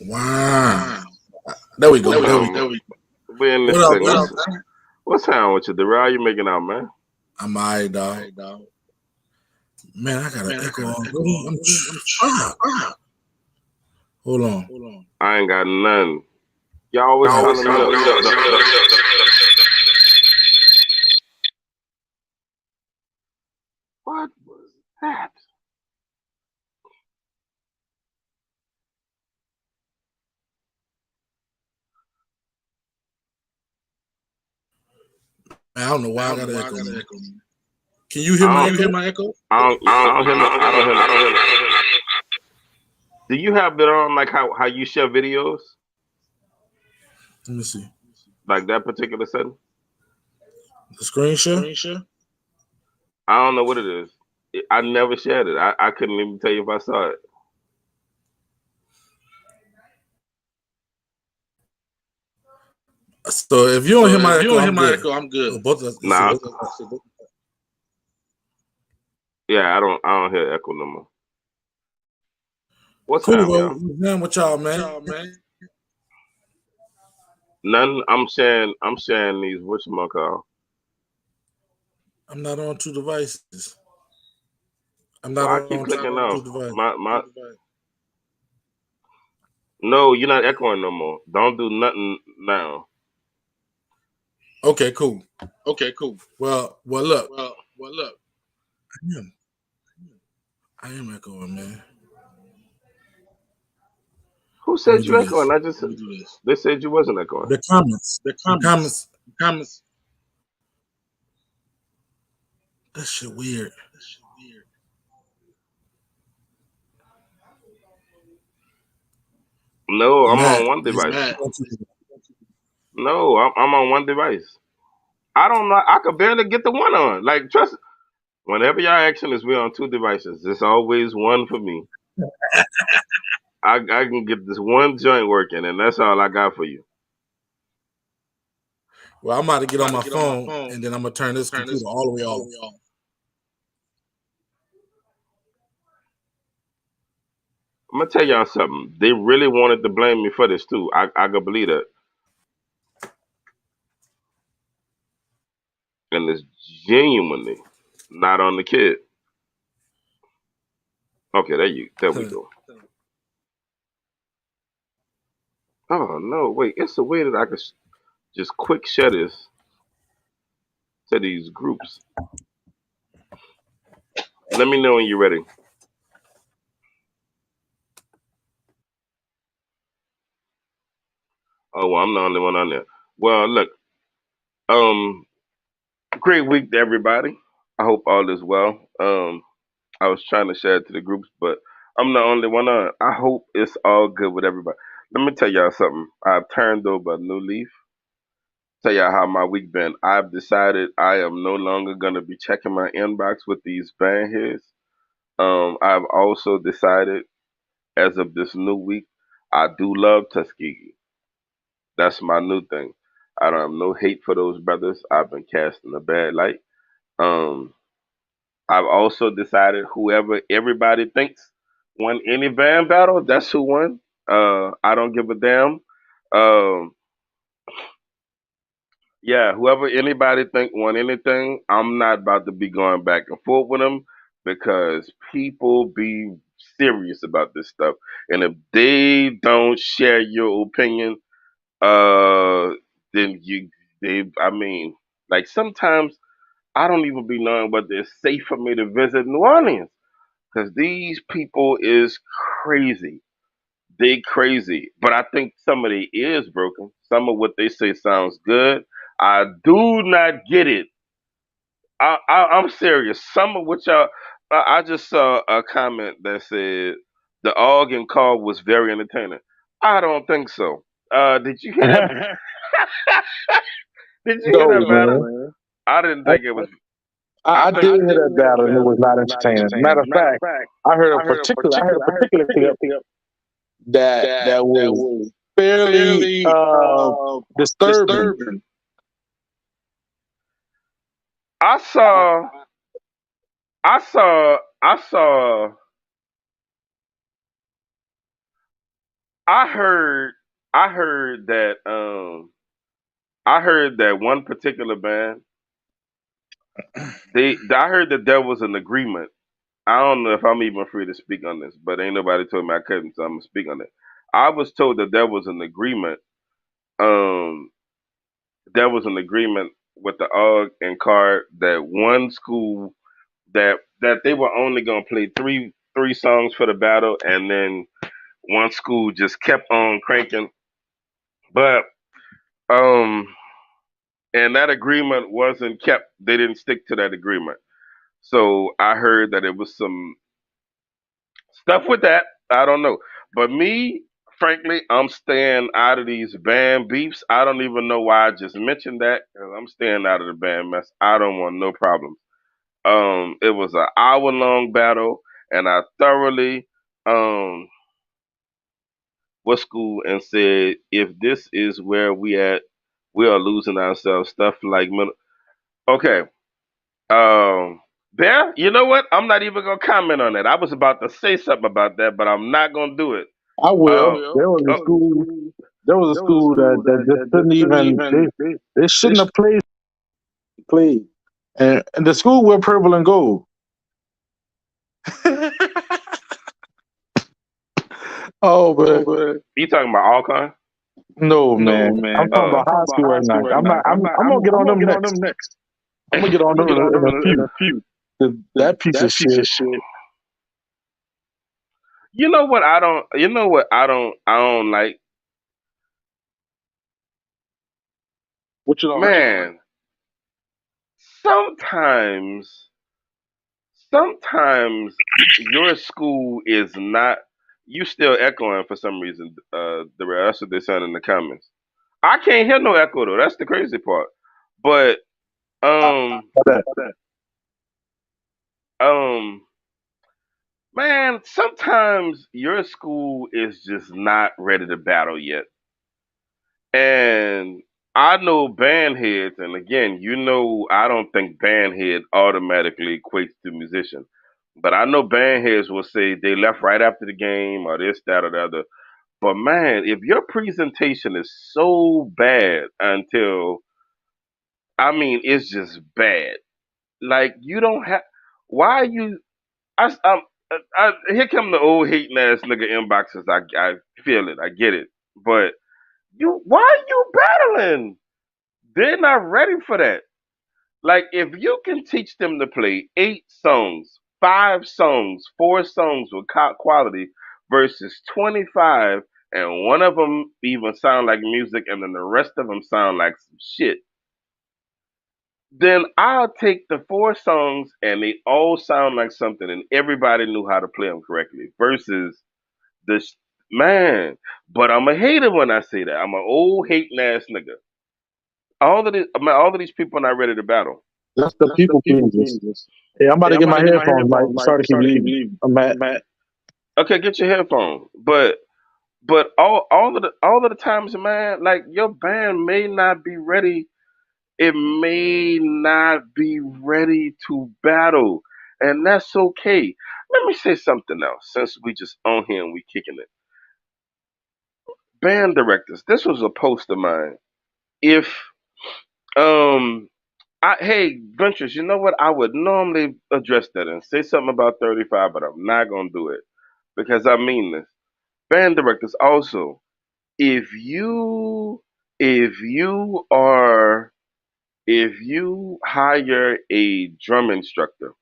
Wow. There we go. There we go. We in this What up, thing. man? What's happening with you, Derry? How you making out, man? I'm all right, dog. Man, I got an echo on. I'm trying. Hold on. I ain't got none. Y'all always telling me. What was that? Man, I don't know why I got an echo. Can you hear my echo? I don't hear no. Do you have it on like how you share videos? Let me see. Like that particular setting? The screen share? I don't know what it is. I never shared it. I couldn't even tell you if I saw it. So if you don't hear my echo, I'm good. Both of us. Nah. Yeah, I don't hear echo no more. What's cool, happening, y'all? With y'all, man. None. I'm sharing these. Whatchamacallit? I'm not on two devices. I keep clicking off. My. No, you're not echoing no more. Don't do nothing now. Okay, cool. Well, look. I am echoing, man. Who said you echoing? They said you wasn't echoing. The comments. That shit weird. No, I'm on one device. No, I'm on one device. I don't know. I could barely get the one on. Like, trust. Whenever y'all action is, we're on two devices. It's always one for me. I can get this one joint working, and that's all I got for you. Well, I'm about to get on my phone, and then I'm gonna turn this computer all the way off. I'm gonna tell y'all something. They really wanted to blame me for this too. I can believe that, and it's genuinely not on the kid. Okay, there we go. Oh no, wait! It's a way that I could just quick share this to these groups. Let me know when you're ready. Oh, well, I'm the only one on there. Well, look, great week to everybody. I hope all is well. I was trying to share it to the groups, but I'm the only one on. I hope it's all good with everybody. Let me tell y'all something. I've turned over a new leaf. Tell y'all how my week been. I've decided I am no longer gonna be checking my inbox with these band heads. I've also decided, as of this new week, I do love Tuskegee. That's my new thing. I don't have no hate for those brothers. I've been cast in a bad light. Um, I've also decided whoever everybody thinks won any band battle, that's who won. I don't give a damn. Um, yeah, whoever anybody think won anything, I'm not about to be going back and forth with them because people be serious about this stuff, and if they don't share your opinion, uh, then I mean, like sometimes I don't even be knowing whether it's safe for me to visit New Orleans because these people is crazy. They crazy, but I think some of the ears broken. Some of what they say sounds good. I do not get it. I'm serious. Some of what y'all, I just saw a comment that said the organ call was very entertaining. I don't think so. Did you hear that? Did you hear that battle? Man. I didn't think it was. I did hear that battle and it was not entertaining. Matter of fact, I heard a particular clip that was fairly disturbing. I saw I saw I heard I heard that I heard that one particular band I heard that there was an agreement. I don't know if I'm even free to speak on this, but ain't nobody told me I couldn't, so I'm gonna speak on it. I was told that um there was an agreement with the OG and Card that one school that they were only gonna play three songs for the battle, and then one school just kept on cranking. But um and that agreement wasn't kept. They didn't stick to that agreement. So I heard that it was some stuff with that. I don't know. But me, frankly, I'm staying out of these band beefs. I don't even know why I just mentioned that, 'cause I'm staying out of the band mess. I don't want no problems. It was an hour long battle, and I thoroughly um was school and said, if this is where we at, we are losing ourselves. Stuff like okay. Bear, you know what? I'm not even gonna comment on that. I was about to say something about that, but I'm not gonna do it. I will. Um, There was a oh, school. There was a school that just couldn't even. They shouldn't have played. And the school were purple and gold. Oh man, you talking about Alcon? no man. I'm talking about high school right now. I'm gonna get on them next. I'm gonna get on them in a few. That piece of shit. You know what I don't. You know what I don't. I don't like. What you don't like? Man, sometimes, sometimes your school is not. You still echoing for some reason. The rest of this son in the comments. I can't hear no echo though. That's the crazy part. But um That. um man, sometimes your school is just not ready to battle yet. And I know band heads, and again, you know, I don't think band head automatically equates to musician. But I know band heads will say they left right after the game or this, that, or the other. But man, if your presentation is so bad until, I mean, it's just bad. Like you don't have. Why are you? Here come the old hating ass nigga inboxes. I feel it. I get it. But why are you battling? They're not ready for that. Like if you can teach them to play 8 songs, 5 songs, 4 songs with quality versus 25, and one of them even sound like music, and then the rest of them sound like some shit, then I'll take the 4 songs and they all sound like something and everybody knew how to play them correctly versus this man. But I'm a hater when I say that. I'm an old hating ass nigga. All of these people not ready to battle. That's the people pleasers. Hey, I'm about to get my headphones, Mike. Sorry to keep leaving. I'm mad. Okay, get your headphones. But all of the times, man, like your band may not be ready. It may not be ready to battle, and that's okay. Let me say something else. Since we just on here and we kicking it, band directors. This was a post of mine. If um, hey Ventures, you know what? I would normally address that and say something about 35, but I'm not gonna do it because I mean this. Band directors also. If you if you are if you hire a drum instructor,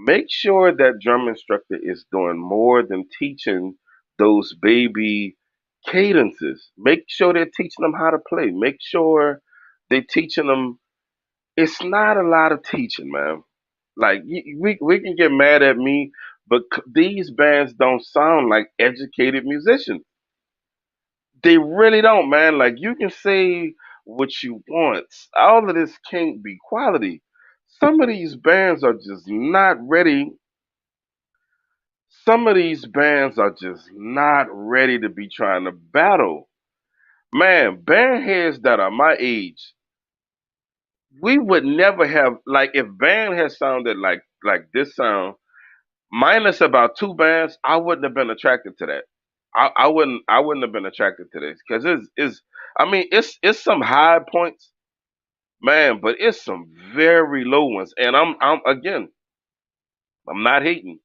make sure that drum instructor is doing more than teaching those baby cadences. Make sure they're teaching them how to play. Make sure they're teaching them. It's not a lot of teaching, man. Like we can get mad at me, but these bands don't sound like educated musicians. They really don't, man. Like you can say what you want. All of this can't be quality. Some of these bands are just not ready. Some of these bands are just not ready to be trying to battle. Man, band heads that are my age, we would never have like if band had sounded like this sound, minus about 2 bands, I wouldn't have been attracted to that. I wouldn't have been attracted to this because I mean it's some high points, man, but it's some very low ones. And I'm again, I'm not hating.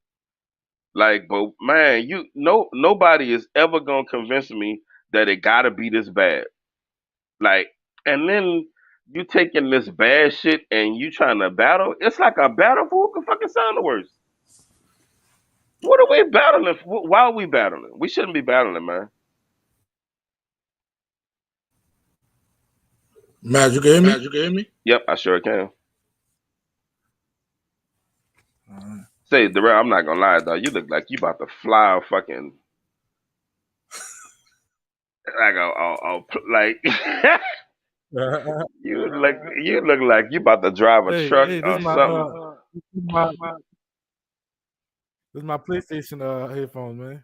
Like, but man, nobody is ever gonna convince me that it gotta be this bad. Like, and then you taking this bad shit and you trying to battle. It's like a battle for who can fucking sound the worst. What are we battling? Why are we battling? We shouldn't be battling, man. Matt, you can hear me? Yep, I sure can. Alright. Say, Darrell, I'm not gonna lie, though. You look like you about to fly a fucking like like you look like you about to drive a truck Hey, or something. this is my PlayStation headphones, man.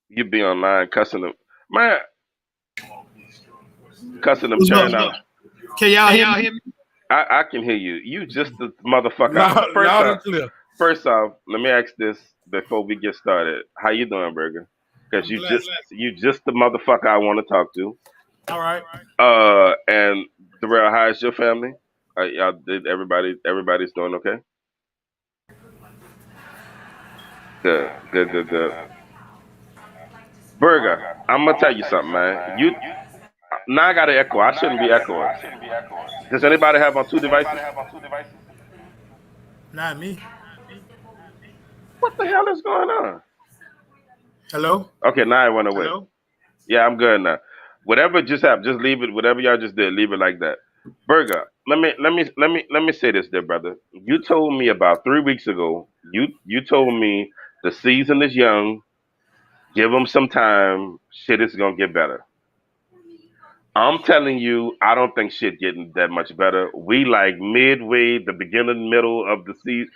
You be online cussing them, man, cussing them tearing out. Can y'all hear me? I can hear you. You just the motherfucker. Loud and clear. First off, let me ask this before we get started. How you doing, Burger? Because you just the motherfucker I want to talk to. All right. And Darrell, how's your family? Y'all did everybody's doing okay? Good. Burger, I'm gonna tell you something, man. Now I got an echo. I shouldn't be echoing. Does anybody have on two devices? Not me. What the hell is going on? Hello? Okay, now I went away. Yeah, I'm good now. Whatever just happened, just leave it. Whatever y'all just did, leave it like that. Burger, let me say this, there, brother. You told me about 3 weeks ago. You told me the season is young. Give them some time. Shit is gonna get better. I'm telling you, I don't think shit getting that much better. We like midway, the beginning, middle of the season.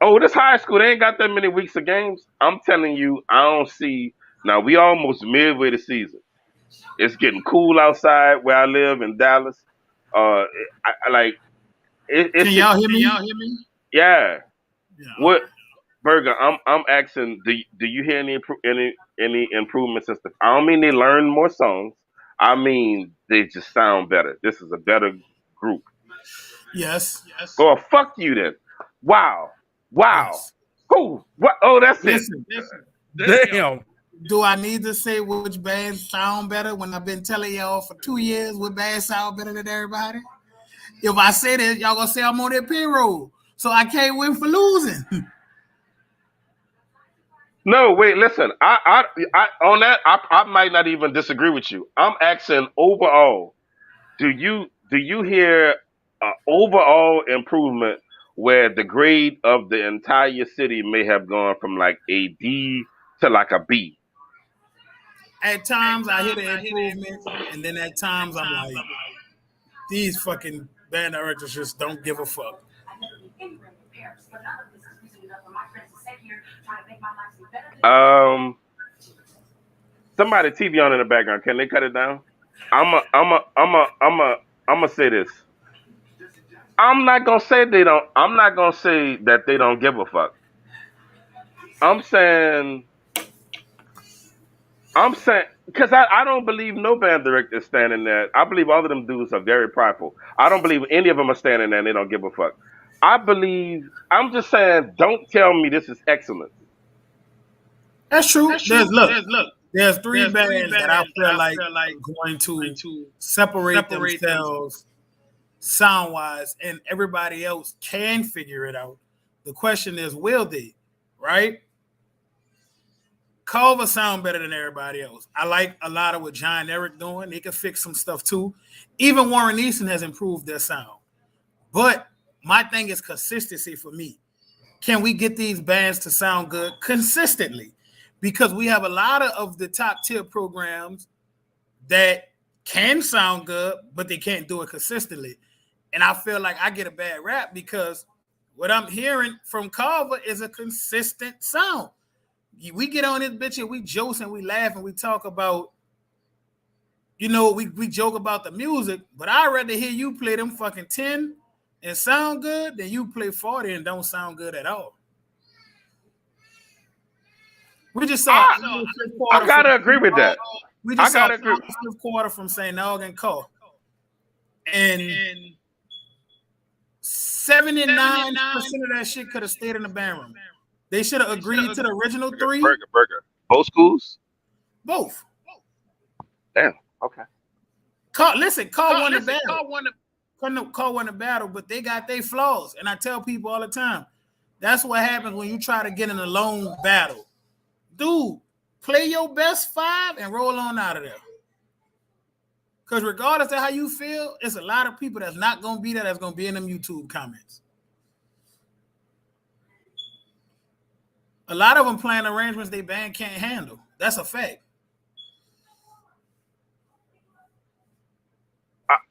Oh, this high school, they ain't got that many weeks of games. I'm telling you, I don't see. Now we almost midway the season. It's getting cool outside where I live in Dallas. I like it's. Can y'all hear me? Yeah. Yeah. What Burger? I'm asking. Do you hear any improvements and stuff? I don't mean they learn more songs. I mean they just sound better. This is a better group. Yes. Oh, fuck you then. Wow. Yes. Who? What? Oh, that's Listen. Damn. Do I need to say which bands sound better when I've been telling y'all for 2 years what bands sound better than everybody? If I say that, y'all gonna say I'm on their payroll. So I can't win for losing. No, wait, listen. I on that I might not even disagree with you. I'm asking overall. Do you hear overall improvement where the grade of the entire city may have gone from like a D to like a B? At times I hear the improvement, and then at times I'm like, these fucking band directors just don't give a fuck. Somebody TV on in the background. Can they cut it down? I'm a say this. I'm not gonna say they don't. I'm not gonna say that they don't give a fuck. I'm saying. Because I don't believe no band director is standing there. I believe all of them dudes are very prideful. I don't believe any of them are standing there and they don't give a fuck. I'm just saying, don't tell me this is excellence. That's true. There's three bands that I feel like are going to separate themselves sound wise, and everybody else can figure it out. The question is, will they? Right? Culver sound better than everybody else. I like a lot of what John Eric doing. They can fix some stuff too. Even Warren Easton has improved their sound. But my thing is consistency for me. Can we get these bands to sound good consistently? Because we have a lot of the top tier programs that can sound good, but they can't do it consistently. And I feel like I get a bad rap because what I'm hearing from Culver is a consistent sound. We get on this bitch and we joke and we laugh and we talk about, we joke about the music, but I'd rather hear you play them fucking 10 and sound good than you play 40 and don't sound good at all. We just saw fifth quarter I gotta from agree with that. we I just saw gotta agree. fifth quarter from St. Augustine Co. And 79% of that shit could have stayed in the band room. They should have agreed to the original 3. Burger. Both schools? Both. Damn. Okay. Call won the battle. Call won the battle, but they got their flaws. And I tell people all the time, that's what happens when you try to get in a lone battle. Dude, play your best 5 and roll on out of there. Because regardless of how you feel, it's a lot of people that's not going to be there that's going to be in them YouTube comments. A lot of them playing arrangements they band can't handle. That's a fact.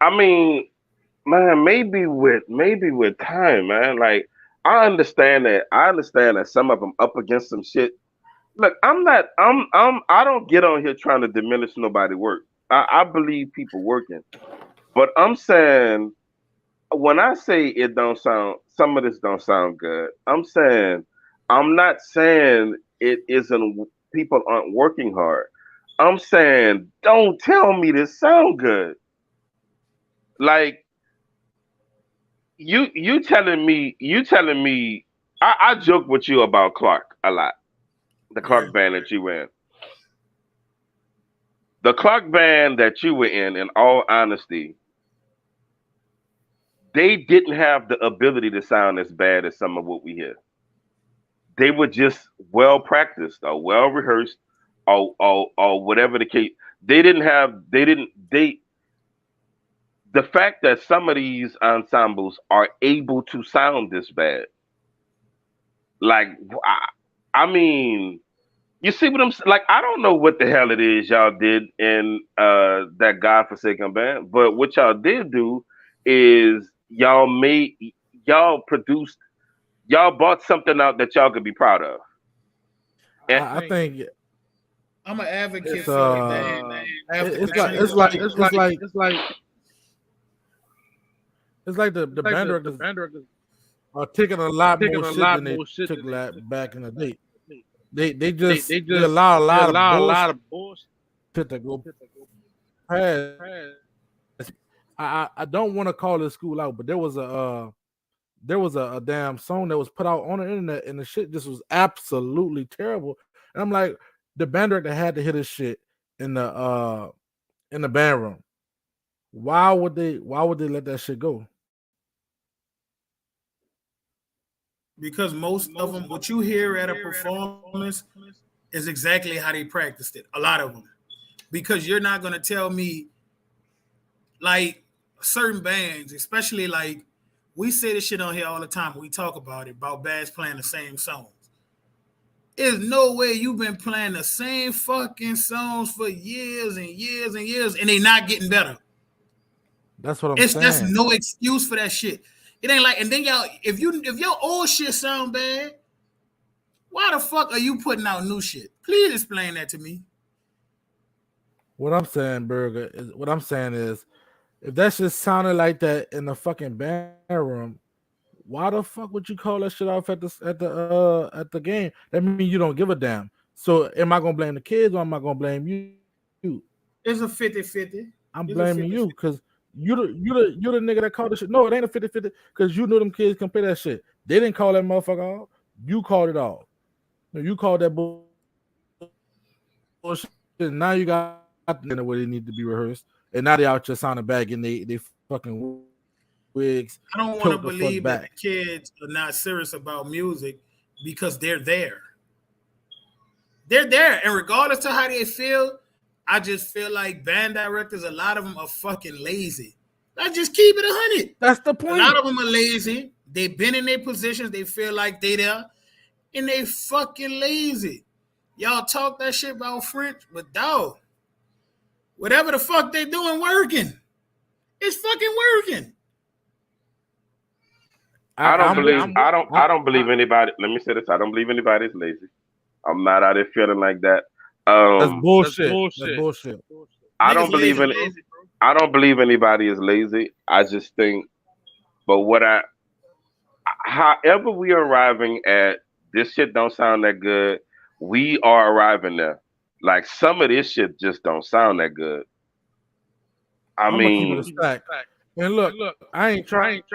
I mean, man, maybe with time, man. Like, I understand that some of them up against some shit. Look, I don't get on here trying to diminish nobody's work. I believe people working. But I'm saying, when I say some of this don't sound good, I'm not saying it isn't, people aren't working hard. I'm saying, don't tell me this sound good. Like, you telling me, I joke with you about Clark a lot. The Clark band that you were in. The Clark band that you were in all honesty, they didn't have the ability to sound as bad as some of what we hear. They were just well practiced or well rehearsed or whatever the case. The fact that some of these ensembles are able to sound this bad, like, I mean, you see what I'm like? I don't know what the hell it is y'all did in that godforsaken band, but what y'all did do is y'all bought something out that y'all could be proud of. And I think I'm an advocate it's for that. It's like the band directors are taking a lot more shit than they took back in the day. They just allow a lot of bullshit to go past. I don't want to call this school out, but there was a damn song that was put out on the internet, and the shit just was absolutely terrible. And I'm like, the band director had to hit his shit in the band room. Why would they let that shit go? Because most of them, what you hear at a performance is exactly how they practiced it. A lot of them. Because you're not going to tell me, like, certain bands, especially like, we say this shit on here all the time. We talk about it, about bands playing the same songs. There's no way you've been playing the same fucking songs for years and years and years, and they not getting better. That's what I'm saying. That's no excuse for that shit. It ain't like, and then y'all, if your old shit sound bad, why the fuck are you putting out new shit? Please explain that to me. What I'm saying, is, if that shit sounded like that in the fucking band room, why the fuck would you call that shit off at the game? That means you don't give a damn. So am I gonna blame the kids or am I gonna blame you? It's a 50-50. I'm blaming you because you're the nigga that called the shit. No, it ain't a 50-50 because you knew them kids can play that shit. They didn't call that motherfucker off. You called it off. You called that bullshit. Now you got the way they need to be rehearsed, and now they out here sounding bad and they fucking wigs. I don't want to believe that the kids are not serious about music because they're there. They're there, and regardless to how they feel, I just feel like band directors, a lot of them are fucking lazy. Let's just keep it 100. That's the point. A lot of them are lazy. They've been in their positions. They feel like they there, and they fucking lazy. Y'all talk that shit about French, but dog, whatever the fuck they doing working. It's fucking working. I don't believe anybody. Let me say this. I don't believe anybody's lazy. I'm not out there feeling like that. That's bullshit. I don't believe anybody is lazy. I just think, but however we are arriving at this shit don't sound that good. we are arriving there. Like some of this shit just don't sound that good. I'm gonna keep it a stack. And look, I ain't trying to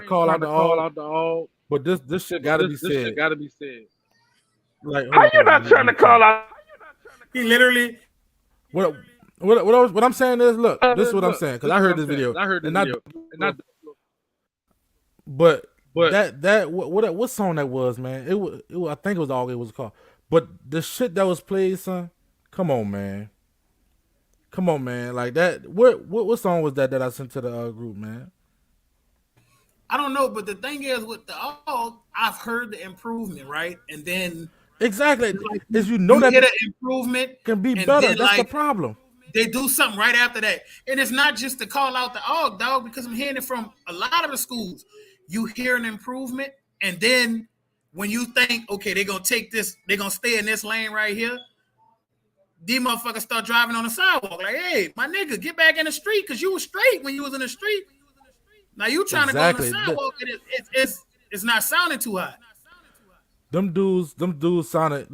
call out the all, but this shit gotta be said. Like, How hold you on, not trying to call out? He literally. what I'm saying is, look, this is what I'm saying, because I heard this video, but that what song that was, man? It was I think it was all it was called. But the shit that was played, son, come on, man. Like that. What song was that I sent to the group, man? I don't know, but the thing is, with the all, I've heard the improvement, right? And then exactly, like, is you know that get an improvement can be better. Then, that's the problem. They do something right after that, and it's not just to call out the all, dog, because I'm hearing it from a lot of the schools. You hear an improvement, and then when you think, okay, they're gonna take this, they're gonna stay in this lane right here. These motherfuckers start driving on the sidewalk, like, hey, my nigga, get back in the street, because you was straight when you was in the street. Now you trying to go on the sidewalk, and it's not sounding too hot. Them dudes sounded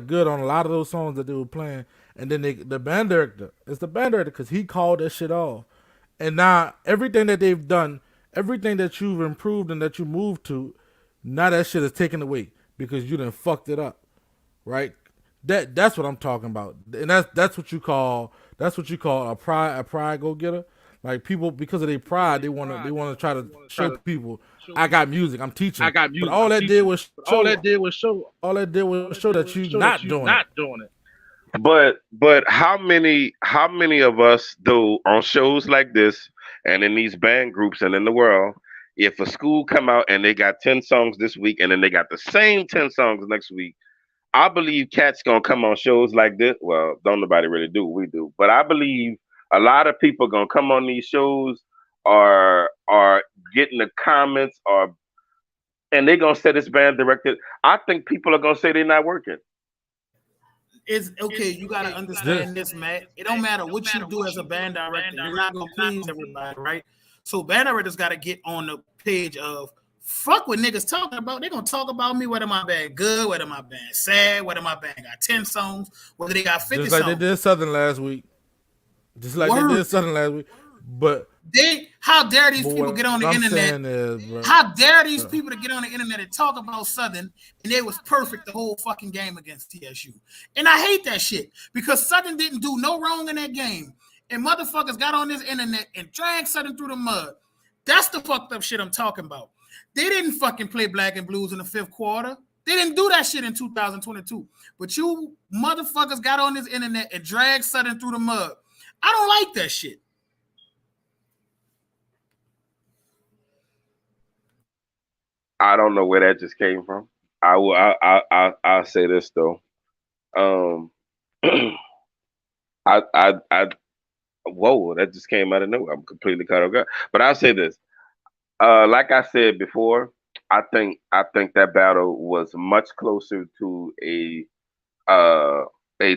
good on a lot of those songs that they were playing, and then the band director, because he called that shit off, and now everything that they've done, everything that you've improved and that you moved to, now that shit is taken away because you done fucked it up, right? That's what I'm talking about, and that's what you call a pride go getter. Like, people, because of their pride, they want to try to show people, I got music, I'm teaching. But all that did was show that you're not doing it. But how many of us, though, on shows like this and in these band groups and in the world, if a school come out and they got 10 songs this week and then they got the same 10 songs next week, I believe cats gonna come on shows like this. Well, don't nobody really do what we do, but I believe a lot of people gonna come on these shows or getting the comments and they gonna say this band director. I think people are gonna say they're not working. It's okay. You gotta understand this, Matt. It don't matter what you do as a band director. You're not gonna please everybody, right? So band directors gotta get on the page of fuck what niggas talking about. They're gonna talk about me, whether my band good, whether my band sad, whether my band got 10 songs, whether they got 50 just like songs. They did Southern last week. But how dare these people get on the internet? How dare these people to get on the internet and talk about Southern, and they was perfect the whole fucking game against TSU. And I hate that shit, because Southern didn't do no wrong in that game. And motherfuckers got on this internet and dragged Southern through the mud. That's the fucked up shit I'm talking about. They didn't fucking play Black and Blues in the fifth quarter. They didn't do that shit in 2022. But you motherfuckers got on this internet and dragged Southern through the mud. I don't like that shit. I don't know where that just came from. I'll say this though. Whoa, that just came out of nowhere. I'm completely caught off guard. But I'll say this. Like I said before, I think that battle was much closer to a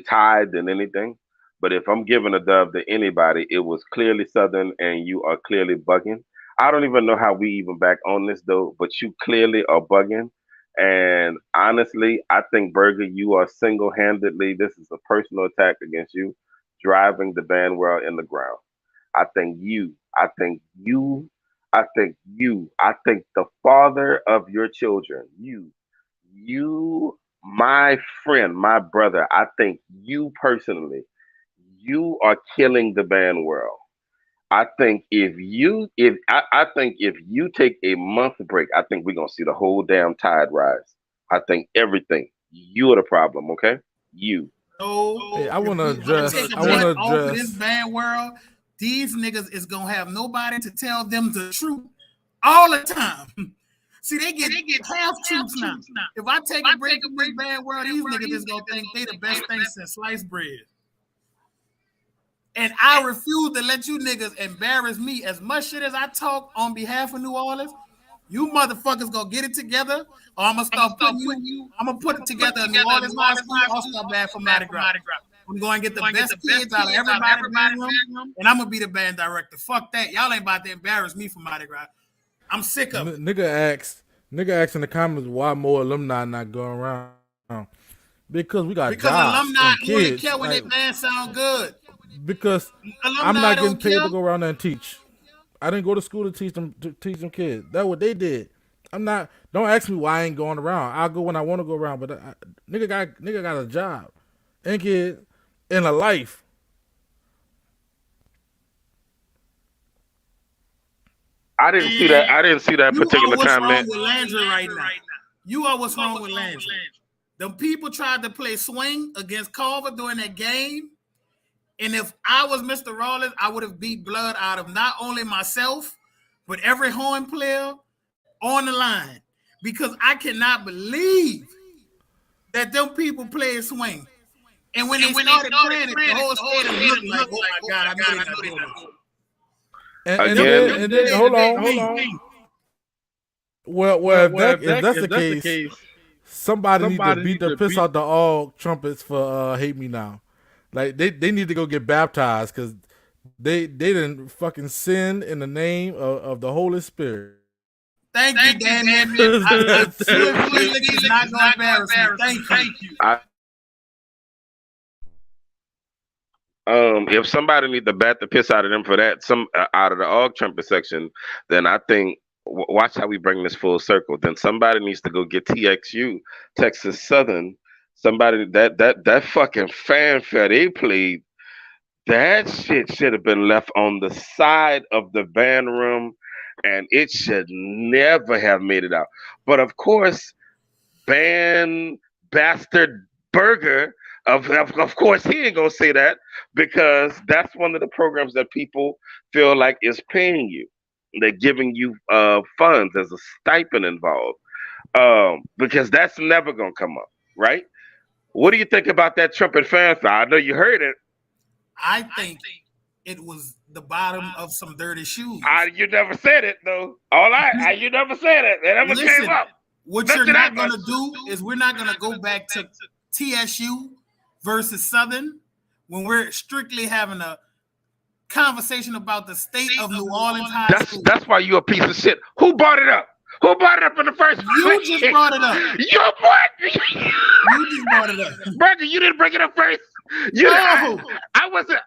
tie than anything. But if I'm giving a dub to anybody, it was clearly Southern, and you are clearly bugging. I don't even know how we even back on this though, but you clearly are bugging. And honestly, I think Berger, you are single-handedly, this is a personal attack against you, driving the band world in the ground. I think the father of your children, my friend, my brother, I think you personally, you are killing the band world. I think if you take a month break, I think we're gonna see the whole damn tide rise. I think everything. You are the problem, okay? You. Hey, I want to address this band world. These niggas is gonna have nobody to tell them the truth all the time. See, they get half truths now. If I take a break from this band world, these niggas is gonna think they the best thing since sliced bread. And I refuse to let you niggas embarrass me. As much shit as I talk on behalf of New Orleans, you motherfuckers gonna get it together, or I'm gonna start I'm gonna put it together in New Orleans High School All-Star Band for Mardi Gras. I'm going to get the best kids out of everybody in the room, and I'm gonna be the band director. Fuck that. Y'all ain't about to embarrass me for Mardi Gras. I'm sick of it. Nigga Nigga asked in the comments why more alumni not going around. Because we got Because jobs alumni and only kids. care when Like, their band sound good. because I'm Alumni not getting don't paid care. to go around there and teach. I didn't go to school to teach them kids. That's what they did. I'm not. Don't ask me why I ain't going around. I'll go when I want to go around. But nigga got a job and kid and a life. I didn't see that. I didn't see that You are particular what's wrong comment. with Landry right now. You are what's wrong with Landry. The people tried to play swing against Culver during that game. And if I was Mr. Rollins, I would have beat blood out of not only myself, but every horn player on the line. Because I cannot believe that them people played swing. And when they started playing it, the whole stadium looked like, oh my God, I know they're not doing it. And then hold on. Well, if that's the case, somebody need to beat the piss out the all trumpets for Hate Me Now. Like they need to go get baptized because they didn't fucking sin in the name of the Holy Spirit. Thank you, Daniel. Felix is not going to embarrass me. Thank you. If somebody need to bat the piss out of them for that, out of the all trumpet section, then I think watch how we bring this full circle. Then somebody needs to go get TXU, Texas Southern. Somebody that fucking fanfare they played, that shit should have been left on the side of the band room, and it should never have made it out. But of course, band bastard Burger. Of course, he ain't gonna say that because that's one of the programs that people feel like is paying you. They're giving you funds as a stipend involved because that's never gonna come up, right? What do you think about that trumpet fanfare? I know you heard it. I think it was the bottom of some dirty shoes. You never said it though. You never said it. It never came up. What you're not gonna do is we're not gonna go back to TSU versus Southern when we're strictly having a conversation about the state of New Orleans high school. That's why you're a piece of shit. Who brought it up? Who brought it up in the first place? You just brought it up. Your boy. You just brought it up. Burger, you didn't bring it up first. I wasn't.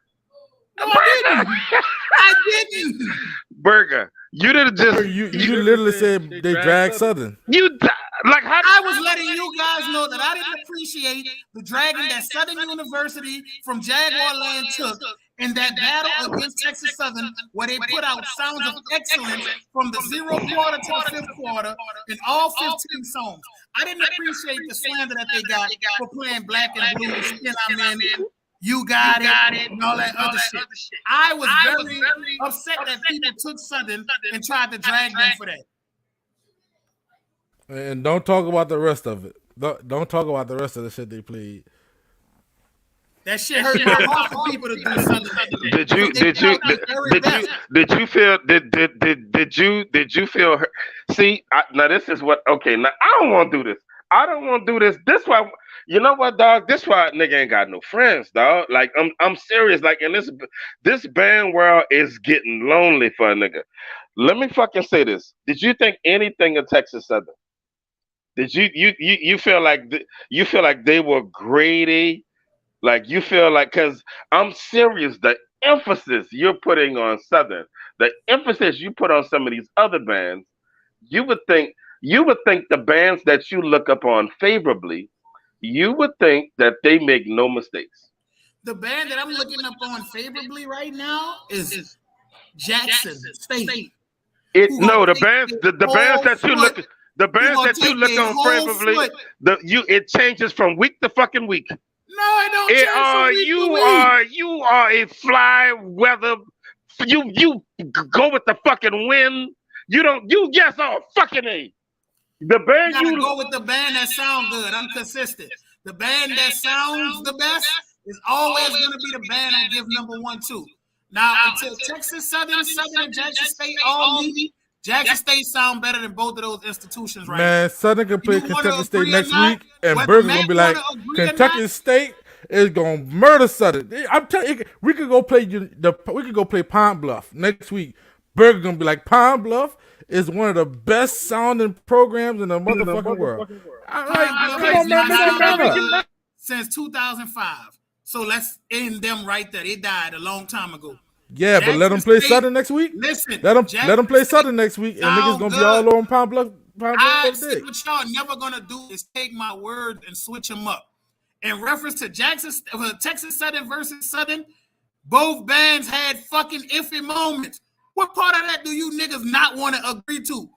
No, I didn't. Burger, you didn't just. You literally said they dragged Southern. I was letting you guys know that I didn't appreciate the dragging that Southern University from Jaguar Land took in that battle against Texas Southern, where they put out sounds of excellence from the 0 quarter to the 5th quarter in all 15 songs. I didn't appreciate the slander that they got for playing Black and Blue, Skin I'm In, You Got It, and all that other shit. I was very upset that people took Southern and tried to drag them for that. And don't talk about the rest of it. Don't talk about the rest of the shit they played. That shit hurt my heart for people to do something. Did you feel hurt? See, now this is what. Okay, now I don't want to do this. I don't want to do this. This why. You know what, dog? This why nigga ain't got no friends, dog. Like I'm serious. Like in this band world is getting lonely for a nigga. Let me fucking say this. Did you think anything of Texas Southern? Did you feel like they were grady? Like you feel like, because I'm serious, the emphasis you're putting on Southern, the emphasis you put on some of these other bands, you would think the bands that you look upon favorably, you would think that they make no mistakes. The band that I'm looking up on favorably right now is Jackson State. The bands that you look. The bands that you look on favorably, it changes from week to fucking week. No, it don't change from week to week. You are a fly weather. You go with the fucking wind. Fucking A. The band you go with the band that sounds good. I'm consistent. The band that sounds the best is always going to be the band I give number 1 to. Now until Texas Southern, and Jackson State all meet. Jackson State sound better than both of those institutions right now. Man, Southern can play Kentucky State next week, and Burger's gonna be like, Kentucky State is gonna murder Southern. I'm telling you, we could go play Pine Bluff next week. Burger gonna be like, Pine Bluff is one of the best sounding programs in the motherfucking world. I'm like, Pine Bluff come has on, man, make not them sounded better. good since 2005. So let's end them right there. They died a long time ago. Yeah, but let them play State- Southern next week. Listen, Let them Jackson play State Southern next week, and niggas sound gonna be good. all on Pine Bluff. I see Dick. what y'all never gonna do is take my words and switch them up. In reference to Texas Southern versus Southern, both bands had fucking iffy moments. What part of that do you niggas not want to agree to?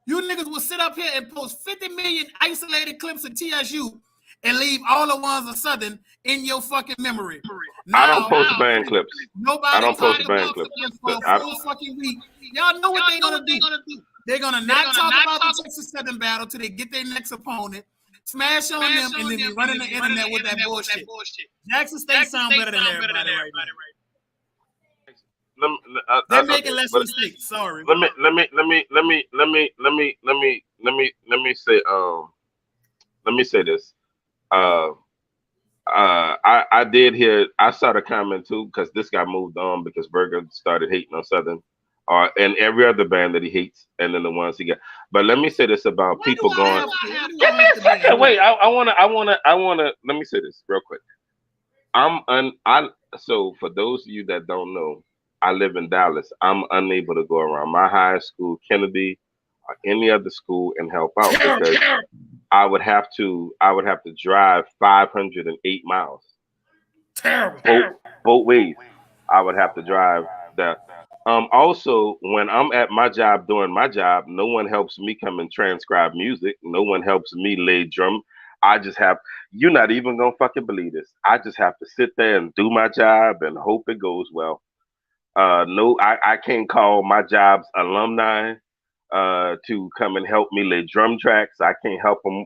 You niggas will sit up here and post 50 million isolated clips of TSU and leave all the ones of Southern in your fucking memory. I don't post band clips. Nobody I don't post talked band about clips. Southern for a full fucking week. Y'all know what they're gonna do. They're gonna not talk about the Texas Southern battle till they get their next opponent, smash on them, and then be running the internet with that bullshit. Jackson State sound better than everybody right now. They're making less mistakes. Sorry. Let me say this. I did hear. I saw the comment too because this got moved on because Berger started hating on Southern, and every other band that he hates, and then the ones he got. But let me say this about people going. Give me a second. Wait, I wanna. Let me say this real quick. So for those of you that don't know, I live in Dallas. I'm unable to go around my high school, Kennedy, or any other school and help out because I would have to drive 508 miles. Terrible. Both ways. I would have to drive that. Also, when I'm at my job doing my job, no one helps me come and transcribe music. No one helps me lay drum. I just have, you're not even gonna fucking believe this. I just have to sit there and do my job and hope it goes well. No, I can't call my job's alumni to come and help me lay drum tracks. I can't help them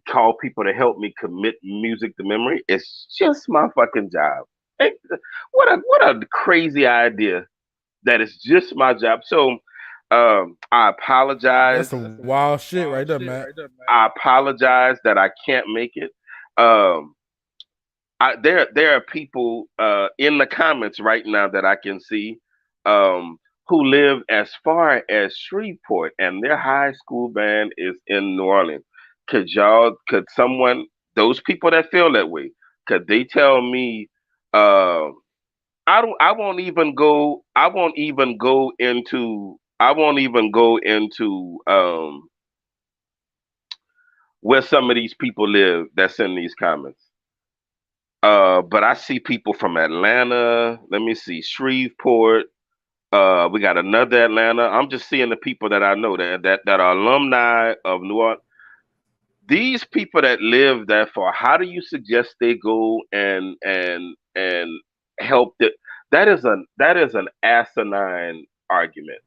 call people to help me commit music to memory. It's just my fucking job. Hey, what a crazy idea that it's just my job. So I apologize. That's some wild shit right there, Matt. I apologize that I can't make it. There are people in the comments right now that I can see who live as far as Shreveport, and their high school band is in New Orleans. Could someone, those people that feel that way, could they tell me? I won't even go. I won't even go into. I won't even go into where some of these people live that's in these comments. But I see people from Atlanta. Let me see, Shreveport. We got another Atlanta. I'm just seeing the people that I know that are alumni of New Orleans. These people that live that far, how do you suggest they go and help that is an asinine argument.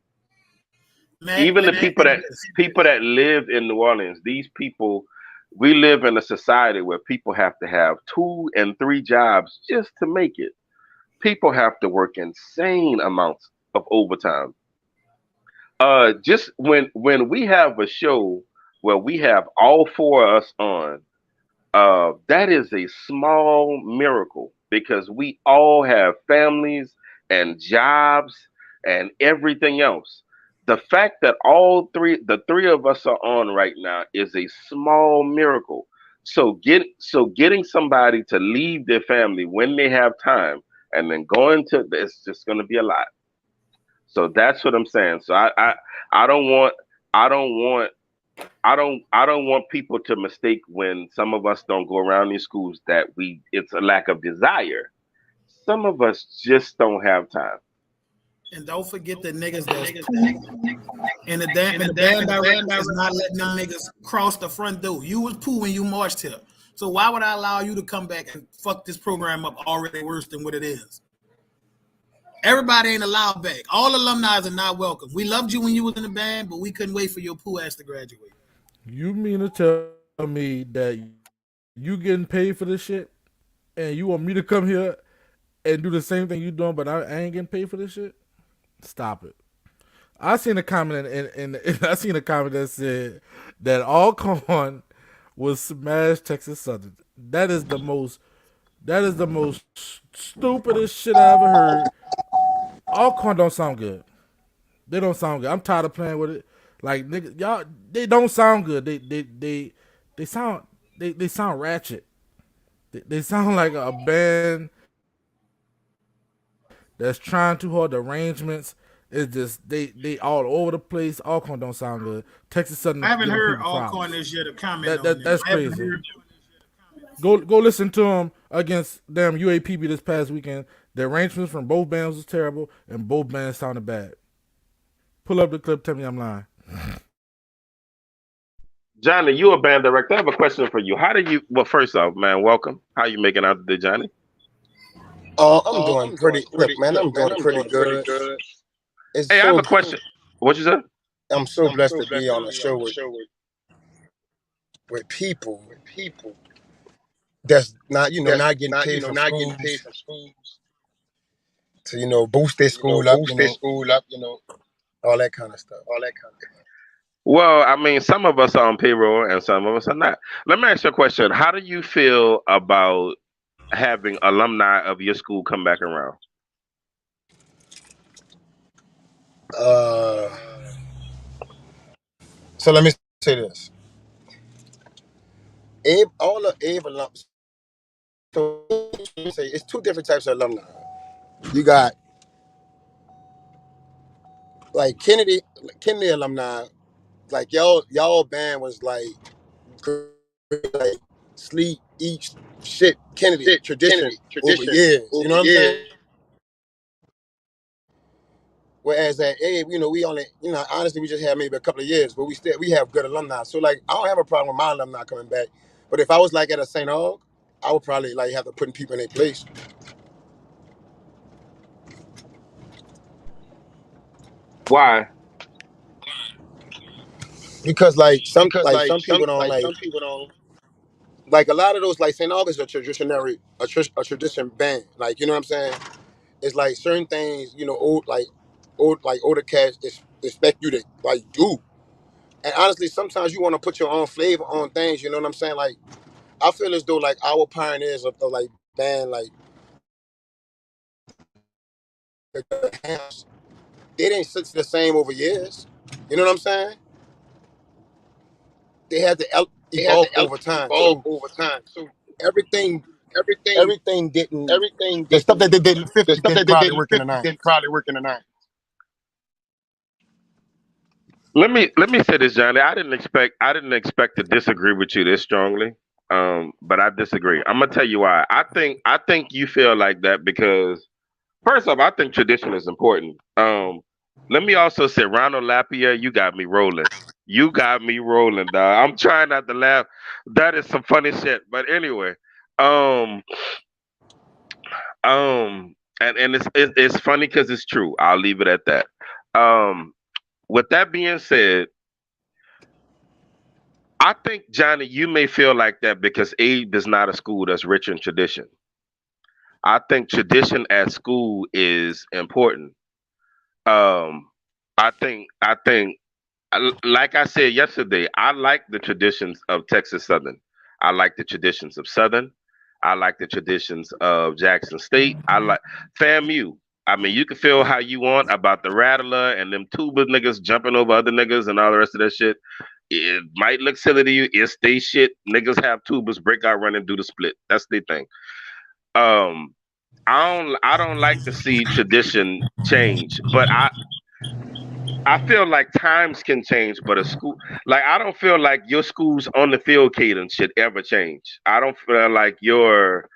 Even the people that live in New Orleans, these people, we live in a society where people have to have 2 and 3 jobs just to make it. People have to work insane amounts of overtime. Just when we have a show where we have all 4 of us on, that is a small miracle because we all have families and jobs and everything else. The fact that the three of us are on right now is a small miracle. So getting somebody to leave their family when they have time and then going to, it's just going to be a lot. So that's what I'm saying. So I don't want I don't want I don't want people to mistake when some of us don't go around these schools that it's a lack of desire. Some of us just don't have time. And don't forget the niggas that's and the band director is not letting them niggas cross the front door. You was poo when you marched here. So why would I allow you to come back and fuck this program up already worse than what it is? Everybody ain't allowed back. All alumni are not welcome. We loved you when you was in the band, but we couldn't wait for your poo ass to graduate. You mean to tell me that you getting paid for this shit, and you want me to come here and do the same thing you doing, but I ain't getting paid for this shit? Stop it. I seen a comment and I seen a comment that said that Alcorn was smash Texas Southern. That is the most stupidest shit I ever heard. Alcorn don't sound good. They don't sound good. I'm tired of playing with it. Like nigga, y'all, they don't sound good. They sound they sound ratchet. They sound like a band that's trying too hard. The arrangements is just they all over the place. Alcorn don't sound good. Texas I Southern haven't giving heard people Alcorn problems. this year to comment on them. That's I haven't crazy. heard. Go listen to them against damn UAPB this past weekend. The arrangements from both bands was terrible, and both bands sounded bad. Pull up the clip. Tell me I'm lying. Johnny, you a band director. I have a question for you. How do you? Well, first off, man, welcome. How you making out today, Johnny? I'm doing pretty. Look, man, I'm doing pretty good. It's Hey, I have so. a question. What you said? I'm so blessed to be on a show with people that's not, not getting paid from schools to, boost their school up, all that kind of stuff. Well, I mean, some of us are on payroll and some of us are not. Let me ask you a question. How do you feel about having alumni of your school come back around? Uh, so let me say this. All the Abe alum. So say it's two different types of alumni. You got like Kennedy alumni. Like y'all band was like sleep, eat, shit, Kennedy tradition over years. You know what I'm saying? Whereas at Abe, we only, honestly, we just had maybe a couple of years, but we have good alumni. So like, I don't have a problem with my alumni coming back. But if I was like at a St. Aug, I would probably like have to put people in their place Why? because some people don't like a lot of those like St. Aug is a tradition band. Like you know what I'm saying? It's like certain things, older cats expect you to like do. And honestly, sometimes you want to put your own flavor on things. You know what I'm saying? Like I feel as though like our pioneers of like band like they didn't sit the same over years. You know what I'm saying? They had to evolve over time. So everything didn't the stuff that they did in the '50s didn't probably work in the '90s. Let me say this, Johnny. I didn't expect to disagree with you this strongly. But I disagree. I'm gonna tell you why. I think you feel like that because first off, I think tradition is important. Let me also say, Ronald Lapierre, you got me rolling. You got me rolling, dog. I'm trying not to laugh. That is some funny shit. But anyway, um, and it's funny because it's true. I'll leave it at that. Um, with that being said, I think Johnny, you may feel like that because Abe is not a school that's rich in tradition. I think tradition at school is important. Um, I think like I said yesterday, I like the traditions of Texas Southern. I like the traditions of Southern. I like the traditions of Jackson State. I like FAMU. I mean, you can feel how you want about the Rattler and them tuba niggas jumping over other niggas and all the rest of that shit. It might look silly to you. It's they shit. Niggas have tubas, break out, run, and do the split. That's their thing. Um, I don't like to see tradition change, but I feel like times can change, but a school like I don't feel like your school's on the field cadence should ever change. I don't feel like your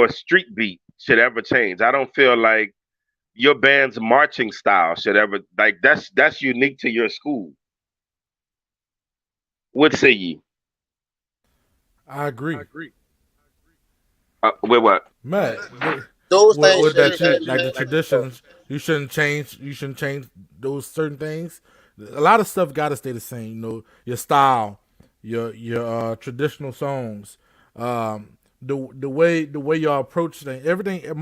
street beat should ever change. I don't feel like your band's marching style should ever like that's unique to your school. What say ye? I agree. With what? Matt, Those things with that shouldn't you change, like man. the Like traditions, you shouldn't change. You shouldn't change those certain things. A lot of stuff got to stay the same. Your style, your traditional songs, the way y'all approach things, everything. A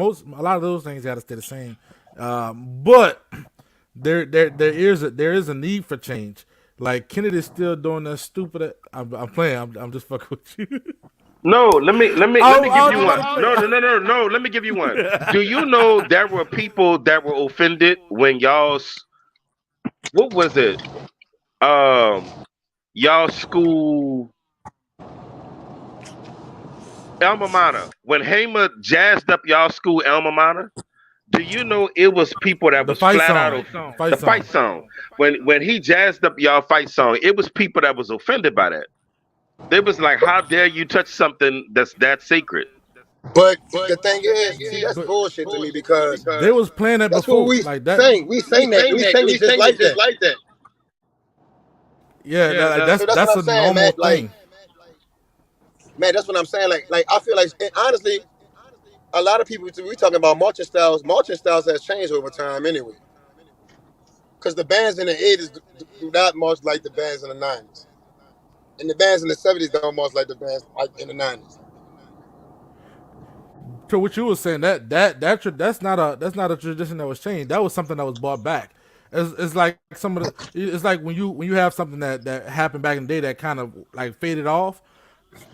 lot of those things got to stay the same. But there is a need for change. Like Kennedy's still doing that stupid. I'm playing. I'm just fucking with you. No, let me give you one. I'm No, no, no, no, no. Let me give you one. Do you know there were people that were offended when what was it? Y'all school alma mater. When Hamer jazzed up y'all school alma mater, do you know it was people that The was fight flat song. out The fight the song. fight song? When he jazzed up y'all fight song, it was people that was offended by that. They was like, "How dare you touch something that's that sacred?" But the thing is, see, that's bullshit to me because They was playing that that's what before, we like that. sang. We sang that. We sang it just like that. Yeah, So that's what that's I'm a saying, man. normal thing. Man, that's what I'm saying. Like I feel like, and honestly, a lot of people we talking about marching styles. Marching styles has changed over time anyway. Because the bands in the '80s do not march like the bands in the '90s, and the bands in the '70s don't march like the bands like in the '90s. To what you were saying, that's not a tradition that was changed. That was something that was brought back. It's like some of the. It's like when you have something that happened back in the day that kind of like faded off.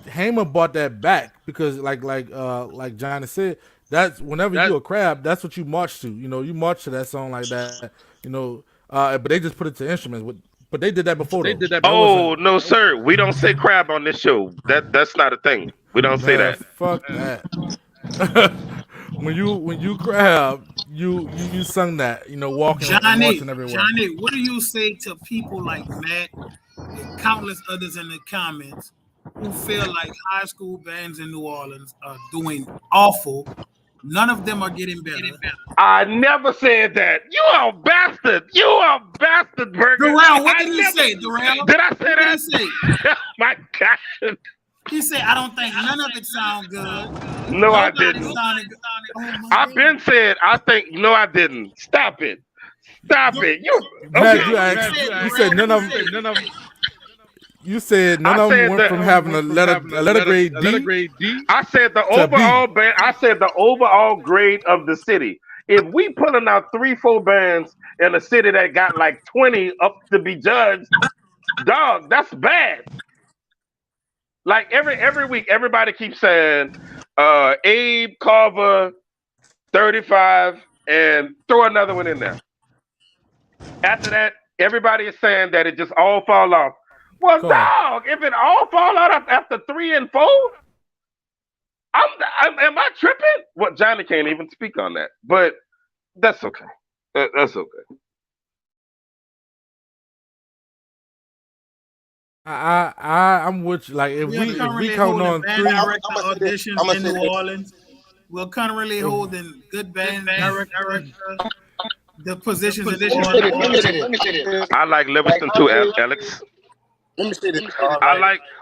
Hamer brought that back because like Johnny said, that's whenever you a crab, that's what you march to. You know, you march to that song like that. You know, but they just put it to instruments. But they did that before though. That Oh wasn't, no, sir. We don't say crab on this show. That's not a thing. We don't say man. that. Fuck that. When you crab, you sung that. You know, walking and marching everywhere. Johnny, what do you say to people like Matt and countless others in the comments who feel like high school bands in New Orleans are doing awful? None of them are getting better. I never said that. You are a bastard. You are a bastard, Burger. Durrell, what did I he never- say, Durrell? Did I say What did that? he say? My God. He said, I don't think none of it sound good. No, I Nobody didn't. sounded good. Oh, my I've God. been said. I think. No, I didn't. Stop it. Stop it. You. Matt, Okay. you asked. You said none of them. You said none I of them said went that from having a letter grade D I said the to B. overall band. I said the overall grade of the city. If we pulling out 3-4 bands in a city that got like 20 up to be judged, dog, that's bad. Like every week, everybody keeps saying, Abe Carver, 35, and throw another one in there. After that, everybody is saying that it just all fall off. Well, Carl. dog, if it all fall out after 3 and 4, am I tripping? Well, Johnny can't even speak on that, but that's okay. That's okay. I'm with you. Like if We are we currently count holding on band three, director I'ma say this. auditions I'ma in say New this. Orleans. We're currently holding good band director the positions in New Let me say Orleans. this. I like Livingston too, Alex. Let me say this.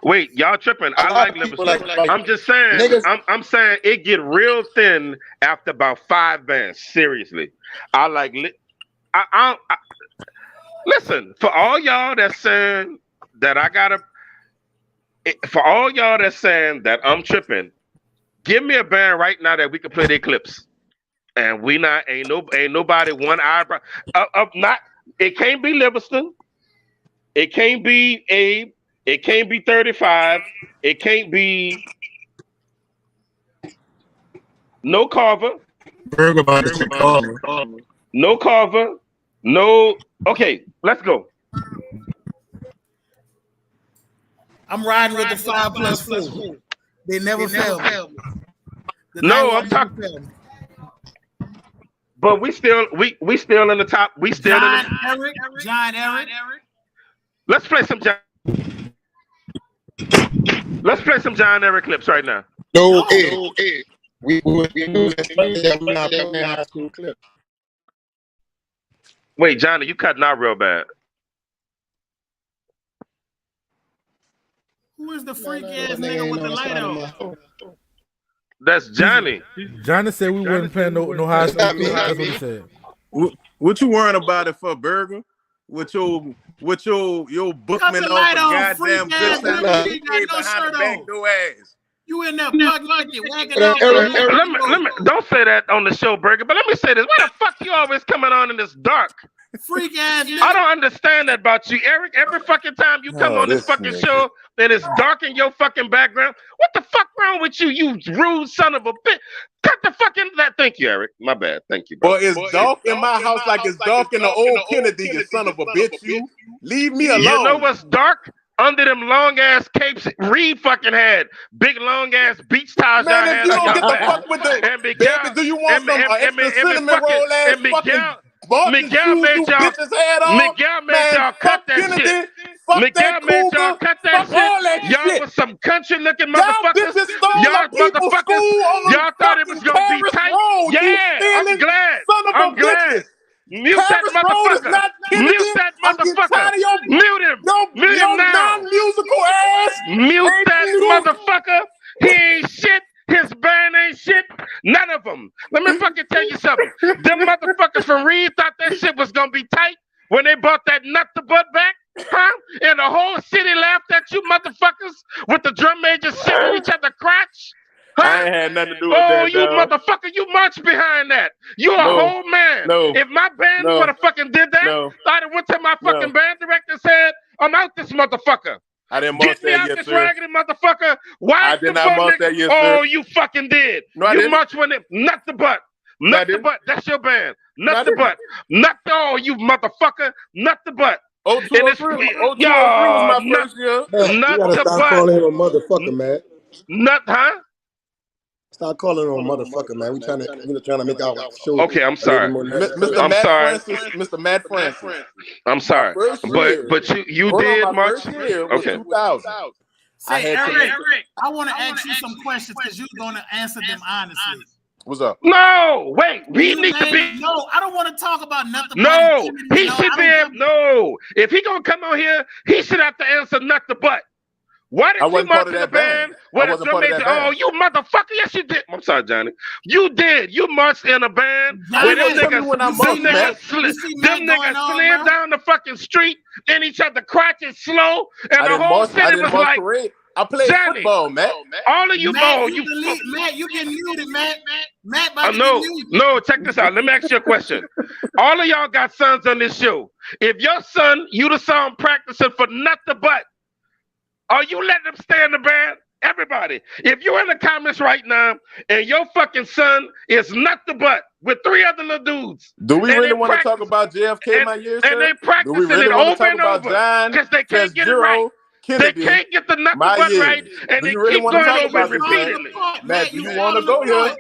Wait, y'all tripping. A I lot like of people Livingston. like I'm just saying, niggas. I'm saying it get real thin after about 5 bands. Seriously. I like, I listen, for all y'all that's saying that for all y'all that's saying that I'm tripping, give me a band right now that we can play their clips. And we not, ain't nobody one eyebrow. Not, it can't be Livingston. It can't be Abe. It can't be 35. It can't be no Carver. Berg about to say Carver. No Carver. No. Okay, let's go. I'm riding with the 5+4. They never fail me. The No, 9-1 I'm never talking. fail me. But we still in the top. We still in the. John Eric. Let's play some John. Let's play some John Eric clips right now. No, Ed. We that we're not playing high school clip. Wait, Johnny, you cutting out real bad. Who is the freak ass nigga with the light on? That's Johnny. Johnny said we wouldn't play no high school. That's what he said. What you worrying about it for, Burger? With your bookman the off light a on, goddamn freak good ass time nigga. to You got no behind shirt the back on. door ass. You in there bucket, wagging Eric, out. Let me don't say that on the show, Burger. But let me say this: why the fuck you always coming on in this dark? Freak ass nigga. I don't understand that about you, Eric. Every fucking time you come on this fucking show, and it's dark in your fucking background. What the fuck wrong with you, you rude son of a bitch? Cut the fucking that. Thank you, Eric. My bad. Thank you, bro. Well, it's dark in my house like it's dark in the old Kennedy, you son of a bitch. You leave me alone. You know what's dark? Under them long ass capes Reed fucking had. Big long ass beach towels y'all Man, had if you on don't your get the back. fuck with the And baby, do you want some extra cinnamon roll ass fucking Barton shoes you bitches had on? Miguel made y'all cut that Kennedy, shit. fuck Miguel that made y'all cougar, cut that fuck all that shit. Y'all shit. was some country looking Y'all motherfuckers. bitches stole Y'all the people's motherfuckers. school on Y'all thought it was fucking gonna be Paris tight. Road, you Yeah, I'm stealing glad. son of I'm a glad. bitches. Mute that Paris Road is motherfucker. not Kennedy. Mute that I'm getting motherfucker. tired of your Mute him. Mute him now. non-musical ass. Mute Ain't that you? motherfucker. He ain't shit. His band ain't shit. None of them. Let me fucking tell you something. Them motherfuckers from Reed thought that shit was gonna be tight when they brought that nut to butt back. Huh? And the whole city laughed at you motherfuckers with the drum majors sitting in each other's crotch. Huh? I ain't had nothing to do with Oh, that, you dog. motherfucker, you marched behind that. You a No. whole man. No. If my band No. would have fucking did that, No. I'd have went to my fucking band director and said, I'm out this motherfucker. I didn't Get munch me that out yet, this sir. raggedy motherfucker. Why I did not munch that yet, sir. Oh, you fucking did. No, I you didn't. marched when it nut the butt. No, I Nut the didn't. butt. That's your band. No, I Nut the didn't. butt. Nut the oh, you motherfucker. Nut the butt. 0203 was my nut, first year. Man, nut you gotta the stop butt. calling him a motherfucker, man. Nut, huh? Stop calling him a motherfucker, man. We trying to make our show. Okay, I'm sorry. Mr. I'm Matt sorry. Francis. Mr. Matt Francis. I'm sorry. My first year. But you Hold on, did my much. first year was Okay. 2000. Say, I had Eric, to- I want to ask you some questions because you're going to answer them honestly. What's up? No, wait. We need to be. No, I don't want to talk about nothing. No, he should be. No, if he gonna come on here, he should have to answer nut the butt. Why did I you wasn't march part of in the that band. band? I wasn't part of that band. Oh, you motherfucker! Yes, you did. I'm sorry, Johnny. You did. You marched in a band Johnny, where them tell me niggas, when I them marched, man. niggas, slid down the fucking street in each other crotches slow, and I the didn't whole march. I city didn't was march like, parade. I played Johnny, football, man. all of you, Matt, you Matt, you getting muted, Matt. Matt, about to get muted. No, check this out. Let me ask you a question. All of y'all got sons on this show. If your son, you the son practicing for nut the butt, are you letting them stay in the band? Everybody. If you're in the comments right now and your fucking son is nut the butt with 3 other little dudes. Do we really want to talk about JFK my year, sir? And they practicing Do we really it want to over talk and about over. John, Because they can't get it right. Kennedy, they can't get the nut the my butt year? right. And Do they you really keep want to going talk over about it this, man? repeatedly. Matt, do you want to go here?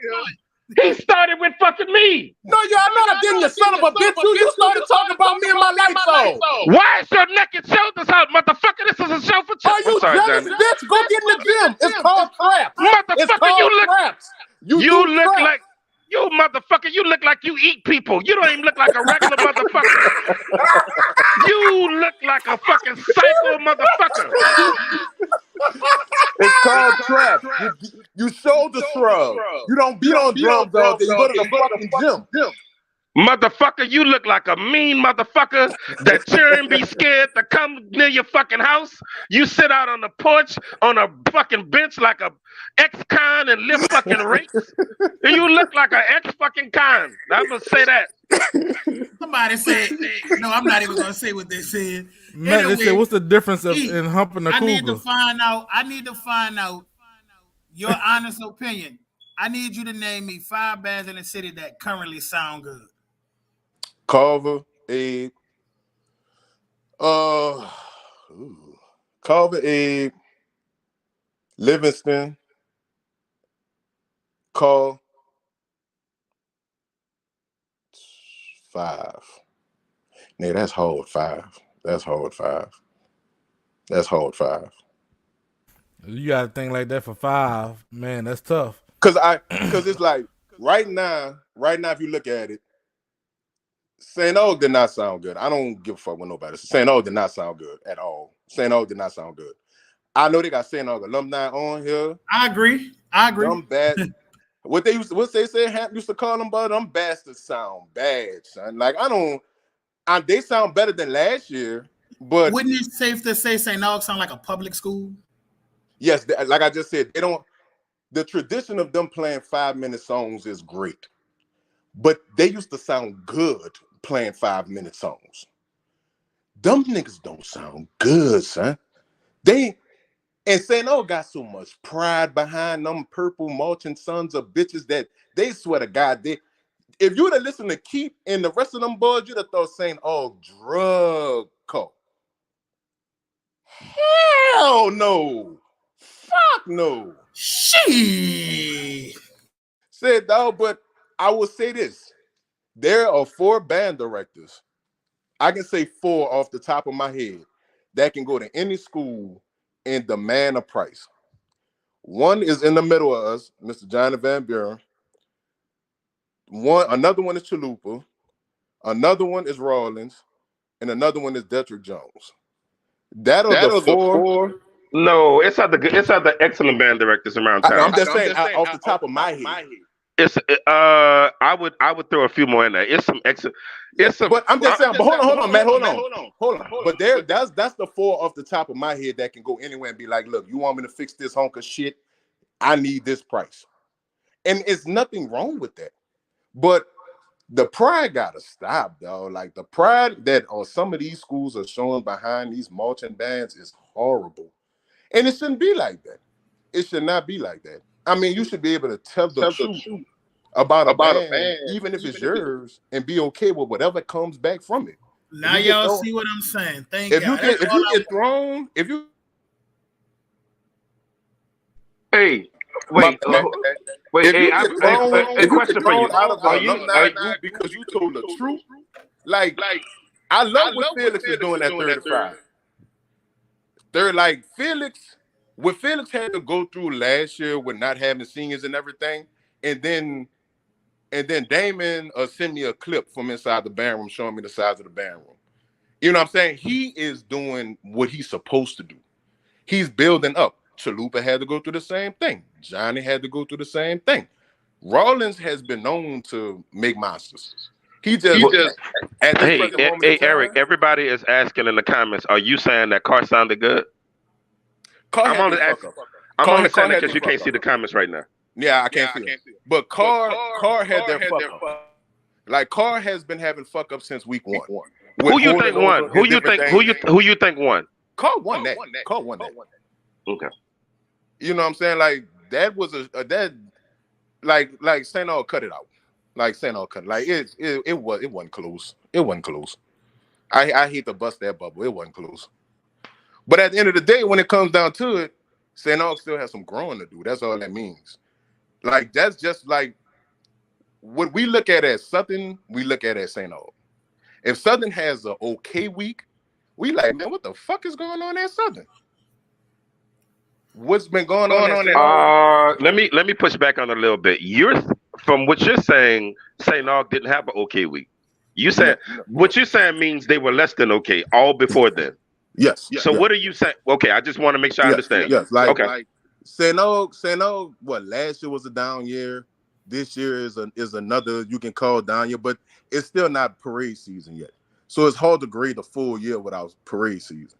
He started with fucking me. No, y'all not. I didn't, you son of a bitch. You started talking about me and my lights on. Why is your naked shoulders out, motherfucker? This is a show for Are you jealous, bitch? Go get in the gym. It's called traps. It's Motherfucker, called you look traps. You look traps. like you motherfucker. You look like you eat people. You don't even look like a regular motherfucker. You look like a fucking psycho motherfucker. It's called traps. You shoulder shrug. You don't beat on drums all day. You go to the fucking gym. Motherfucker, you look like a mean motherfucker that children be scared to come near your fucking house. You sit out on the porch on a fucking bench like a ex-con and lift fucking rakes. And you look like an ex-fucking con. I'm gonna say that. Somebody said, no, I'm not even gonna say what they said. Man, Anyway, they said, what's the difference in humping a cougar? I need to find out your honest opinion. I need you to name me 5 bands in the city that currently sound good. Carver, Abe, Carver, Abe, Livingston, Call, 5. Nah, that's hard 5. That's hard 5. That's hard 5. You got to think like that for 5. Man, that's tough. Cause it's like right now, if you look at it, St. Aug did not sound good. I don't give a fuck with nobody. St. Aug did not sound good at all. St. Aug did not sound good. I know they got St. Aug alumni on here. I agree. Them bad. What they said, Hamp used to call them, but them bastards sound bad, son. Like they sound better than last year, but wouldn't it safe to say St. Aug sound like a public school? Yes, like I just said, they don't. The tradition of them playing 5-minute songs is great, but they used to sound good playing 5-minute songs. Them niggas don't sound good, son. And St. O got so much pride behind them purple marching sons of bitches that they swear to God, if you would have listened to Keep and the rest of them boys, you'd have thought St. O drug cult. Hell no. Fuck no. She Said dog, but I will say this. There are 4 band directors. I can say 4 off the top of my head that can go to any school and demand a price. One is in the middle of us, Mr. Johnny Van Buren. Another one is Chalupa. Another one is Rawlins. And another one is Detrick Jones. That are the 4. No, it's other excellent band directors around town. I'm just saying off the top of my head. It's I would throw a few more in there. It's some excellent. But I'm just saying. But hold on, Matt. Hold on. But that's the 4 off the top of my head that can go anywhere and be like, look, you want me to fix this hunk of shit? I need this price, and it's nothing wrong with that. But the pride gotta stop, dog. Like the pride that some of these schools are showing behind these marching bands is horrible, and it shouldn't be like that. It should not be like that. I mean, you should be able to tell the truth about a band, even if it's yours, and be okay with whatever comes back from it. Now y'all see what I'm saying. Thank you. If you get thrown, Hey, wait. Hey, I have a question for you. Out of the alumni group because you told the truth, like I love what Felix is doing at 35. They're like Felix. What Felix had to go through last year with not having seniors and everything, and then Damon sent me a clip from inside the band room showing me the size of the band room. You know what I'm saying? He is doing what he's supposed to do. He's building up. Chalupa had to go through the same thing. Johnny had to go through the same thing. Rollins has been known to make monsters. He just at this present moment in time, Eric, everybody is asking in the comments, are you saying that Carr sounded good? I'm only saying that because you can't see the comments right now. Yeah, I can't see it. But Carr had their fuck up. Like Carr has been having fuck up since week 1. Who you think won? Who you think won? Carr won that. Carr won that. Okay. You know what I'm saying? Like that was like St. O cut it out. Like St. O cut it. Like it wasn't close. It wasn't close. I hate to bust that bubble. It wasn't close. But at the end of the day, when it comes down to it, St. Aug still has some growing to do. That's all that means. Like, that's just like what we look at as Southern, we look at as St. Aug. If Southern has an okay week, we like, man, what the fuck is going on at Southern? What's been going on there? Let me push back on a little bit. From what you're saying, St. Aug didn't have an okay week. You said what you're saying means they were less than okay all before then. Yes. So what are you saying? Okay, I just want to make sure I understand. Yes, like St. Aug, what last year was a down year. This year is another you can call down year, but it's still not parade season yet. So it's hard to grade a full year without parade season.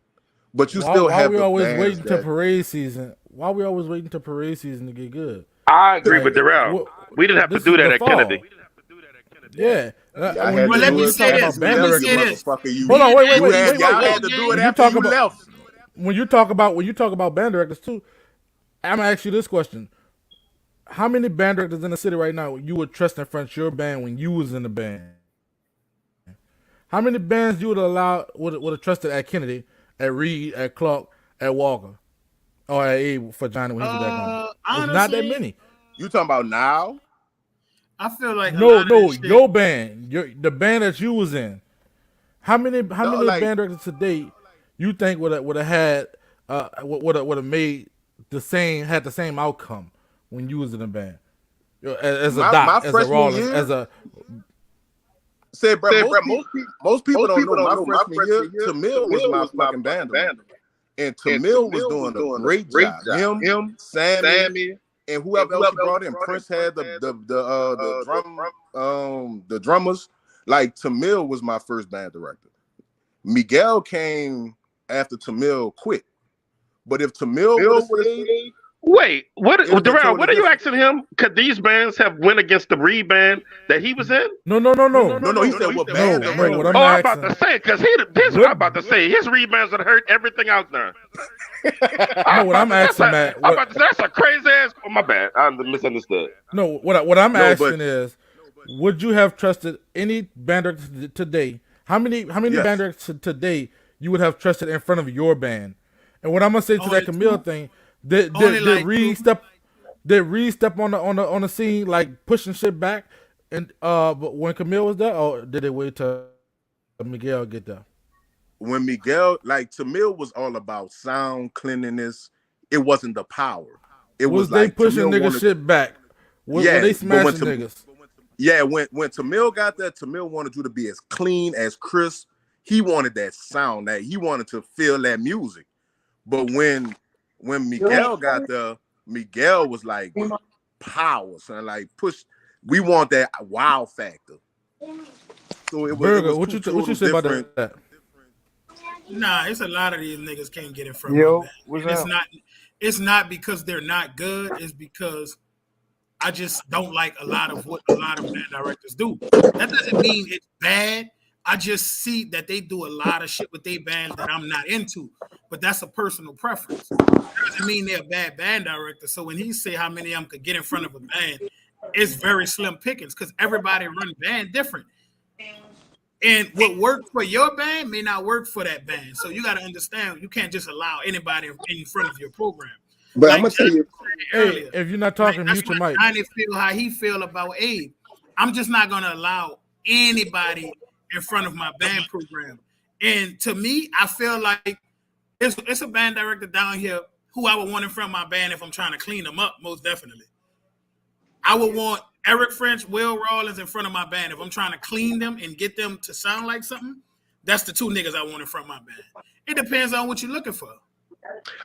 But you still have why we always waiting to parade season? Why we always waiting to parade season to get good? I agree with Darrell. We didn't have to do that at Kennedy. Yeah. Well, let me say this. Hold on, wait. When you talk about band directors too, I'm gonna ask you this question: how many band directors in the city right now you would trust in front of your band when you was in the band? How many bands you would have trusted at Kennedy, at Reed, at Clark, at Walker, or at Abe for Johnny when he was back home? It's not that many. You talking about now? I feel like your band, the band that you was in. How many band directors today you think would have had would have made the same outcome when you was in the band? As a Doc, as a Rollins, as a most people don't know my freshman year, Tamil was my fucking band director. And Tamil was doing a great job. Him, Sammy, and whoever else he brought in. Prince had the drummers. Like Tamil was my first band director. Miguel came after Tamil quit. But if Tamil would have stayed, Wait, what, It'd have been Darrell? totally What are you different. asking him? Could these bands have went against the Reed band that he was in? No. No, he said what band the No. Reed What was I'm Oh, I'm about asking, to say, because this is what what? I'm about to say. His rebounds would hurt everything out there. No, what I'm asking, Matt. I'm about to say, that's a crazy ass. Oh, my bad. I misunderstood. No, what I'm No, but asking is, would you have trusted any band director today? How many yes. band directors today you would have trusted in front of your band? And what I'm gonna say to Only that Camille two. thing, did Only like Reed two. step on the scene like pushing shit back? And but when Camille was there, or did they wait till Miguel get there? When Miguel, like Tamil was all about sound, cleanliness. It wasn't the power. It Was was they like pushing Tamil niggas wanted. shit back? Were Yeah, they but when smashing niggas? when Tamil got there, Tamil wanted you to be as clean, as crisp. He wanted that sound, that he wanted to feel that music. But when Miguel got there, Miguel was like power, son. Like push, we want that wow factor. So it Burger, was what two you total say about different. that? Nah, it's a lot of these niggas can't get in front of Yo, my band. what's And up? it's not because they're not good, it's because I just don't like a lot of what a lot of band directors do. That doesn't mean it's bad. I just see that they do a lot of shit with their band that I'm not into. But that's a personal preference. That doesn't mean they're a bad band director. So when he say how many of them could get in front of a band, it's very slim pickings because everybody run band different. And what worked for your band may not work for that band. So you got to understand, you can't just allow anybody in front of your program. But I'm Like gonna tell Johnny you, said Hey, earlier, if you're not like, talking, that's mute your why mic. Johnny feel how he feel about Abe. I'm just not gonna allow anybody in front of my band program. And to me, I feel like it's a band director down here who I would want in front of my band if I'm trying to clean them up, most definitely. I would want Eric French, Will Rawlins in front of my band. If I'm trying to clean them and get them to sound like something, that's the two niggas I want in front of my band. It depends on what you're looking for.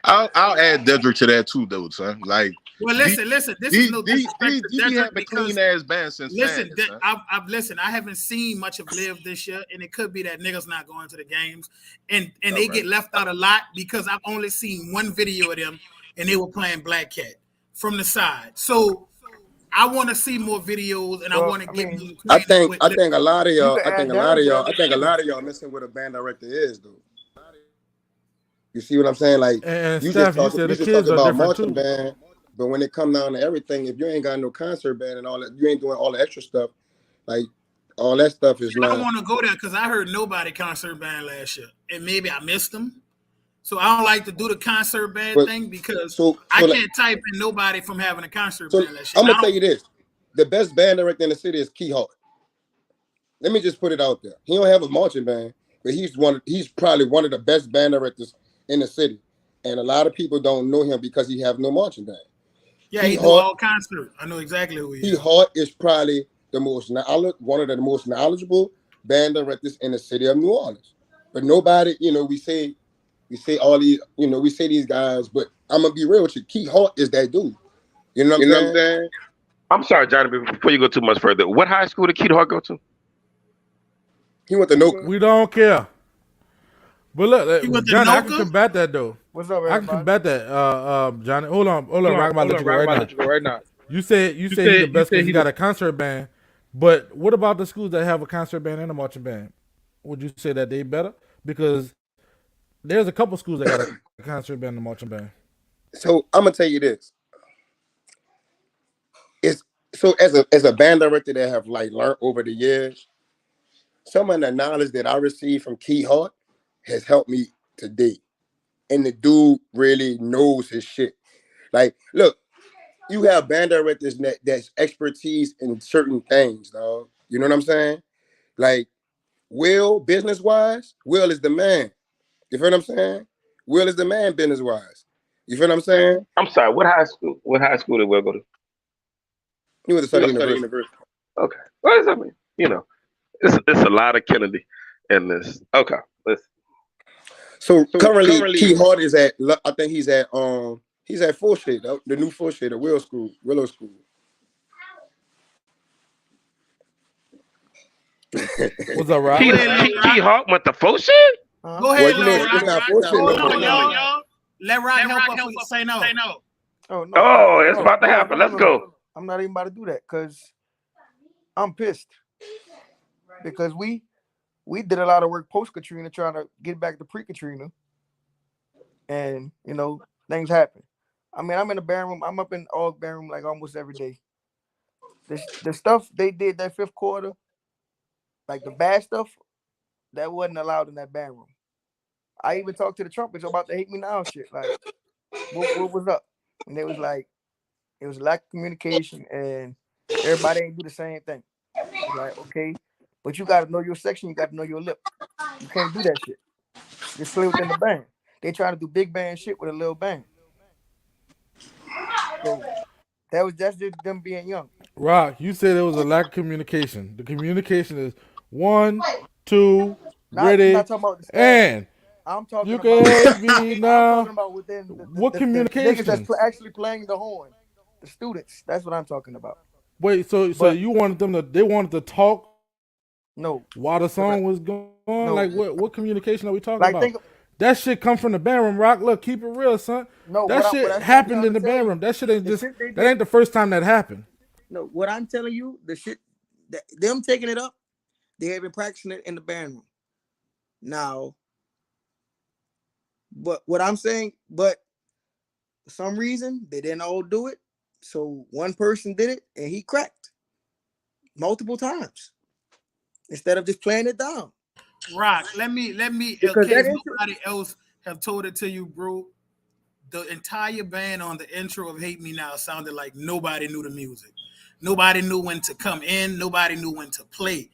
I'll add Dedrick to that too, though, son. Like, Well, listen. This is no disrespect to he Dedrick have a because clean ass band since listen, Madness, son. listen. I haven't seen much of Liv this year, and it could be that niggas not going to the games, and they Right. get left out a lot because I've only seen one video of them, and they were playing Black Cat from the side. So I want to see more videos, and I want to get more I acquainted think with I Liv. think a lot of y'all, You can I think add a lot of Derek y'all, to I think a lot of y'all missing what a band director is, though. You see what I'm saying? Like And you Steph, just you talk, said you the just talk kids are about different marching too. band, but when it come down to everything, if you ain't got no concert band and all that, you ain't doing all the extra stuff. Like all that stuff is I don't not. want to go there because I heard nobody concert band last year, and maybe I missed them. So I don't like to do the concert band But thing because so I like, can't type in nobody from having a concert so band last year. I'm And I gonna tell don't. you this: the best band director in the city is Key Hart. Let me just put it out there. He don't have a marching band, but he's probably one of the best band directors in the city. And a lot of people don't know him because he have no marching band. Yeah, Key he do Hart, all concert. I know exactly who he Key is. Hart is probably one of the most knowledgeable band directors in the city of New Orleans. But nobody, we say all these, we say these guys, but I'm gonna be real with you. Key Hart is that dude. You know what I'm saying? I'm sorry, Johnny, before you go too much further, what high school did Keith Hart go to? He went to no. We don't care. But look, He went to Johnny, I can Noka. combat that though. What's up, I can everybody? combat that. Johnny, hold on, Rock, I'm about to let you go right now. You say he's the best because he got a concert band, but what about the schools that have a concert band and a marching band? Would you say that they better? Because there's a couple schools that got a concert band and a marching band. So I'm gonna tell you this. It's so as a band director that have like learned over the years, some of the knowledge that I received from Key Hart has helped me today. And the dude really knows his shit. Like, look, you have band directors that's expertise in certain things, dog. You know what I'm saying? Like, Will, business wise, Will is the man. You feel what I'm saying? Will is the man, business wise. You feel what I'm saying? I'm sorry, what high school? What high school did Will go to? He was a Southern University. Okay. What does that mean? It's a lot of Kennedy in this. Okay. Let's. So currently Key Hart is at, I think he's at Full Shade, the new Full Shade, the Willow School. What's up, Rob? Key Hart went to full shit? Go ahead, Well, it's not Full Shade. Hold No on, more. y'all. Let Rock help us say no. Oh no! Oh, it's No, about to no, happen. no, Let's no, go. no. I'm not even about to do that because I'm pissed because we did a lot of work post Katrina trying to get back to pre Katrina, and things happen. I mean, I'm in the band room. I'm up in all band room like almost every day. The stuff they did that fifth quarter, like the bad stuff, that wasn't allowed in that band room. I even talked to the trumpets about the hate me now shit. Like, what was up? And they was like, it was lack of communication and everybody ain't do the same thing. It's like, okay, but you gotta know your section, you gotta know your lip. You can't do that shit. Just play within the band. They trying to do big band shit with a little band. So that's just them being young. Rock, you said there was a lack of communication. The communication is 1, 2, You're ready, not talking about the staff. and I'm talking you about can hate me I'm now. talking about within What the communication? niggas that's actually playing the horn. The students. That's what I'm talking about. Wait, so you wanted them to? They wanted to talk. No. While the song was going, No. like what communication are we talking Like, about? That shit come from the band room, Rock. Look, keep it real, son. No, that what shit I'm happened in trying the to tell band you, room. That shit ain't the just. shit they That did- ain't the first time that happened. No, what I'm telling you, the shit them taking it up, they have been practicing it in the band room. Now, but what I'm saying, but for some reason they didn't all do it. So one person did it and he cracked multiple times instead of just playing it down. Rock, let me Because in case that nobody else have told it to you, bro. The entire band on the intro of Hate Me Now sounded like nobody knew the music. Nobody knew when to come in. Nobody knew when to play.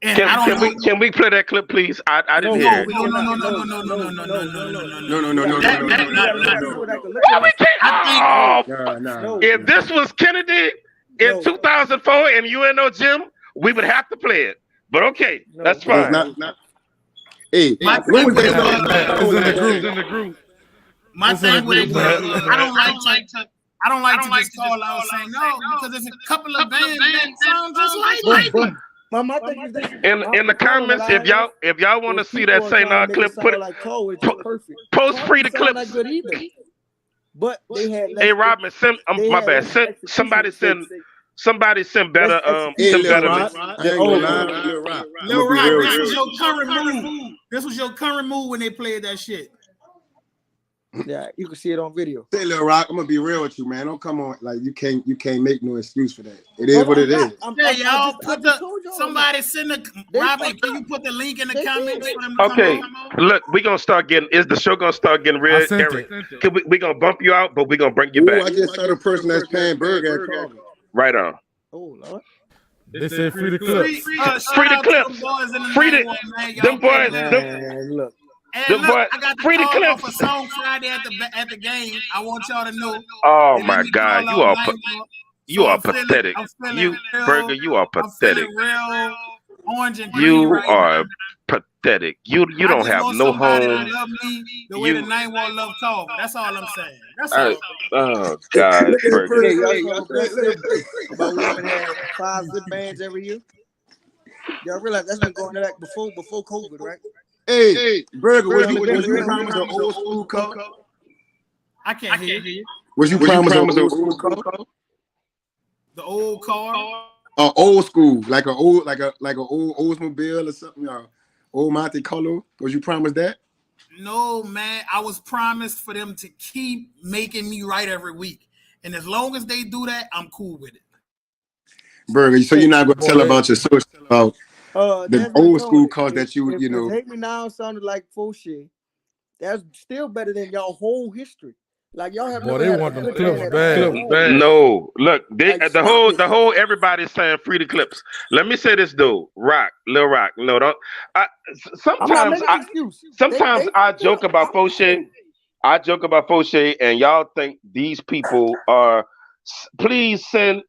And I don't know. Can we play that clip, please? I didn't hear it. No. How we can't? Oh, if this was Kennedy in 2004 and UNO Gym, we would have to play it. But okay, that's fine. Hey, my when was thing that? It's in the group. My thing with it, I don't like to just call out saying no because there's a couple of bands that sound just like it. My thing is this. In the comments, if y'all want to see that St. Clip, put it. Like Cole, it's perfect. Post free the clips. Not good either. But they had less. Hey Robin, send my bad. Somebody send better some better links. Lil Rock, this was your current move. This was your current move when they played that shit. Yeah, you can see it on video. Say, Lil Rock, I'm gonna be real with you, man. Don't come on like you can't make no excuse for that. It is what it is. Y'all somebody send a Robin. Can you put the link in the comments? Okay, look, we gonna start getting. Is the show gonna start getting real, Eric? We gonna bump you out, but we gonna bring you back. I just saw the person that's paying Burger and called me. Right on. Oh Lord. They said free the clips. Free the clips. Free them boys. Look. And look, I got the call off a song Friday at the game. I want y'all to know. Oh my God, you are pathetic. Burger, you are pathetic. Real orange and you are pathetic. You don't have no home. The way the 9-1 love talk. That's all I'm saying. That's all. Oh God, Burger. About we haven't had 5 good bands every year. Y'all realize that's been going back before COVID, right? Hey, Burger, was you promised an old school car? I can't hear you. Was you promised an old school car? The old car? Old school, like an old Oldsmobile or something, old Monte Carlo. Was you promised that? No, man. I was promised for them to keep making me right every week. And as long as they do that, I'm cool with it. Burger, so you're not going to tell about your social about the old school cars that you know. Hate Me Now sounded like Fauché. That's still better than y'all whole history. Like y'all have. Boy, they want them clips bad. No, look, the whole everybody's saying free the clips. Let me say this, though, Lil Rock. No, don't. Sometimes I joke about Fauché. And y'all think these people are. Please send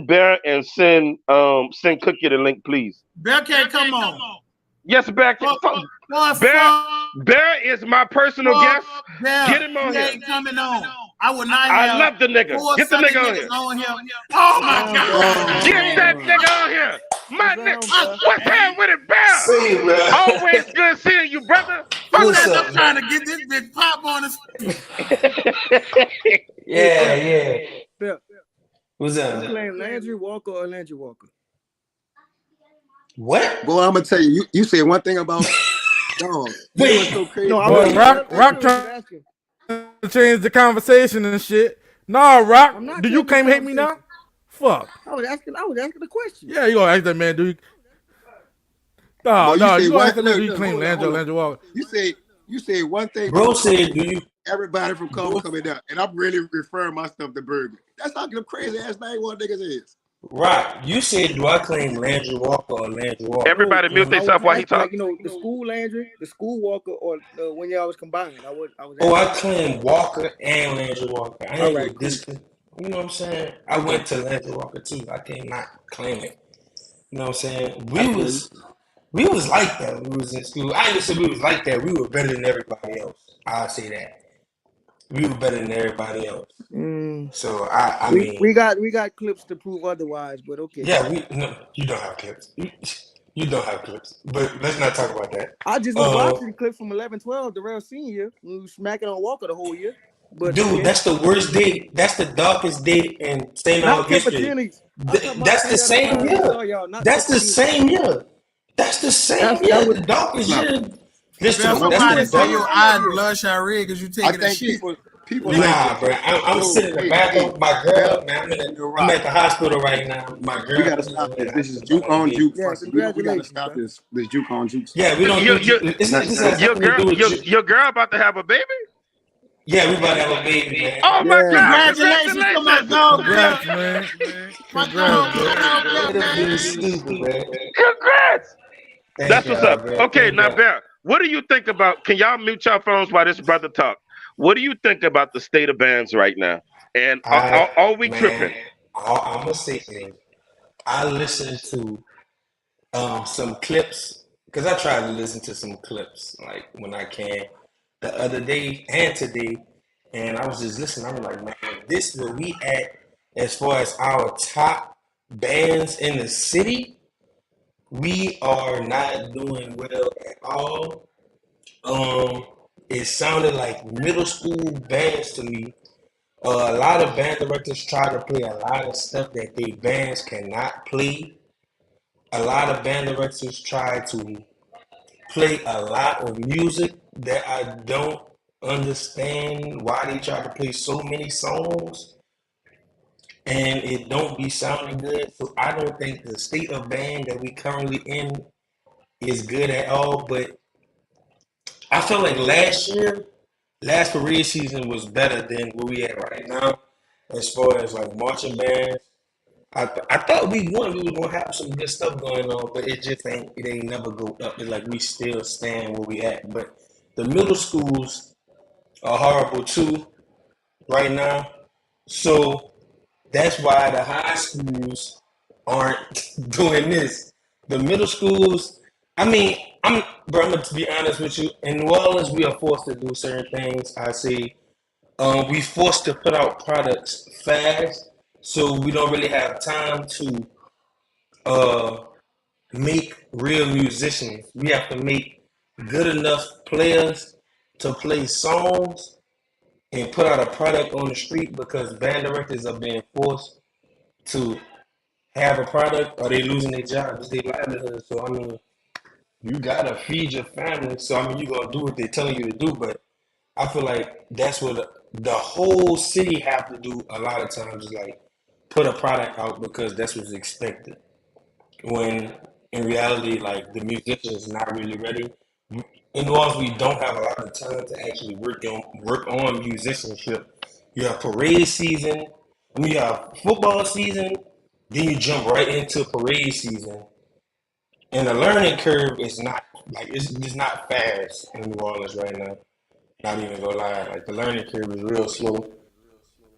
Bear and send Cookie the link, please. Bear can't come on. Yes, Bear. Bear is my personal guest. Get him on here. Ain't coming on. I would not. I love the nigga. Get the nigga on here. Oh my God. Get that nigga on here. My What's nigga, down, bro? what's happening with it, Bear? See, man. Always good seeing you, brother. He What's said, up, I'm trying to get this bitch pop on his. Yeah, Hey, yeah. Phil, What's you up? claim Landry Walker or Landry Walker? What? Boy, I'm gonna tell you, you said one thing about dog. You know what's Wait. so crazy? No, I Boy, was Rock that's Rock what I was trying asking. to change the conversation and shit. Nah, Rock, I'm not do you changing claim the hate me now? conversation. Fuck. I was asking the question. Yeah, you gonna ask that man, do you? Boy, you No, say you gonna one. ask that man, do Look, you claim hold on, Landry or hold on. Landry Walker? You say one thing Bro about Carver. said, do you? Everybody from Carver coming down, and I'm really referring my stuff to Bergen. That's not them crazy ass thing what niggas is. Rock, you said, do I claim Landry Walker or Landry Walker? Everybody mute I was themselves while he asking, talk. like, the school Landry, the school Walker, or when y'all was combined. I was Oh, asking. I claim Walker and Landry Walker. I All ain't right, gonna cool. you know what I'm saying? I went to Landry Walker too. I cannot claim it. You know what I'm saying? We was like that when we was in school. I didn't say we was like that. We were better than everybody else. I'll say that. We were better than everybody else. So I mean, We got clips to prove otherwise, but okay. yeah, no, you don't have clips. You don't have clips. But let's not talk about that. I just was watching clips from 11-12, the real senior year. We was smacking on Walker the whole year. But Dude, okay. that's the worst day. That's the darkest day in St. Not Aug history. Kempatini's. I'm talking about That's the straight out of same town. We year. saw y'all. Not That's the Kempatini's. same year. That's the same year. That was The darkest Nah. year. Bill, Listen, somebody that's say the your dark. eyes bloodshot red because you I taking a think shit. people like Nah, bro. I'm yo, sitting in the hey, bathroom with my Bell, girl, man. yo, I'm Rock. at the hospital right now. My We girl gotta is stop at this. the This is hospital. juke on juke. Yeah, First, we gotta congratulations, stop bro. this juke on juke stuff. Yeah, we don't do. This has nothing to do with you. Your girl about to have a baby? Yeah, we about to have a baby, man. Oh my Yeah. God! Congratulations to my Congratulations! dog, Bill. Congrats, man. My Congrats, bro. dog, Bill, It'll man. be stupid, man. Congrats! Thank That's what's y'all, up. man. Okay, Thank now y'all. Bear, what do you think about? Can y'all mute your phones while this brother talk? What do you think about the state of bands right now? And are we tripping? I'm gonna say this. I listened to some clips because I try to listen to some clips like when I can the other day and today, and I was just listening. I'm like, man, this where we at as far as our top bands in the city. We are not doing well at all. It sounded like middle school bands to me. A lot of band directors try to play a lot of stuff that their bands cannot play. A lot of band directors try to play a lot of music that I don't understand why they try to play so many songs and it don't be sounding good. So I don't think the state of band that we currently in is good at all. But I feel like last parade season was better than where we at right now as far as like marching bands. I thought we won. We was gonna have some good stuff going on, but it ain't never go up. It's like we still stand where we at. But the middle schools are horrible too right now. So that's why the high schools aren't doing this. The middle schools, I mean, I'm gonna be honest with you. In New Orleans, we are forced to do certain things. I say we forced to put out products fast, so we don't really have time to uh, make real musicians. We have to make good enough players to play songs and put out a product on the street because band directors are being forced to have a product or they losing their jobs, their livelihood. So I mean, you gotta feed your family. So I mean, you gonna do what they're telling you to do. But I feel like that's what the whole city have to do. A lot of times is like put a product out because that's what's expected. When in reality, like the musician is not really ready. In New Orleans, we don't have a lot of time to actually work on musicianship. You have parade season, you have football season, then you jump right into parade season, and the learning curve is not like it's not fast in New Orleans right now. Not even gonna lie, like the learning curve is real slow.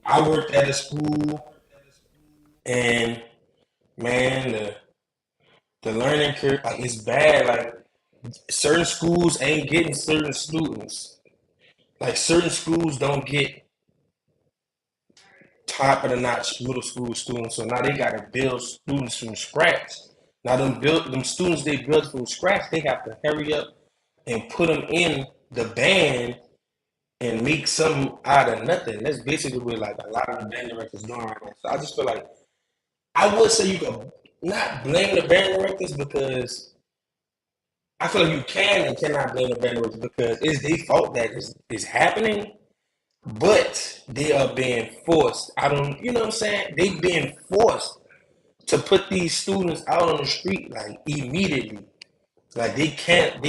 I worked at a school, and man, the learning curve like it's bad. Like certain schools ain't getting certain students. Like certain schools don't get top of the notch middle school students, so now they gotta build students from scratch Now them students they build from scratch, they have to hurry up and put them in the band and make something out of nothing. That's basically what like a lot of the band directors doing right now. So I just feel like I would say you could not blame the band directors because I feel like you can and cannot blame the band directors because it's their fault that is happening, but they are being forced. I don't, you know what I'm saying? They being forced to put these students out on the street like immediately. Like they can't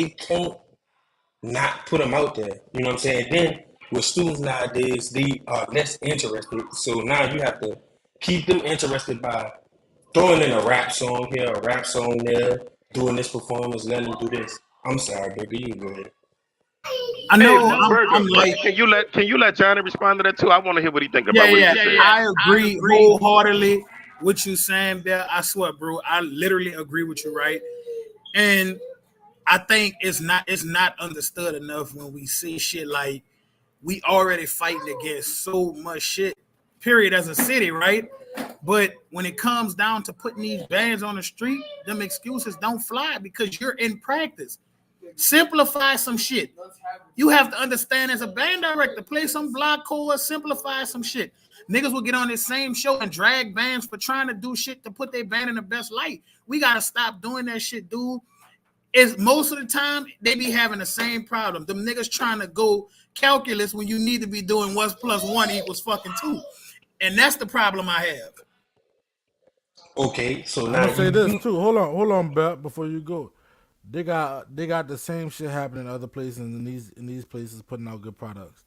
not put them out there. You know what I'm saying? Then with students nowadays, they are less interested. So now you have to keep them interested by throwing in a rap song here, a rap song there, doing this performance, letting them do this. I'm sorry, baby, you go ahead. I Hey, know I'm Burger, like, can you let Johnny respond to that too? I want to hear what he think yeah, about what he yeah. just said. I agree wholeheartedly with you saying that. I swear, bro. I literally agree with you, right? And I think it's not understood enough when we see shit like we already fighting against so much shit, period, as a city, right? But when it comes down to putting these bands on the street, them excuses don't fly because you're in practice. Simplify some shit. You have to understand as a band director, play some block chords, simplify some shit. Niggas will get on this same show and drag bands for trying to do shit to put their band in the best light. We gotta stop doing that shit, dude. Is most of the time they be having the same problem. Them niggas trying to go calculus when you need to be doing 1+1 = fucking 2. And that's the problem I have. Okay, so I'm now gonna say this you too. Hold on, Bert, before you go. They got the same shit happening in other places, and these places putting out good products.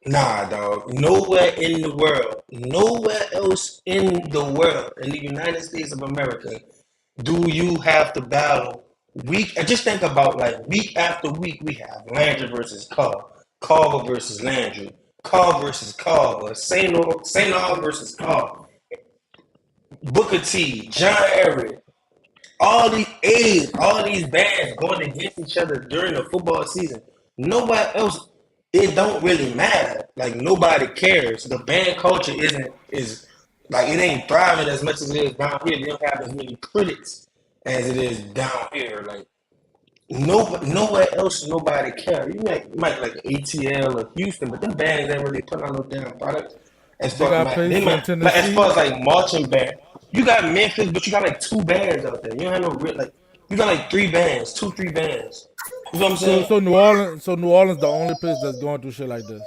nah, dog. Nowhere else in the world, in the United States of America, do you have to battle week? Just think about like week after week, we have Landry versus Carr, Carver versus Landry, Carr versus Carver, Saint Aug versus Carr, Booker T, John Everett, all these bands going against each other during the football season. Nobody else. It don't really matter. Like nobody cares. The band culture is like it ain't thriving as much as it is down here. They don't have as many critics as it is down here. Like nowhere else, nobody care. You might like ATL or Houston, but them bands ain't really putting on no damn product. As They far got like, they places in might like as far Tennessee. as like marching band, you got Memphis, but you got like two bands out there. You don't have no real like you got like three bands, two, three bands. You know what I'm So saying? so New Orleans the only place that's going through shit like this.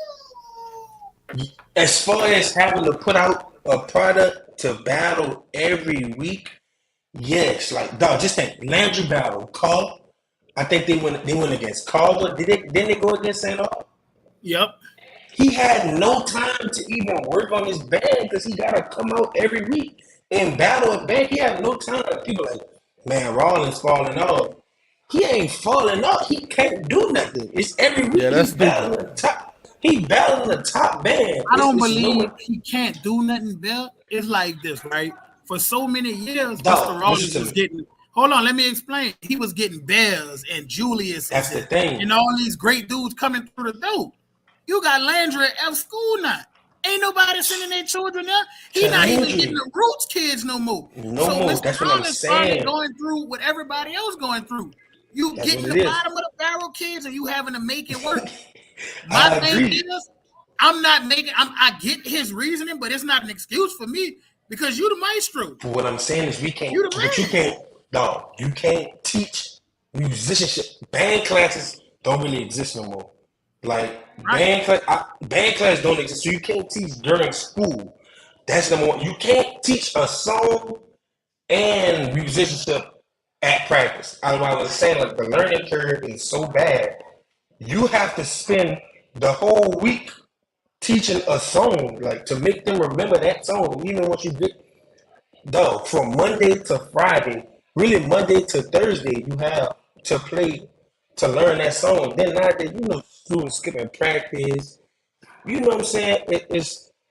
As far as having to put out a product to battle every week, yes. Like dog, just think Landry battle, Carl. I think they went against Carver. Didn't they go against St. Aug? Yep. He had no time to even work on his band because he gotta come out every week and battle a band. He had no time. People like, man, Rollins falling off. He ain't falling off. He can't do nothing. It's every week Yeah, that's he stupid. battling the top. He battling the top band. I don't It's believe nowhere. he can't do nothing, Bill. It's like this, right? For so many years, Mr. Dog, listen Rollins to was me. getting. Hold on, let me explain. He was getting Bears and Julius's That's the and thing. all these great dudes coming through the door. You got Landry at F school now. Ain't nobody sending their children there. He To not even getting Landry. the Roots kids no more. No So more. Mr. That's what I'm Rollins finally saying. going through what everybody else going through. You That's what getting it the is. bottom of the barrel kids and you having to make it work. My I thing agree. is, I'm not making. I get his reasoning, but it's not an excuse for me because you the maestro. But what I'm saying is we can't, You the but you man, can't, no, you can't teach musicianship. Band classes don't really exist no more. Like right? band class don't exist, so you can't teach during school. That's number one. You can't teach a song and musicianship at practice. I was saying like the learning curve is so bad. You have to spend the whole week teaching a song, like to make them remember that song. Even once you get though, from Monday to Friday, really Monday to Thursday, you have to play to learn that song. Then nowadays, students skipping practice. You know what I'm saying? It's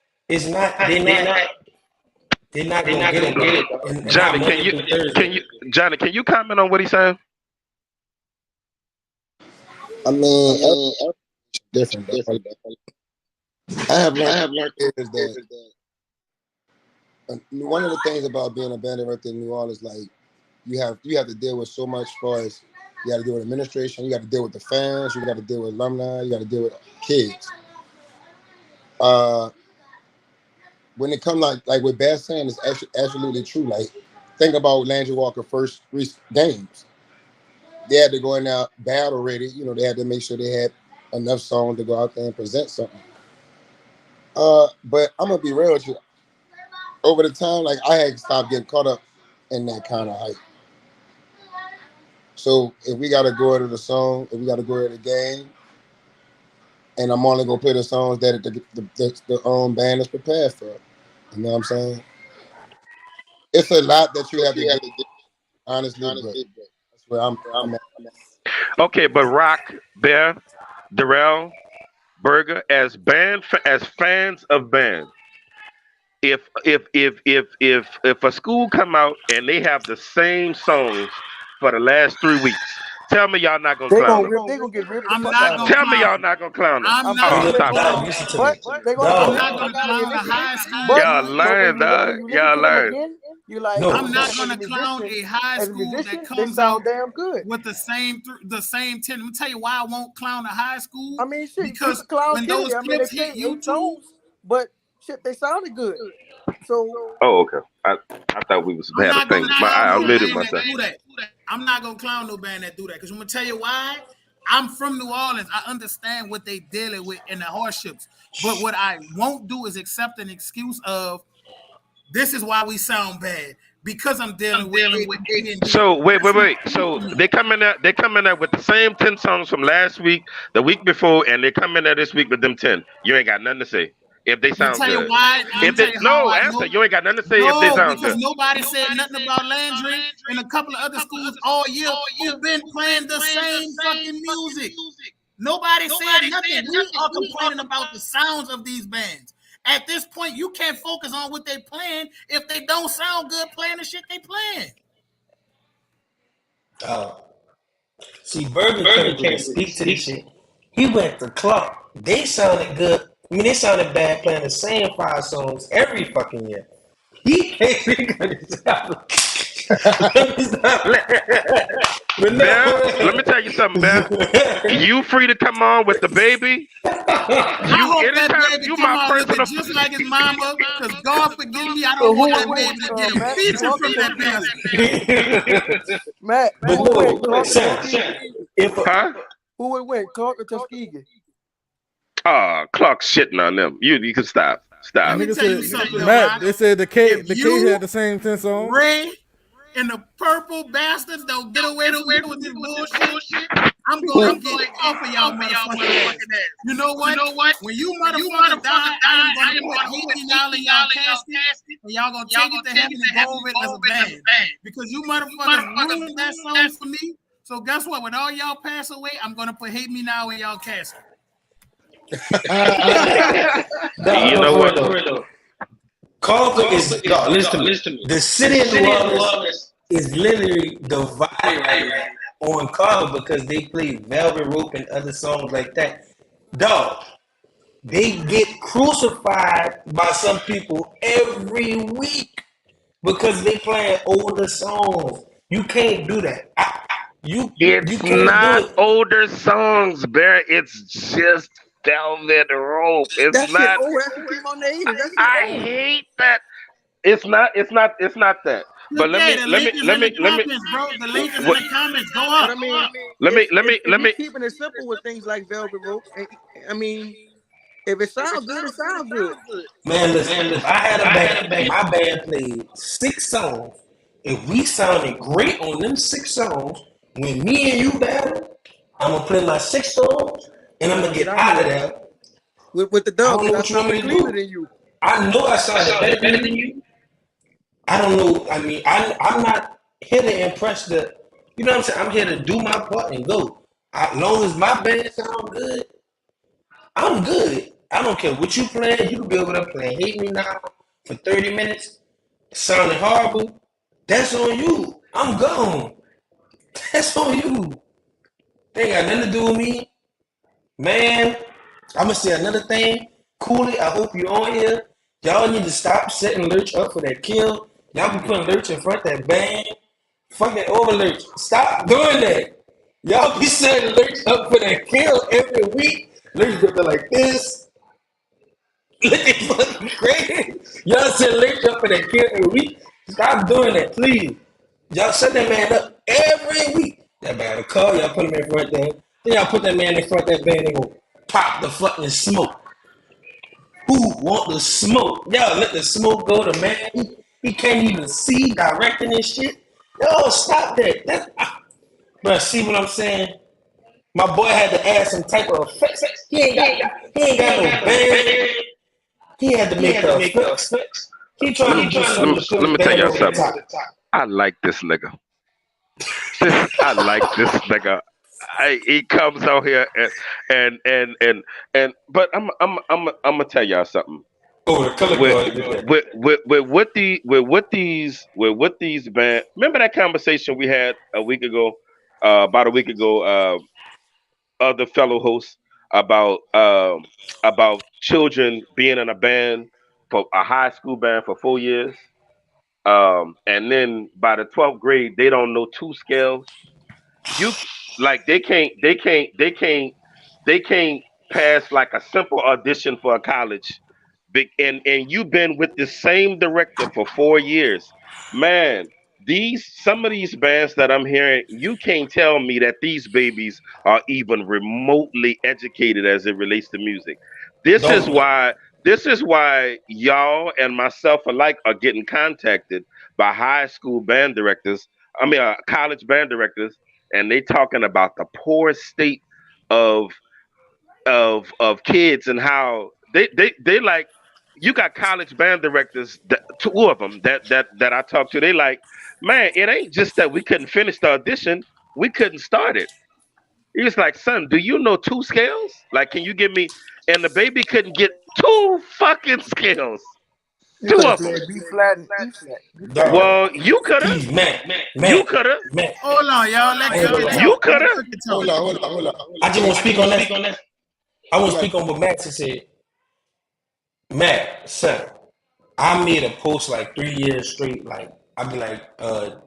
not they're not gonna get it though. And not Johnny, Monday through Thursday. Can you comment on what he's saying? I mean, everything's different, though. I have learned is that one of the things about being a band director in New Orleans, like you have to deal with so much. As far as you got to deal with administration, you got to deal with the fans, you got to deal with alumni, you got to deal with kids. When it comes like with Bass saying, it's absolutely true. Like think about Landry Walker's first 3 games. They had to go in there battle ready. You know, they had to make sure they had enough songs to go out there and present something. But I'm gonna be real with you. Over the time, like I had stopped getting caught up in that kind of hype. So if we gotta go into the song, if we gotta go into the game, and I'm only gonna play the songs that the band is prepared for. You know what I'm saying? It's a lot that you have to do, honestly, but that's where I'm at. Okay, but Rock, Bear, Darrell, Burger, as fans of band, if a school come out and they have the same songs for the last 3 weeks, tell me y'all not gonna They clown gonna them. rip. They gonna get ripped the I'm fuck not out of gonna them. Tell me clown. y'all not gonna clown them. I'm I'm not Oh, telling gonna you, stop it. clown. Listen to but me. they're gonna get I'm ripped not the Dog. fuck gonna out of you clown a initially. high school. But Y'all lying, when dog. you listen Y'all to them lying. again, you like, I'm No. not damn. As a gonna clown musician, a high as a school that musician, they comes sound out damn good. with the same 10. Let me tell you why I won't clown a high school. I mean, shit, you Because could clown when those Kennedy. I mean, they clips hit played 8 YouTube, songs, but shit, they sounded good. So Oh, okay. I thought we was I'm had a not gonna thing. clown I no muted band that myself. do that. I'm not gonna clown no band that do that. Because I'm gonna tell you why. I'm from New Orleans. I understand what they dealing with in the hardships. But what I won't do is accept an excuse of this is why we sound bad. Because I'm dealing with A, B, and D. So That's not wait. cool So for me. they come in there. They come in there with the same 10 songs from last week, the week before, and they come in there this week with them 10. You ain't got nothing to say if they I'm gonna sound tell you good. why. I'm If gonna tell they you how no I answer, know. you ain't got nothing to say if they No, sound because good. nobody said nothing about Landry and a couple of other schools all year who've been playing the same fucking music. Nobody said nothing. We are complaining about the sounds of these bands. At this point, you can't focus on what they playing if they don't sound good playing the shit they playing. See, Bergen came through to speak to this shit. He went to Clark. They sounded good. I mean, they sounded bad playing the same 5 songs every fucking year. He came through to stop. Let me stop. But Bear, let me no. tell you something, Bear. You free to come on with the baby. I You hope that anytime baby you come my out with it personal. just like his mama, because God forgive me, I So don't want who that would win, baby to get a Matt? feature Clark or from that bastard. Matt, But who would win, no, Clark or son, Tuskegee? if Huh? Who would win, Clark or Tuskegee? Clark shitting on them. You can stop. Let Stop. me Nigga tell you said, something, though, Matt, Rock. they said If the Cage you, had the same 10 songs. Ray, and the purple bastards don't get away from me with this bullshit, I'm going to get off of y'all motherfucking ass. You know what? When you motherfuckers die, I am going to put hate me now in y'all casket, and y'all going to take it to heaven and go over it as a band. Because you motherfuckers ruined that song for me. So guess what? When all y'all pass away, I'm going to put hate me now in y'all casket. You no, know for what? real though. Carver is dog. Listen to me. The city of New Orleans is literally divided right now on Carver because they play Velvet Rope and other songs like that. Dog, they get crucified by some people every week because they playing older songs. You can't do that. You It's can't do not it. older songs, Bear. It's just Velvet Rope. It's That shit not. old. That shit came on the 80s. That shit I old. hate that. It's not. It's not that. But Look at the link is in the comments, bro. The link is in what, the comments. Go But up. I mean, let me if we keeping it simple with things like Velvet Rope, I mean, if it sounds good, it sounds good. Man, listen, if I had a band, my band played 6 songs. If we sounded great on them 6 songs, when me and you battle, I'm gonna play my 6 songs and I'm And gonna I'm get get out of out of there there. with the I dub don't know because I what you want sounded me to cleaner do. than you. I know I sounded better than you. I don't know. I mean, I'm not here to impress the. You know what I'm saying? I'm here to do my part and go. As long as my band sound good, I'm good. I don't care what you playing. You can be over there playing Hate Me Now for 30 minutes, sounding horrible. That's on you. I'm gone. That's on you. They ain't got nothing to do with me. Man, I'm going to say another thing. Cooley, I hope you're on here. Y'all need to stop setting Lurch up for that kill. Y'all be putting Lurch in front of that band. Fuck that over Lurch. Stop doing that. Y'all be setting Lurch up for that kill every week. Lurch go like this. Looking fucking crazy. Y'all set Lurch up for that kill every week. Stop doing that, please. Y'all set that man up every week. That man will call, y'all put him in front there. Then y'all put that man in front of that band and go pop the fucking smoke. Who want the smoke? Y'all let the smoke go to man. He can't even see directing and shit. Yo, stop that. Bro, see what I'm saying? My boy had to add some type of effects. He ain't got no band. He had to make the effects. He trying to do something to put Let his me tell band y'all over the something. top. I like this nigga. I like this nigga. He comes out here and but I'm gonna tell y'all something. Oh, the color With guard did that. with these band. Remember that conversation we had a week ago, about a week ago, other fellow hosts about children being in a band for a high school band for 4 years, and then by the 12th grade they don't know two scales. Like they can't pass like a simple audition for a college. And you've been with the same director for 4 years, man. These some of these bands that I'm hearing, you can't tell me that these babies are even remotely educated as it relates to music. This is Don't. why this is why y'all and myself alike are getting contacted by high school band directors. I mean, college band directors, and they talking about the poor state of of kids and how they like. You got college band directors, two of them that I talked to. They like, man, it ain't just that we couldn't finish the audition, we couldn't start it. He was like, son, do you know two scales? Like, can you give me? And the baby couldn't get two fucking scales, You two could have of them. played B flat and E flat. B flat and E Dog. Well, you coulda, Please, man. you coulda, Man. Hold on, y'all. Let I ain't gonna Cookie lie. you talk. Let coulda. Cookie talk. Hold on. I just want to speak on that. I want You to got speak on what Max has said. Matt, son, I made a post like 3 years straight. Like, I'd be like,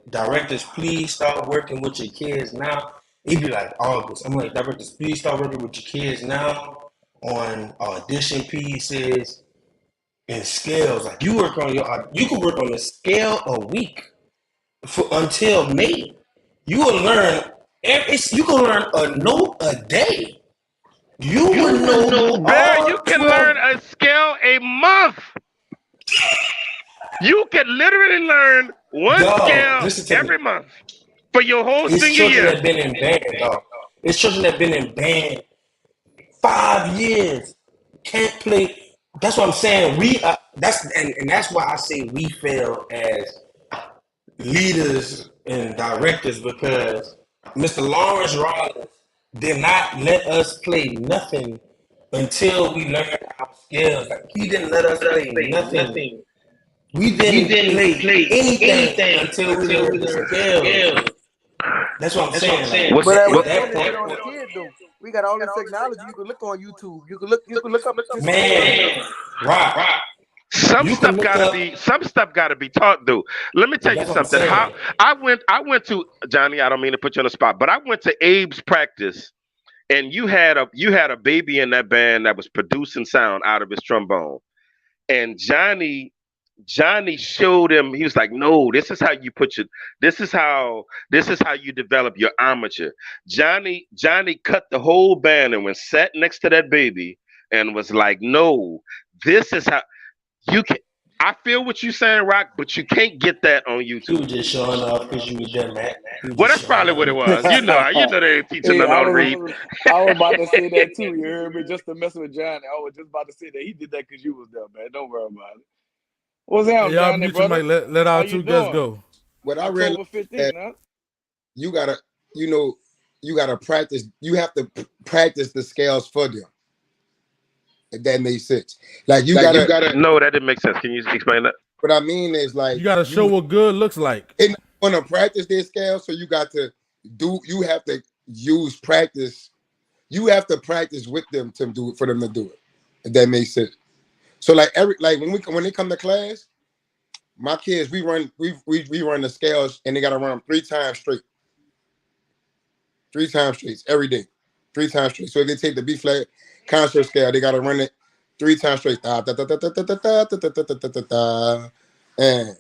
directors, please start working with your kids now. It'd be like August. I'm like, directors, please start working with your kids now on audition pieces and scales. Like, you can work on a scale a week until May. You will learn. You can learn a note a day. You will know Bear, you all can 12. learn a scale a month. You can literally learn one Dog, scale listen to me. every month for your whole It's senior children year. that been in band, dog. It's children that been in band 5 years. Can't play. That's what I'm saying. And that's why I say we fail as leaders and directors because Mr. Lawrence Rollins did not let us play nothing until we learned our skills. Like, he didn't let us play nothing. We didn't play anything until we learned the skills. That's what I'm saying. Like, What's But at at what? what that point is it point, on the kid though? We got all this technology. You can look on YouTube. You can look up the scales. man, Rock, Some you can stuff look gotta up. be some stuff gotta be taught though. Let me tell you That's what I'm something. How saying. I went to Johnny, I don't mean to put you on the spot, but I went to Abe's practice, and you had a baby in that band that was producing sound out of his trombone. And Johnny showed him. He was like, "No, this is how you put your. This is how you develop your armature." Johnny cut the whole band and went sat next to that baby and was like, "No, this is how you can." I feel what you're saying, Rock, but you can't get that on He YouTube. was just showing off because you was there, Matt. He was Well, just that's showing probably what it off. was. You know they ain't teaching Hey, them how to read. I was about to say that too. You heard me? Just to mess with Johnny. I was just about to say that he did that because you was there, man. Don't worry about it. What's Hey, down, y'all Johnny, mute your brother? mic. Let How our you two guests doing? go. what I realized October that 15th, huh? you gotta, you know, you gotta practice. You have to practice the scales for them. If that makes sense. Like you gotta. No, that didn't make sense. Can you explain that? What I mean is You like got to show what good looks like. they want to practice their scales, so you got to do. You have to use practice. You have to practice with them to do it for them to do it. If that makes sense. So like when they come to class, my kids we run the scales and they gotta run them 3 times straight. 3 times straight every day. 3 times straight. So if they take the B flat concert scale, they gotta run it 3 times straight. Da, da, da, da, da, da, da, da, da, da, da, da, da, da, and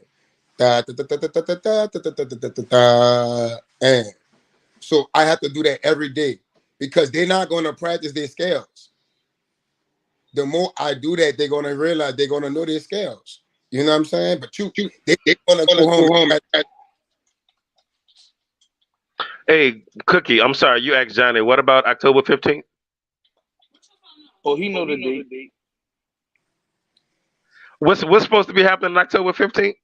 da, da, da, da, da, da, da, da, da, da, da, da, da, and so I have to do that every day because they're not gonna practice their scales. The more I do that, they're gonna realize they're gonna know their scales. You know what I'm saying? But they're gonna go home. Hey, Cookie, I'm sorry, you asked Johnny. What about October 15th? Oh, he know the date. What's supposed to be happening on October 15th?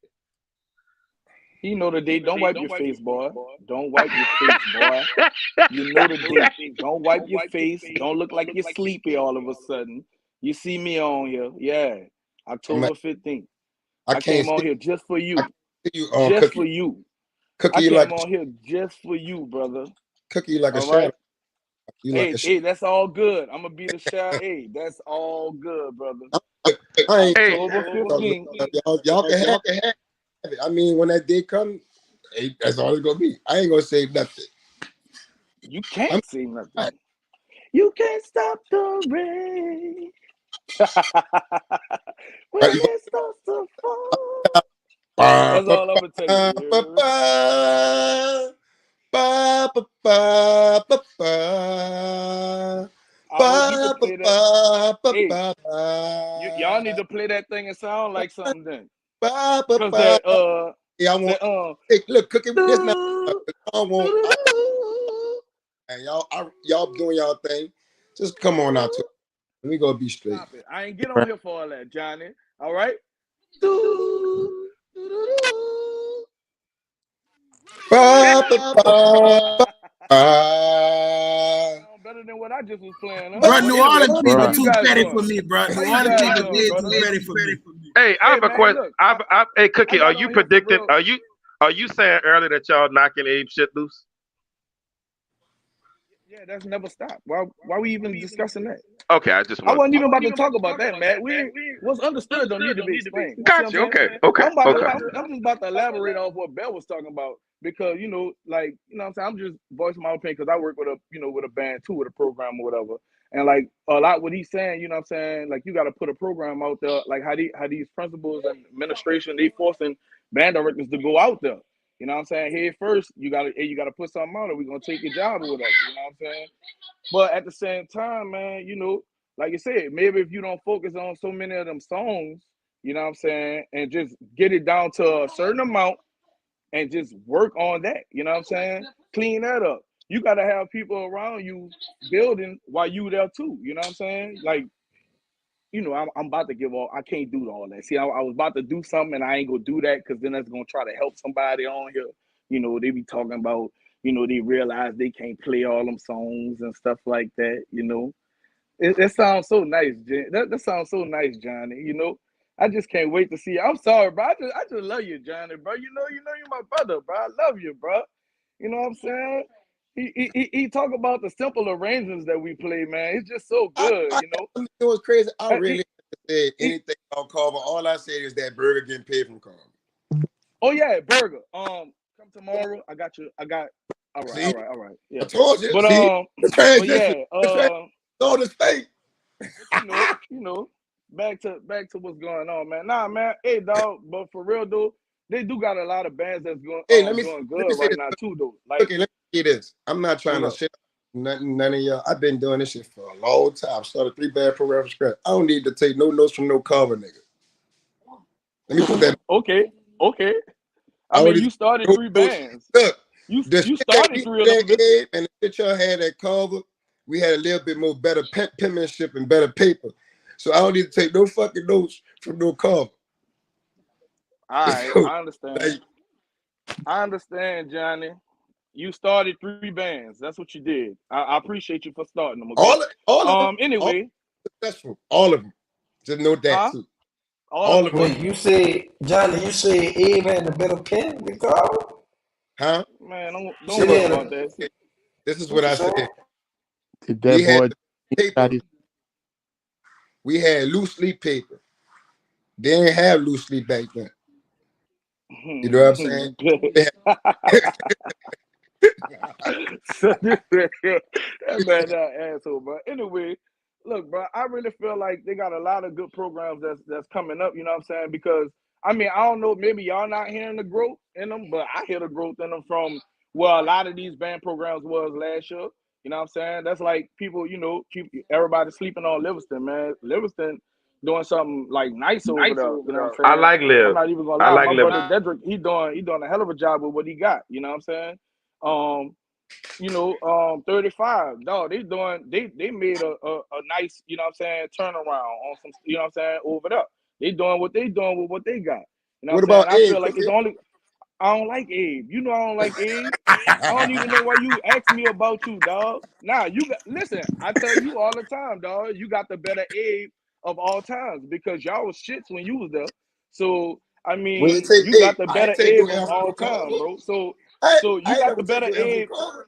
He know the date. Don't wipe your face, boy. Don't wipe your face, boy. You know the date. Don't wipe your face. Don't look like you're sleepy all of a sudden. You see me on here. Yeah. October 15th. I came on here just for you. Just for you. Cookie, I you came on here just for you, brother. Cookie, you like a all right? shadow. Hey, that's all good. I'm gonna be the shadow. Hey, that's all good, brother. October 15th. Y'all can have it. I mean, when that day comes, hey, that's all it's gonna be. I ain't gonna say nothing. You can't say nothing. You can't stop the rain. When it starts to fall. That's all I'm gonna tell you. I hope you can play that. Hey, y'all need to play that thing and sound like something then. Because that hey, look, Cookie, this not I won't. And y'all doing y'all thing. Just come on out to it. Let me go be straight. Stop it. I ain't get on here for all that, Johnny. All right? Better than what I just was playing, huh? Bro, New Orleans people what you too guys petty doing? for me, bro. New How you Orleans guys people doing, way brother? too petty for me. Hey, I have a man, question. look, Hey, Cookie, I are got you on here for predicting? real. Are you saying earlier that y'all knocking Abe shit loose? Yeah, that's never stopped. Why we even discussing that? Okay, I wasn't even about to talk about that, man. What's understood don't need to be explained. Gotcha. Okay. I'm just about to elaborate on what Bell was talking about because what I'm saying. I'm just voicing my opinion because I work with a band too, with a program or whatever. And like a lot what he's saying, you know what I'm saying, like you got to put a program out there, like how these principals and administration they forcing band directors to go out there. You know what I'm saying? Here first, you gotta put something out, or we're gonna take your job or whatever. You know what I'm saying? But at the same time, man, like you said, maybe if you don't focus on so many of them songs, you know what I'm saying, and just get it down to a certain amount and just work on that. You know what I'm saying? Clean that up. You gotta have people around you building while you there too. You know what I'm saying? Like, I'm about to give all. I can't do all that. See, I was about to do something, and I ain't gonna do that because then that's gonna try to help somebody on here. They be talking about. They realize they can't play all them songs and stuff like that. It sounds so nice, that sounds so nice, Johnny. I just can't wait to see you. I'm sorry, bro. I just love you, Johnny, bro. You're my brother, bro. I love you, bro. You know what I'm saying? He talk about the simple arrangements that we play, man. It's just so good, It was crazy. I really said anything on Carver. All I said is that Burger getting paid from Carver. Oh yeah, Burger. Come tomorrow. I got you. All right. Yeah. I told you. But the transition. All the state. Back to what's going on, man. Nah, man. Hey, dog. But for real, though, they do got a lot of bands that's going doing good right now too, though. Like, okay, let me say this. I'm not trying to shit none of y'all. I've been doing this shit for a long time. Started 3 band program from scratch. I don't need to take no notes from no Carver nigga. Let me put that. Okay. I mean, you started 3 bands. Look, you started 3 of them. And the shit y'all had at Carver, we had a little bit more better penmanship and better paper. So I don't need to take no fucking notes from no Carver. All right, I understand. I understand, Johnny. You started 3 bands. That's what you did. I appreciate you for starting them. Okay? All of them. Anyway, successful. All of them. Just know that too. All of them. Wait, you say Johnny? You say Abe had a better pen than Carl? Huh? Man, don't worry about that. This is what I said. Did that boy? Paper. We had loose leaf paper. They didn't have loose sleep back then. You know what I'm saying? So that man, that asshole, bro. Anyway, look, bro, I really feel like they got a lot of good programs that's coming up. You know what I'm saying? Because I mean, I don't know, maybe y'all not hearing the growth in them, but I hear the growth in them from where a lot of these band programs was last year. You know what I'm saying? That's like people, you know, keep everybody sleeping on Livingston, man. Livingston doing something like nice over there. You know what I'm I saying? like I'm Liv. not even gonna I lie. like My Liv. brother Dedrick, he doing a hell of a job with what he got. You know what I'm saying? 35. No, they made a nice, you know what I'm saying, turnaround on some, you know what I'm saying, over there. They doing what they doing with what they got. You know what What I'm saying? about I Abe? feel like it's only I don't like Abe. You know I don't like Abe. I don't even know why you ask me about you, dog. Nah, you got listen, I tell you all the time, dog, you got the better Abe of all times because y'all was shits when you was there. So I When you mean, take you got Abe, the I better ain't take no Abe of answer all no time, call. bro. So I you ain't got never the take better no answer no Abe. call.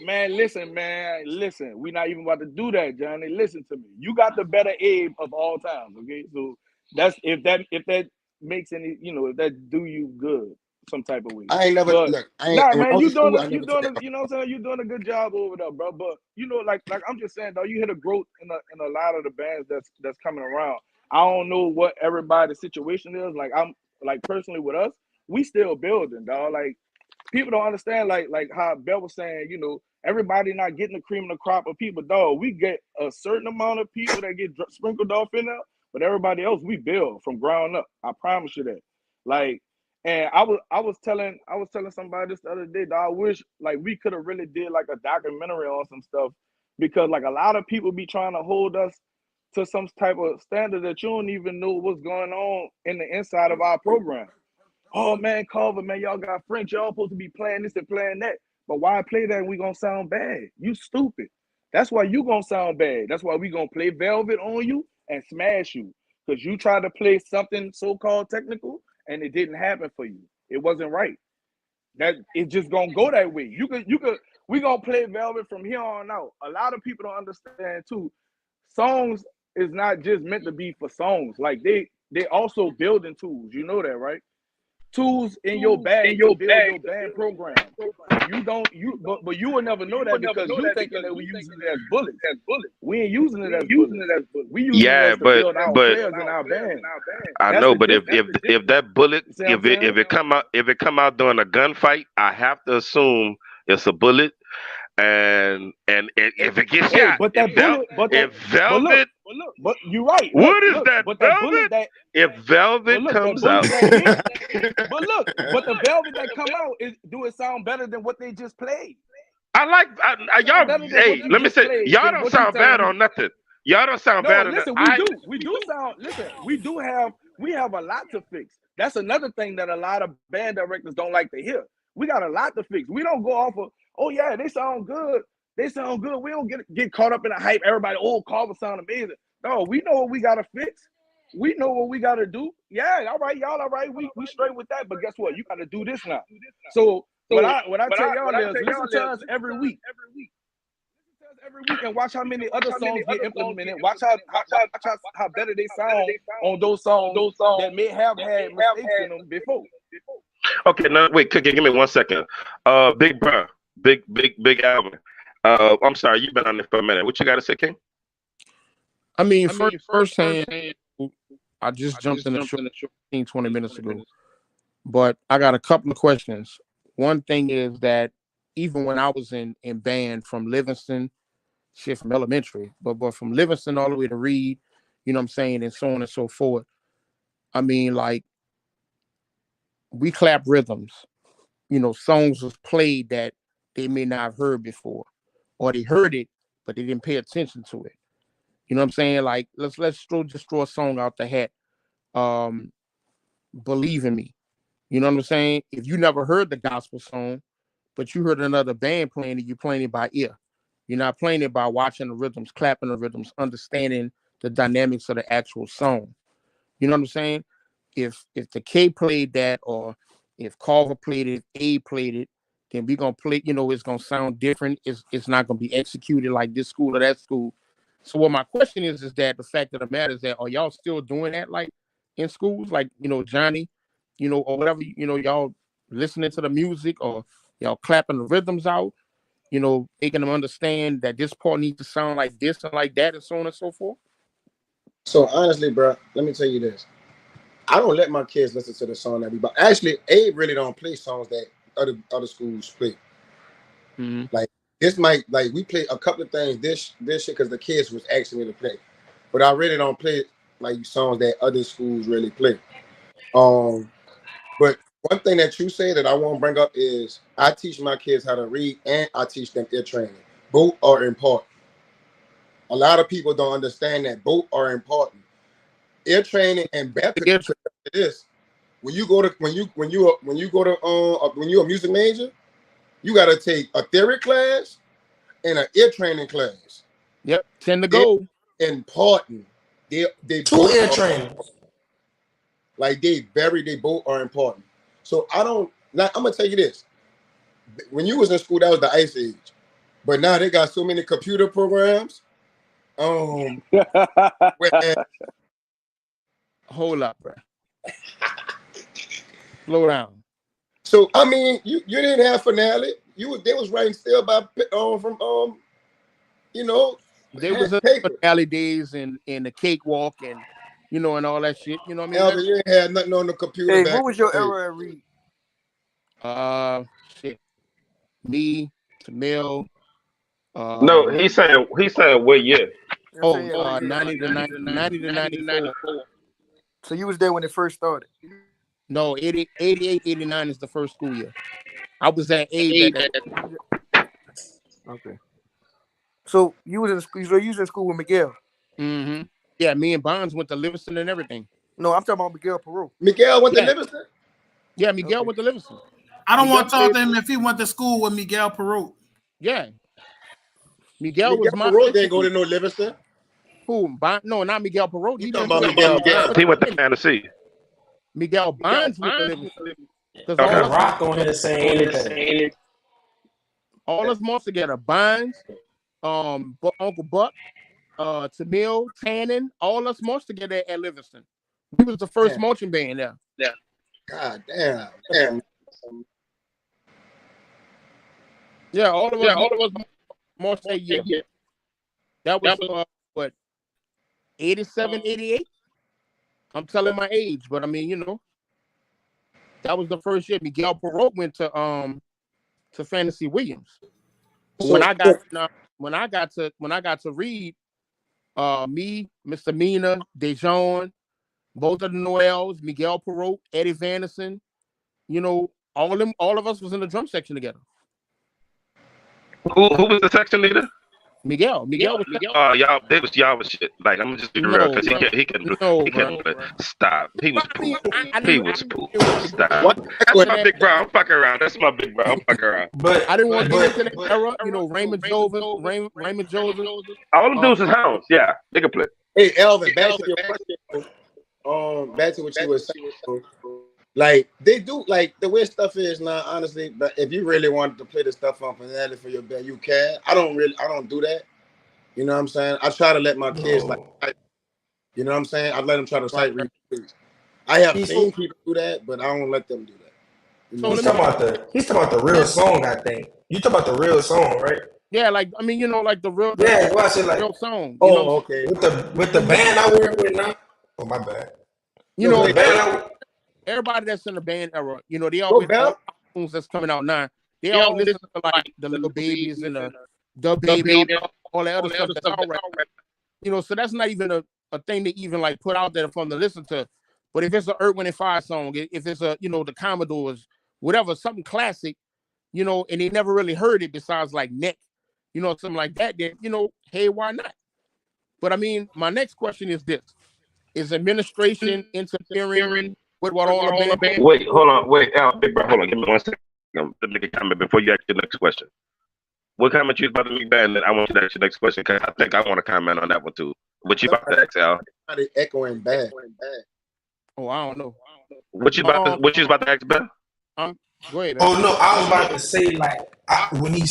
Man, listen. We're not even about to do that, Johnny. Listen to me. You got the better Abe of all times, okay? So that's if that makes any, you know, if that do you good some type of way. I ain't never But look. I ain't nah, when I man, was you in doing school. a, I you never took doing that. a, you know what I'm saying? You're doing a good job over there, bro. But you know, like I'm just saying, though, you hit a growth in a lot of the bands that's coming around. I don't know what everybody's situation is. Like I'm like personally with us, we still building, dog. Like people don't understand like how Bell was saying, you know, everybody not getting the cream of the crop of people. Dog, we get a certain amount of people that get sprinkled off in there, but everybody else we build from ground up. I promise you that. Like, and I was telling somebody this the other day, dog, I wish like we could have really did like a documentary on some stuff because like a lot of people be trying to hold us to some type of standard that you don't even know what's going on in the inside of our program. Oh man, Carver, man, y'all got French. Y'all supposed to be playing this and playing that. But why play that and we gonna sound bad? You stupid. That's why you gonna sound bad. That's why we gonna play Velvet on you and smash you. Because you tried to play something so-called technical and it didn't happen for you. It wasn't right. That it's just gonna go that way. You could we gonna play Velvet from here on out. A lot of people don't understand too. Songs is not just meant to be for songs. Like they also building tools. You know that, right? Tools in your bag to build your band program. You don't you but you will never know that because you thinking that we using it as bullets. We ain't using it as bullets. We using it Yeah, as to but build our players in our band. I That's know, the but difference. if that bullet You see what I'm saying? if it come out during a gunfight, I have to assume it's a bullet, and if it gets Hey, shot, but that bullet, if but look, Velvet, but you're right. what is Look, that but that bullet Velvet? that If but Velvet look, that comes out, bullet that hit, but look, but the velvet that come out is do it sound better than what they just played? Sound y'all. better than what Hey, you let me just say, played y'all than don't what you sound telling bad me. on nothing. Y'all don't sound No, bad on listen, we do. We do sound, listen, we have a lot to fix. That's another thing that a lot of band directors don't like to hear. We got a lot to fix. We don't go off of, oh yeah, they sound good. They sound good. We don't get caught up in the hype. Everybody, oh, Carver sound amazing. No, we know what we gotta fix. We know what we gotta do. Yeah, all right, y'all, all right. We straight with that. But guess what? You gotta do this now. So what I tell y'all is listen to us every week and watch how many other songs get implemented. Watch how better they sound on those songs that may have had mistakes in them before. okay, now wait, give me 1 second. Big bro, big Alvin. I'm sorry, you've been on this for a minute. What you got to say, King? I mean, firsthand, I just jumped in the show 15, 20 minutes ago. But I got a couple of questions. One thing is that even when I was in band from Livingston, shit from elementary, but from Livingston all the way to Reed, you know what I'm saying, and so on and so forth. I mean, like, we clap rhythms. You know, songs was played that they may not have heard before. Or they heard it, but they didn't pay attention to it. You know what I'm saying? Like, let's just throw a song out the hat. Um, Believe in Me. You know what I'm saying? If you never heard the gospel song, but you heard another band playing it, you're playing it by ear. You're not playing it by watching the rhythms, clapping the rhythms, understanding the dynamics of the actual song. You know what I'm saying? If the K played that, or if Carver played it, A played it, then we're gonna play, you know, it's gonna sound different. It's not gonna be executed like this school or that school. So what my question is that the fact of the matter is that are y'all still doing that? Like in schools, like Johnny, or whatever, y'all listening to the music or y'all clapping the rhythms out, making them understand that this part needs to sound like this and like that and so on and so forth? So honestly, bro, let me tell you this. I don't let my kids listen to the song that we buy. Actually, Abe really don't play songs that other schools play. Mm-hmm. Like this might we play a couple of things this shit because the kids was asking me to play, but I really don't play like songs that other schools really play. But one thing that you say that I want to bring up is I teach my kids how to read and I teach them ear training. Both are important. A lot of people don't understand that both are important. Ear training and this. When you go to when you're a music major, you got to take a theory class and an ear training class. Yep, 10 to go. Important. They two ear trainings. Like they both are important. So I'm gonna tell you this. When you was in school, that was the ice age. But now they got so many computer programs. Hold up, bro. Slow down. So I mean, you didn't have finale. They was writing still by from They was in finale days and the cakewalk and and all that shit. You know what I mean? Elvin, you ain't had nothing on the computer. Hey, what was your era at Reed? Shit. Me, Tamil. No, he's saying what year? 90 to 94. So you was there when it first started? No, 88, 89 is the first school year. I was at Abe. Okay. So you was in school. So you was in school with Miguel. Mm-hmm. Yeah, me and Bonds went to Livingston and everything. No, I'm talking about Miguel Perot. Miguel went to Livingston? Yeah, Miguel went to Livingston. I don't want to talk to him if he went to school with Miguel Perot. Yeah. Miguel was my Perot didn't go to no Livingston. Who? No, not Miguel Perot. He talking about Miguel. He went to Tennessee. Miguel Bonds went to Livingston. Because all Rock on here saying anything. All us months together. Bonds, Uncle Buck, Tamil, Tannen, all us months together at Livingston. We was the first marching band there. Yeah. God damn. Yeah, all of us marched that year. That was what, 87, 88? I'm telling my age, but I mean, that was the first year. Miguel Perot went to Fantasy Williams. So when I got to read, me, Mr. Mina, Dejon, both of the Noels, Miguel Perot, Eddie Vanderson, all of us was in the drum section together. Who was the section leader? Miguel was y'all was shit. Like, I'm just being real because he couldn't play. Stop. He was poop. He was poop. Stop. That's my big bro. I'm fucking around. That's my big bro. I'm fucking around. But I didn't want to get into that era. Raymond Joseph. All them dudes is hounds. Yeah, they can play. Hey, Elvin, back to your question. Back to what you were saying. Like they do, like the way stuff is now. Honestly, but if you really wanted to play the stuff on finale for your band, you can. I don't do that. You know what I'm saying? I try to let my kids you know what I'm saying? I let them try to sight read. I have seen people do that, but I don't let them do that. He's talking about the real song. I think you talking about the real song, right? Yeah, like I mean, like the real. Yeah, well, I said like real song. Okay. With the band I work with now. Oh, my bad. The band everybody that's in the band era, they always songs that's coming out now. They all listen to like the Little Babies and the Baby, all that other stuff that's all right. So that's not even a thing to even like put out there for them to listen to. But if it's an Earth, Wind and Fire song, if it's the Commodores, whatever, something classic, and they never really heard it besides like Neck, something like that, then hey, why not? But I mean, my next question is this: is administration interfering with what all the band? Wait, hold on. Big bro, hold on. Give me 1 second. Let me make a comment before you ask your next question. What comment you about the big band? I want you to ask your next question because I think I want to comment on that one too. What you about to ask, Al? Echoing bad. Oh, I don't know. What you about to ask, Ben? Go ahead. Oh no, I was about to say like when he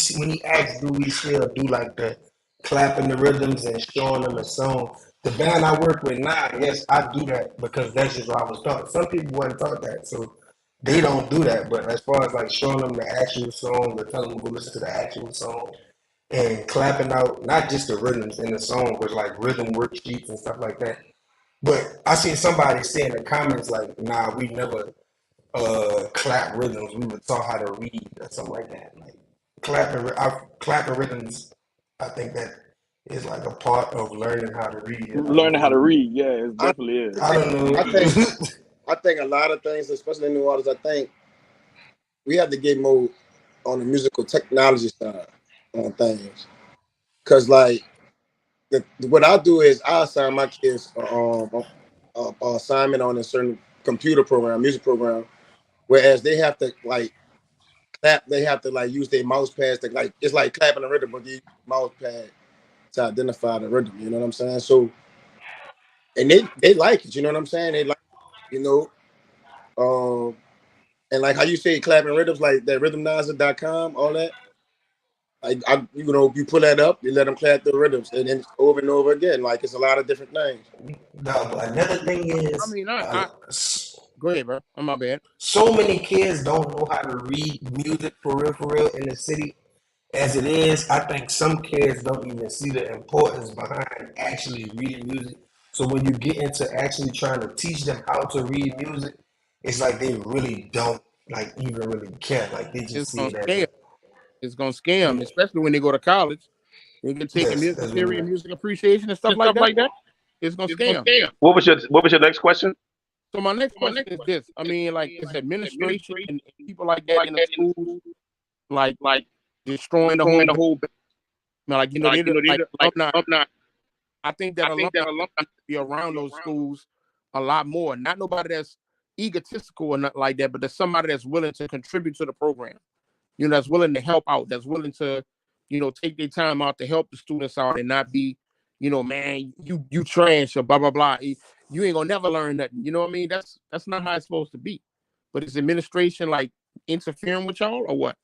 asked, do we still do like the clapping the rhythms and showing them a song? the band I work with now, yes, I do that because that's just what I was taught. Some people wasn't taught that, so they don't do that. But as far as like showing them the actual song, or telling them to go listen to the actual song, and clapping out not just the rhythms in the song, but like rhythm worksheets and stuff like that. But I seen somebody say in the comments like, "Nah, we never clap rhythms. We were taught how to read or something like that." Like clapping rhythms. I think that is like a part of learning how to read. Learning how to read, yeah, it I, definitely is. I don't know. I think a lot of things, especially in New Orleans, I think we have to get more on the musical technology side on things. Cause like what I do is I assign my kids assignment on a certain computer program, music program, whereas they have to like clap, they have to like use their mouse pads to like it's like clapping a rhythm, but they use mouse pad to identify the rhythm. You know what I'm saying? So and they like it. You know what I'm saying? They like you know. And like how you say clapping rhythms, like that rhythmnizer.com, all that. You know, you pull that up, you let them clap the rhythms, and then over and over again. Like it's a lot of different things. No, but another thing I is, mean, go ahead, bro. I'm my bad. so many kids don't know how to read music for real in the city. As it is, I think some kids don't even see the importance behind actually reading music. So when you get into actually trying to teach them how to read music, it's like they really don't like even really care. Like they It's just see gonna it as scam. a It's gonna scam, especially when they go to college. They get taking yes, music that's theory what and music appreciation and stuff like that. It's gonna scam. What was your next question? So my next question is this: I mean, like, is administration and people like that in the schools like destroying the whole? Like they're like alumni. I think that alumni need to be around those schools a lot more. Not nobody that's egotistical or not like that, but there's somebody that's willing to contribute to the program. That's willing to help out, that's willing to, take their time out to help the students out and not be, man, you trash or blah blah blah. You ain't gonna never learn nothing. You know what I mean? That's not how it's supposed to be. But is administration like interfering with y'all or what?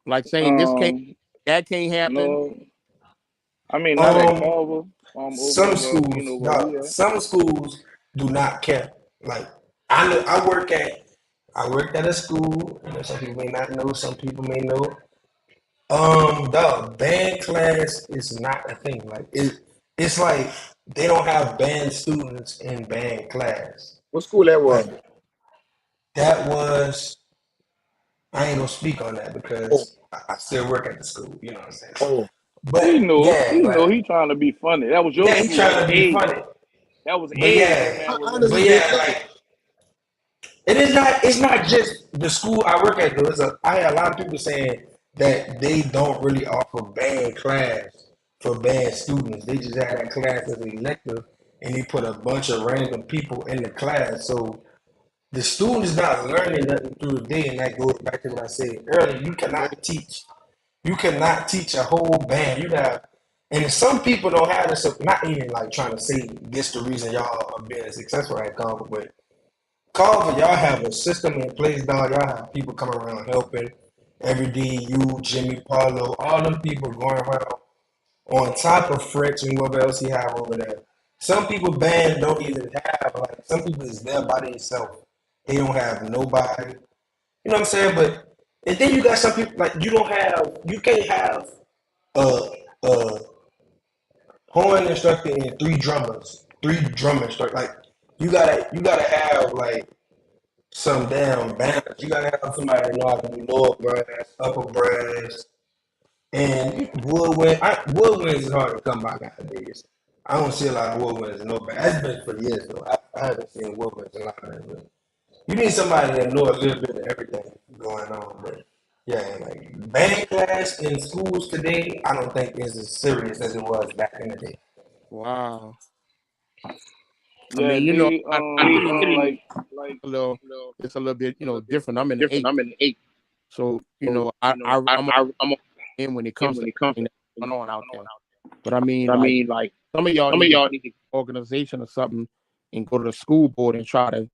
Like saying this can't, that can't happen. No, I mean not at um Carver. Over some where schools, where we dog, at. some schools do not care. Like I know I worked at a school, some people may not know, some people may know. The band class is not a thing. Like it's like they don't have band students in band class. What school that was? Like that was I ain't gonna speak on that Oh, because I still work at the school. You know what I'm saying? oh, We But know, yeah, we know like he trying to be funny. That was your yeah, he school. That trying was to be A's. funny. That was But A's. That yeah, man was honestly, representing. like it is not. It's not just the school I work at. Though. I had a lot of people saying that they don't really offer band class for band students. They just have that class as an elective, and they put a bunch of random people in the class. So the student is not learning nothing through the day, and that goes back to what I said earlier. You cannot teach. You cannot teach a whole band. You have, and some people don't have this. Not even like trying to say this the reason y'all are being successful at Congo, but Carver, y'all have a system in place, dog. Y'all have people coming around helping every day. You, Jimmy, Paulo, all them people going around on top of French and whoever else you have over there. Some people band don't even have like some people is there by themselves. They don't have nobody. You know what I'm saying? But and then you got some people like you can't have a a horn instructor and three drum instructors. Like you gotta have like some damn balance. You gotta have somebody that know how to do lower brass, upper brass, and woodwind. Woodwinds is hard to come by nowadays. I don't see a lot of woodwinds in no band. That's been for years though. I haven't seen woodwinds a lot of them. You need somebody that know a little bit of everything going on. But yeah, like band class in schools today, I don't think is as serious as it was back in the day. Wow. I Yeah, mean, they I city like a little, it's a little bit, different. I'm in the eighth, so I'm in when it comes to everything that's going on out there. But I mean, like some of y'all need to get an organization or something and go to the school board and try to,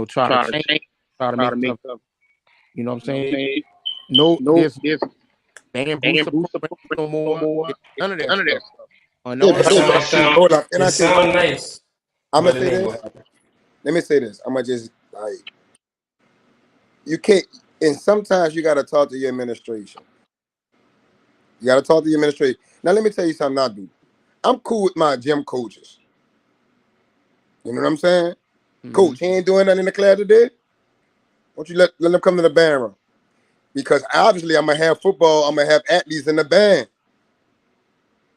try to change, try to make stuff. You know what I'm saying? No, there's They ain't boost the program no more. None of that stuff. And Yeah, all but that hold stuff. up. Can I It say sound nice, I'm but gonna it say ain't this. gonna happen. Let me say this. I'm gonna just like you can't. And sometimes you gotta talk to your administration. You gotta talk to your administration. Now let me tell you something I do. I'm cool with my gym coaches. You know what I'm saying? Coach, he ain't doing nothing in the class today. Why don't you let them come to the band room? Because obviously I'm gonna have football. I'm gonna have athletes in the band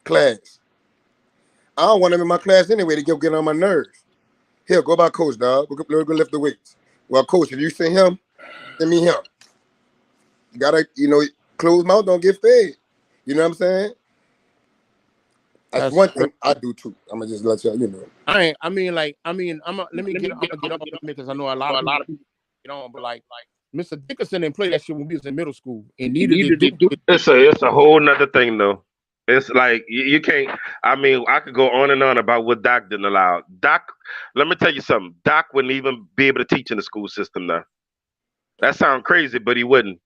class. I don't want them in my class anyway. They get on my nerves. Here, go by coach, dog. We're gonna lift the weights. Well, coach, if you send him, send me him. You gotta, closed mouth don't get fed. You know what I'm saying? That's one thing I do too. I'm gonna just let you know. I'm gonna get off of it because I know a lot of people get on, but like Mr. Dickerson didn't play that shit when we was in middle school, and neither did Duke. It's a whole nother thing though. It's like you can't. I mean, I could go on and on about what Doc didn't allow. Doc, let me tell you something. Doc wouldn't even be able to teach in the school system now. That sounds crazy, but he wouldn't.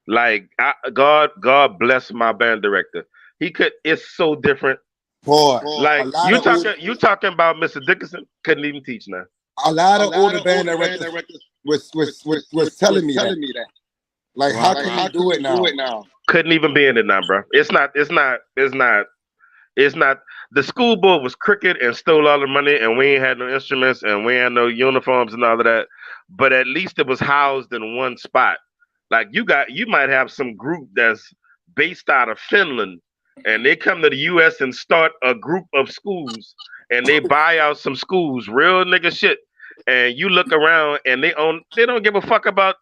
Like God bless my band director. He could. It's so different. Boy, Like you talking about Mr. Dickerson couldn't even teach now. a lot of older band directors was telling me that. Like, how can you do it now? Couldn't even be in it now, bro. It's not. The school board was crooked and stole all the money, and we ain't had no instruments, and we ain't had no uniforms and all of that. But at least it was housed in one spot. Like you might have some group that's based out of Finland, and they come to the U.S. and start a group of schools, and they buy out some schools, real nigga shit. And you look around, and they don't give a fuck about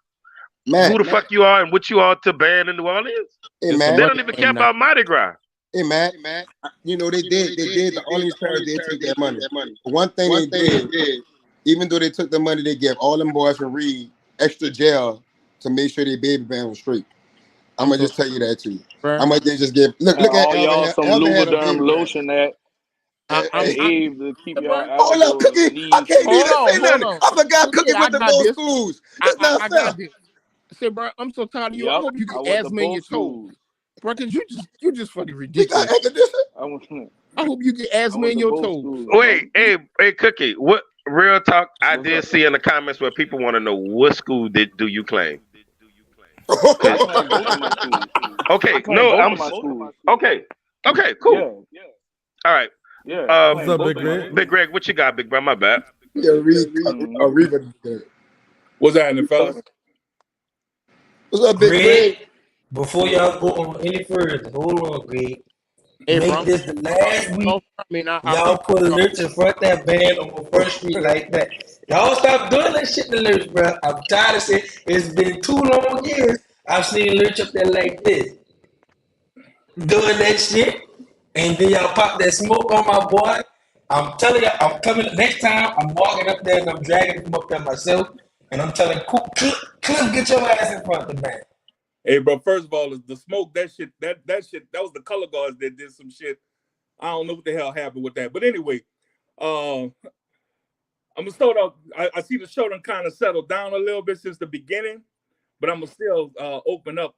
who the fuck you are and what you are to band in New Orleans. Hey, they man. don't even care about Mardi Gras. Hey, man. You know, they did. The Orleans Parish did take that money. But one thing they did, even though they took the money, they gave all them boys from Reed extra jail to make sure their baby band was straight. I'm gonna just tell you that too. I'm gonna just give. Look at all Elvin. y'all some Elvin had a Lubriderm baby lotion band. at Eve to keep your Hold up, alligators Cookie. I knees can't clean. even say nothing. I forgot Cookie went to both schools. It's not I fair. got this. Say, bro, I'm so tired of you. I Yep, hope you I get went to asthma in your both toes. schools. Bro, cause you just fucking We ridiculous. got expedition. I hope you get asthma in your toes. Wait, hey, Cookie, what real talk? I did see in the comments where people want to know what school do you claim? I claim both of my schools. Okay, no, both of my schools. Okay, cool. Yeah, all right. yeah. What's up, Big Greg? Big Greg, what you got, big bro? My bad. Yeah, Reba. What's happening, fellas? What's up, Big Greg? Before y'all go on any further, hold on, Greg. Hey, Make bro, this the last week. Y'all put a lurch in front of that band on First Street like that. Y'all stop doing that shit to lurch, bro. I'm tired of saying it's been 2 long years. I've seen lurch up there like this, doing that shit, and then y'all pop that smoke on my boy. I'm telling you, I'm coming next time. I'm walking up there and I'm dragging him up there myself, and I'm telling Cliff, get your ass in front of the band. Hey, bro, first of all, the smoke, that shit, that was the color guards that did some shit. I don't know what the hell happened with that. But anyway, I'm gonna start off. I see the show done kind of settled down a little bit since the beginning, but I'm gonna still open up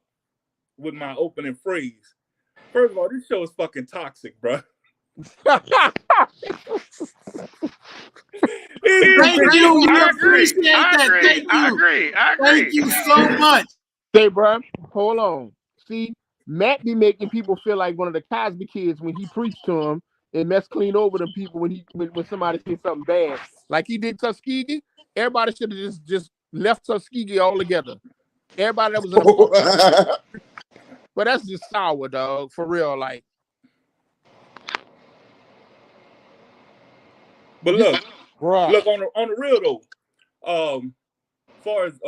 with my opening phrase. First of all, this show is fucking toxic, bro. Thank you. We appreciate that. I agree. Thank you so much. Say, bro, hold on. See, Matt be making people feel like one of the Cosby kids when he preached to them and mess clean over them people when somebody said something bad. Like he did Tuskegee. Everybody should have just left Tuskegee altogether. Everybody that was in the but that's just sour, dog. For real, like. But look on the real though. As far as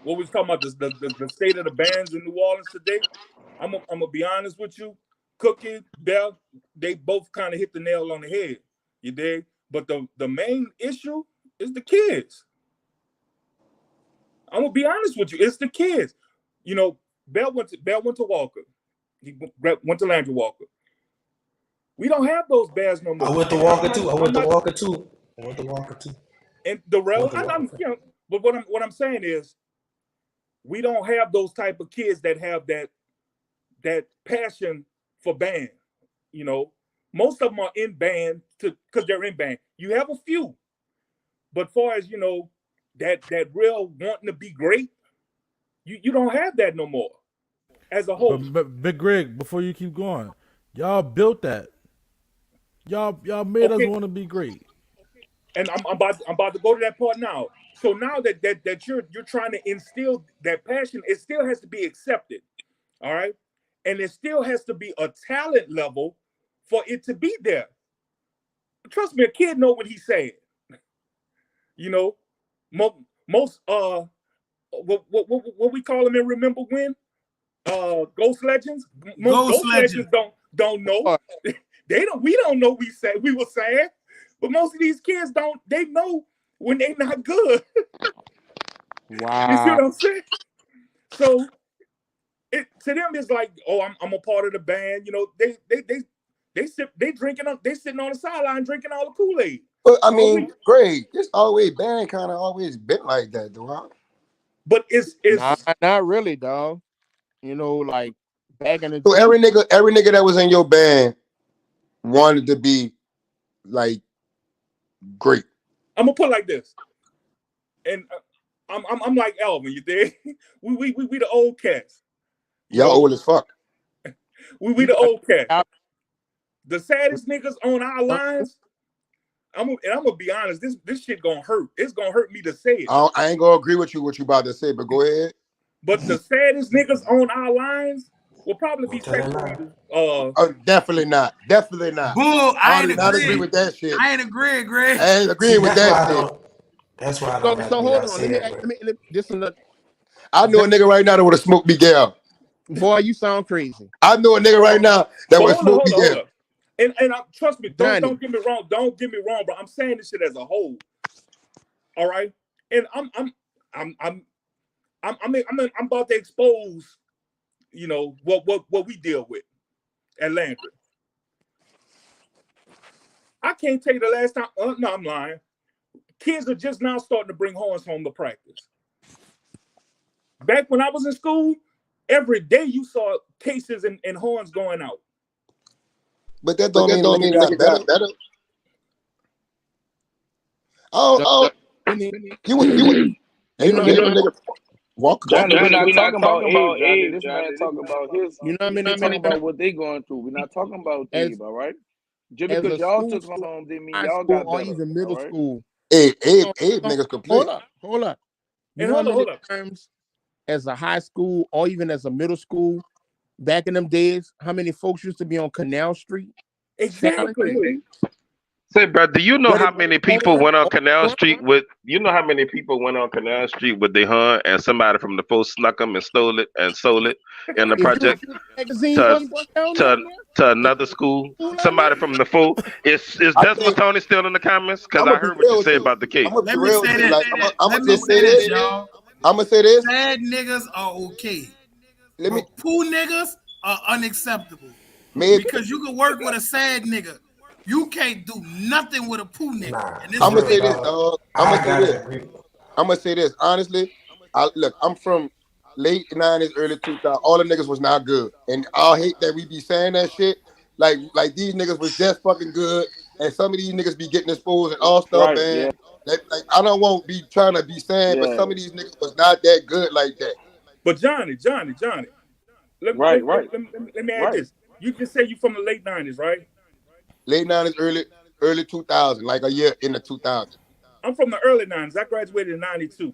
what we was talking about, the state of the bands in New Orleans today, I'm gonna be honest with you. Cookie, Bell, they both kind of hit the nail on the head. You dig? But the main issue is the kids. I'm gonna be honest with you. It's the kids. You know, Bell went to Walker. He went to Landry Walker. We don't have those bands no more. I went to Walker too. And Darrell, but what I'm saying is, we don't have those type of kids that have that that passion for band. You know, most of them are in band because they're in band. You have a few, but far as that real wanting to be great, you don't have that no more as a whole. But Big Greg, before you keep going, y'all built that. Y'all made us Okay, want to be great. and I'm about to go to that part now. So now that you're trying to instill that passion, it still has to be accepted. All right. And it still has to be a talent level for it to be there. Trust me, a kid know what he's saying. You know, most what we call them in Remember When? Ghost legends. Most Ghost ghost legend. legends don't know. We don't know we were sad. But most of these kids don't, they know when they not good. Wow. You see what I'm saying? So to them it's like, oh, I'm a part of the band. You know, they drinking up, they sitting on the sideline drinking all the Kool-Aid. But I mean, Greg, it's always band kind of always been like that, though. Huh? But it's not really, dog. You know, like back in the So day. every nigga that was in your band wanted to be like great. I'm gonna put it like this, and I'm like Elvin. You dig? We the old cats. Y'all old as fuck. We the old cats. The saddest niggas on our lines. I'm gonna be honest. This shit gonna hurt. It's gonna hurt me to say it. I ain't gonna agree with you what you about to say, but go ahead. But the saddest niggas on our lines will probably be section leaders. Definitely not. Definitely not. Bull, I ain't agree with that shit. I ain't agree, Greg. I ain't agreeing with that shit. That's why I don't So hold on. Let me this another. I know a nigga right now that would have smoked Miguel. Boy, you sound crazy. I know a nigga right now that would smoke Miguel. Hold on. And trust me, don't get me wrong. Don't get me wrong, bro. I'm saying this shit as a whole. All right, and I'm about to expose, what we deal with at Landry. I can't tell you the last time. No, I'm lying. Kids are just now starting to bring horns home to practice. Back when I was in school, every day you saw cases and horns going out. But that don't mean nigga got better. Oh, you would. Walk. Johnny, we're not talking about age, Johnny. This man talking about his. You know what I mean? He's talking about what they going through. We're not talking about Abe, all right? Just because y'all took them home didn't mean y'all got better. Or even middle school. Abe niggas can play. Hold up. You And know hold up. times as a high school or even as a middle school back in them days, how many folks used to be on Canal Street? Exactly. Say, bro, do you know how many people went on Canal Street with? You know how many people went on Canal Street with their hunt, and somebody from the force snuck them and stole it and sold it in the project to another school. Somebody from the force. Is Desmond Tony still in the comments? Because I heard what you say about the case. Let me say this. I'm gonna say this, y'all. I'm gonna say this. Sad niggas are okay. Poo niggas are unacceptable. Because you can work with a sad nigga. You can't do nothing with a poo nigga. I'm gonna say this, dog. I'm gonna say this. Honestly, I'm from late 90s, early 2000s. All the niggas was not good. And I hate that we be saying that shit. Like these niggas was just fucking good. And some of these niggas be getting exposed and all stuff, man. Yeah. Like I don't want to be trying to be saying, but some of these niggas was not that good like that. But Johnny. Let me add this. You can say you from the late 90s, right? Late 90s, early 2000s, like a year in the 2000s. I'm from the early 90s. I graduated in 92.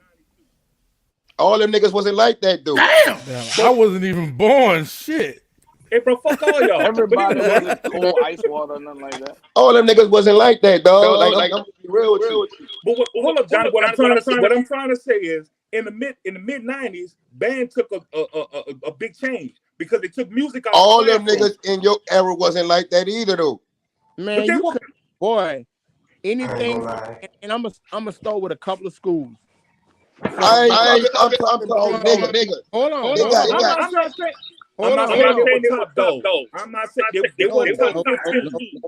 All them niggas wasn't like that, dude. Damn, I wasn't even born. Shit. Hey, bro, fuck all y'all. Everybody wasn't cold ice water or nothing like that. All them niggas wasn't like that, dog. Like I'm be real with you. But hold up, Johnny. What I'm trying to say is, in the mid 90s, band took a big change because they took music out. All them niggas in your era wasn't like that either, though. Man, boy, anything, and I'm gonna start with a couple of schools. I'm talking about niggas. Hold on. I'm not saying they were top though. I'm not saying they were top 15.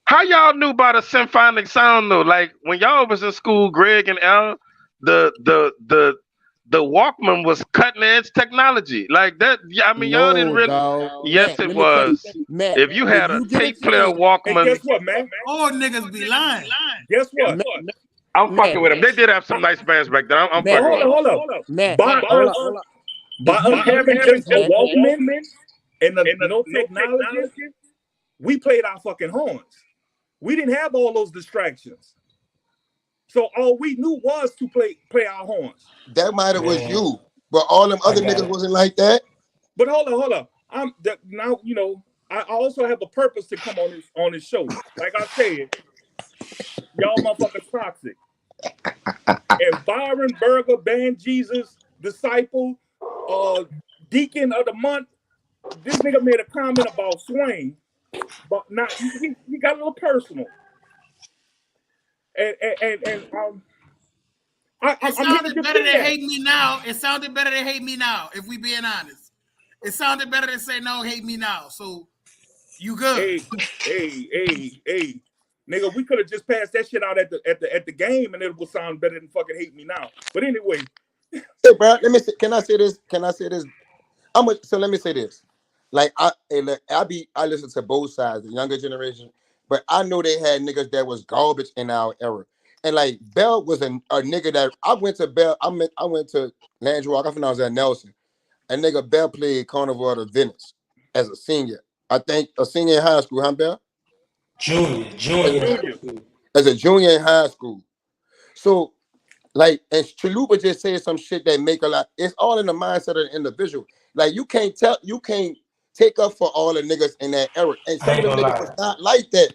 How y'all knew about a symphonic sound though? Like when y'all was in school, Greg and Al, the the Walkman was cutting edge technology. Like that. I mean, y'all didn't No, really. dog. Yes, Matt, it let me tell you, was. Matt, If you if had a you get a tape player chance, Hey, Walkman, guess what, man? All niggas be lying. Guess what? I'm Matt, fucking with them. They did have some nice bands back then. I'm But Matt, fucking with them. hold up. Matt, By hold us, up, hold up. by If you us get a having chance, just a Matt, Walkman and no technology, we played our fucking horns. We didn't have all those distractions. So all we knew was to play our horns. That might have was Man, you, but all them I other got niggas it. wasn't like that. But hold up. Now I also have a purpose to come on this show. Like I said, y'all motherfuckers toxic. And Byron Berger, Band Jesus, Disciple, Deacon of the Month. This nigga made a comment about Swain, but not he got a little personal. And It I'm here to sounded better defend than that. hate me now. It sounded better than hate me now, if we being honest. It sounded better than say no, hate me now. So you good. Hey, nigga, we could have just passed that shit out at the game, and it would sound better than fucking hate me now. But anyway, Hey, bro, let me say, can I say this? So let me say this. Like I listen to both sides, the younger generation, but I know they had niggas that was garbage in our era. And like Bell was a nigga that I went to Bell. I went to Landry Walk. I think I was at Nelson. And nigga Bell played Carnival of Venice as a senior. I think a senior in high school, huh, Bell? Junior in high school. As a junior in high school. So like, and Chalupa just said some shit that make a lot. It's all in the mindset of the individual. Like, you can't take up for all the niggas in that era. And I some of ain't them gonna niggas was lie. not like that.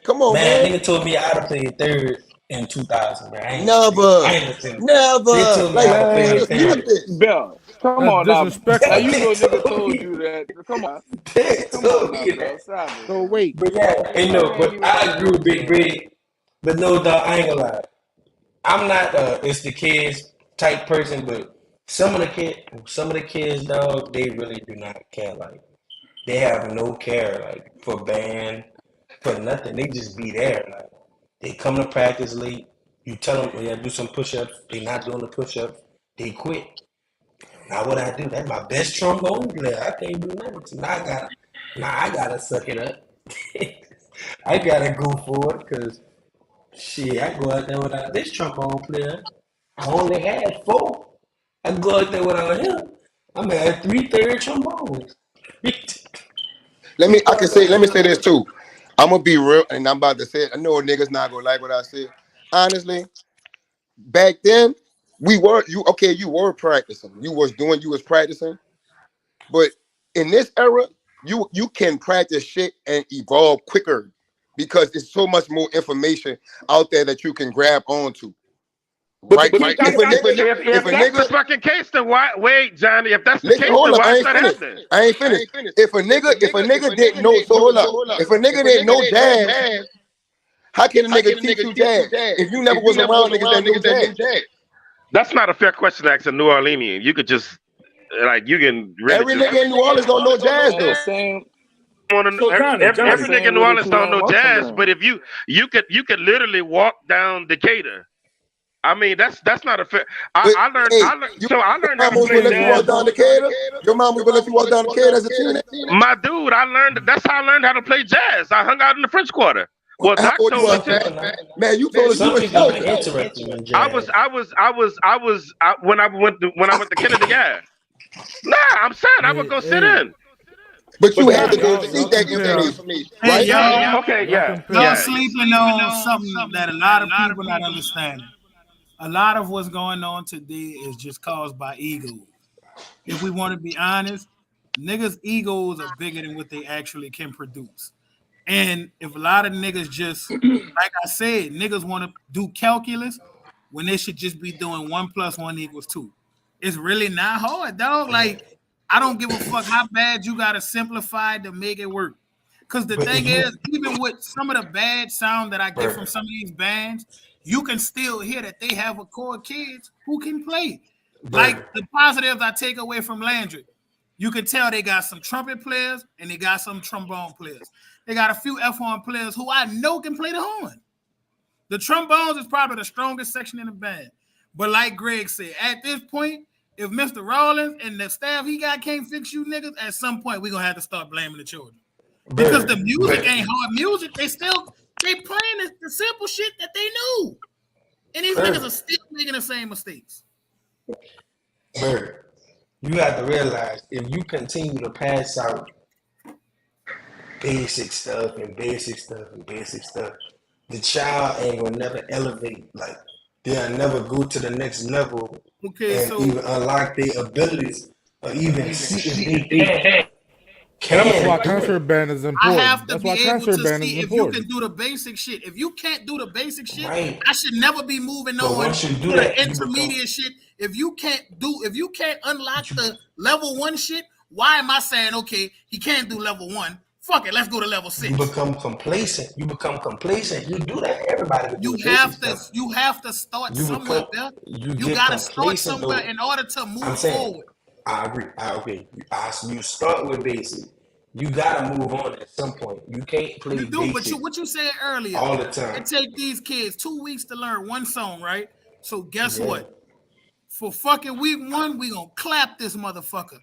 Come on, Man, man. nigga told me I'd have played third in 2000, man. I Never, ain't listening. They never. told me Like, I'd have let's played Man, accept third. this. Bell, come That's on now. Now disrespectful. you know They nigga told told me. you that. Come on. They Come on told now, me Bell. that. Stop it. So wait, But yeah, That you man know, ain't but even I got agree no with Big chance. Big. But no, dog, I ain't gonna lie. I'm not it's the kids type person, but some of the kids, dog, they really do not care. Like they have no care, like for band, for nothing. They just be there. Like they come to practice late. You tell them, yeah, do some push-ups. They not doing the push-ups. They quit. Now what I do? That's my best trombone player. I can't do nothing. So I gotta suck it up. I gotta go for it because shit, I go out there without this trombone player. I only had four. I go out there without him. I'm at 3/3 trombones. Let me say this too. I'm gonna be real, and I'm about to say it. I know niggas not gonna like what I said. Honestly, back then, you were practicing. You was practicing. But in this era, you can practice shit and evolve quicker because there's so much more information out there that you can grab onto. but the Right? kid got If to a get nigga, if If a that's the nigga, fucking case, then why? Wait, Johnny. If that's the listen, case, hold then up, why I ain't start finished. happening? I ain't finished. If a nigga didn't know, so hold up. If a nigga didn't know jazz, how can a nigga teach you jazz if you never was around niggas that knew jazz? That's not a fair question to ask a New Orleanian. You could just like you can really Every just nigga in New Orleans don't know jazz Man, though. same so Johnny. every nigga same in New with the Orleans don't Tulane know Western jazz. band. But if you could literally walk down Decatur. I mean that's not a fair. But hey, I learned so I your learned how mama to was play gonna let you walk jazz. down Decatur. Your mama was gonna let you walk down Decatur as a teenager. My dude, that's how I learned how to play jazz. I hung out in the French Quarter. Well, How Doc old you told me was, Some to. people man? not. Man, you told us you Some were people not sheltered. interested in jazz. When I went to Kennedy Guy. Nah, I'm saying I would Hey, go sit hey, in. But But you had to Johnny, go y'all seek that compare information, Hey, right? y'all, Okay, y'all yeah, y'all compare yeah. sleeping on something that a lot of people not understanding. A lot of what's going on today is just caused by ego. If we want to be honest, niggas' egos are bigger than what they actually can produce. And if a lot of niggas just, like I said, niggas want to do calculus when they should just be doing 1 + 1 = 2. It's really not hard, dog. Like, I don't give a fuck how bad you gotta simplify to make it work. Cause the But thing if you is, even with some of the bad sound that I get from Burger, some of these bands, you can still hear that they have a core kids who can play. Like Burger, the positives I take away from Landry, you can tell they got some trumpet players and they got some trombone players. They got a few F horn players who I know can play the horn. The trombones is probably the strongest section in the band. But like Greg said, at this point, if Mr. Rollins and the staff he got can't fix you niggas, at some point we're gonna have to start blaming the children. Because the music ain't hard music. They playing the simple shit that they knew. And these niggas are still making the same mistakes. Bird, you have to realize if you continue to pass out basic stuff and basic stuff and basic stuff, the child ain't gonna never elevate. Like they'll never go to the next level and even unlock their abilities or even see if they That's why concert band is important. I have to That's be why able concert to band see is if you important. can do the basic shit. If you can't do the basic shit, Right. I should never be moving But on once you to do the that, intermediate shit. If you can't unlock the level 1 shit, why am I saying, okay, he can't do level 1? Fuck it, let's go to level 6. You become complacent. You do that. Everybody can do You the have basic to stuff. you have to start somewhere, Bill. You get gotta start complacent, somewhere though. in order to move I'm saying, forward. I agree. You start with basic. You gotta move on at some point. You can't play You do, basic but what you said earlier, all the time. it take these kids 2 weeks to learn one song, right? So guess what? For fucking week 1, we gonna clap this motherfucker.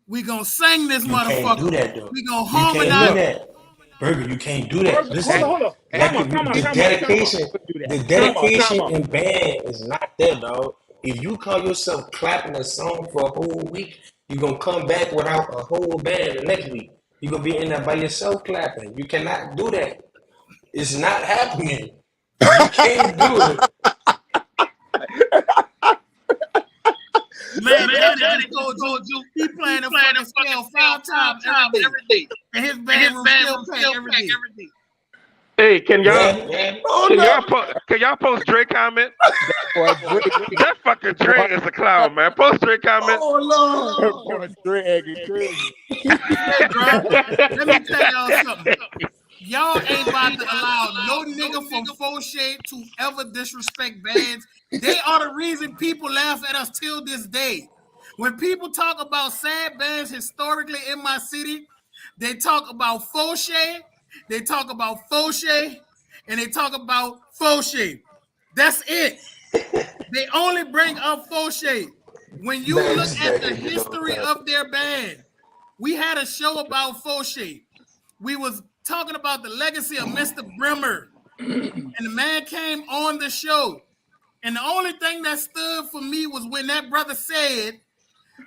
We gonna sing this motherfucker. You can't do that, though. We gonna You can't do harmonize. that. Burger, you can't do that. Hold on. The dedication in band is not there, dog. If you call yourself clapping a song for a whole week, you're gonna come back without a whole band the next week. You're gonna be in there by yourself clapping. You cannot do that. It's not happening. You can't do it. Man, Daddy told you he playing the fucking scale 5 times every day. And his band room still packed every day. Hey, can y'all post Dre comment? That fucking Dre is a clown, man. Post Dre comment. Oh Lord, Dre crazy. Let me tell y'all something. Y'all ain't about to allow no nigga from Fauché to ever disrespect bands. They are the reason people laugh at us till this day. When people talk about sad bands historically in my city, they talk about Fauché, they talk about Fauché, and they talk about Fauché. That's it. They only bring up Fauché. When you look at the history of their band, we had a show about Fauché. We was talking about the legacy of Mr. Brimmer. And the man came on the show. And the only thing that stood for me was when that brother said,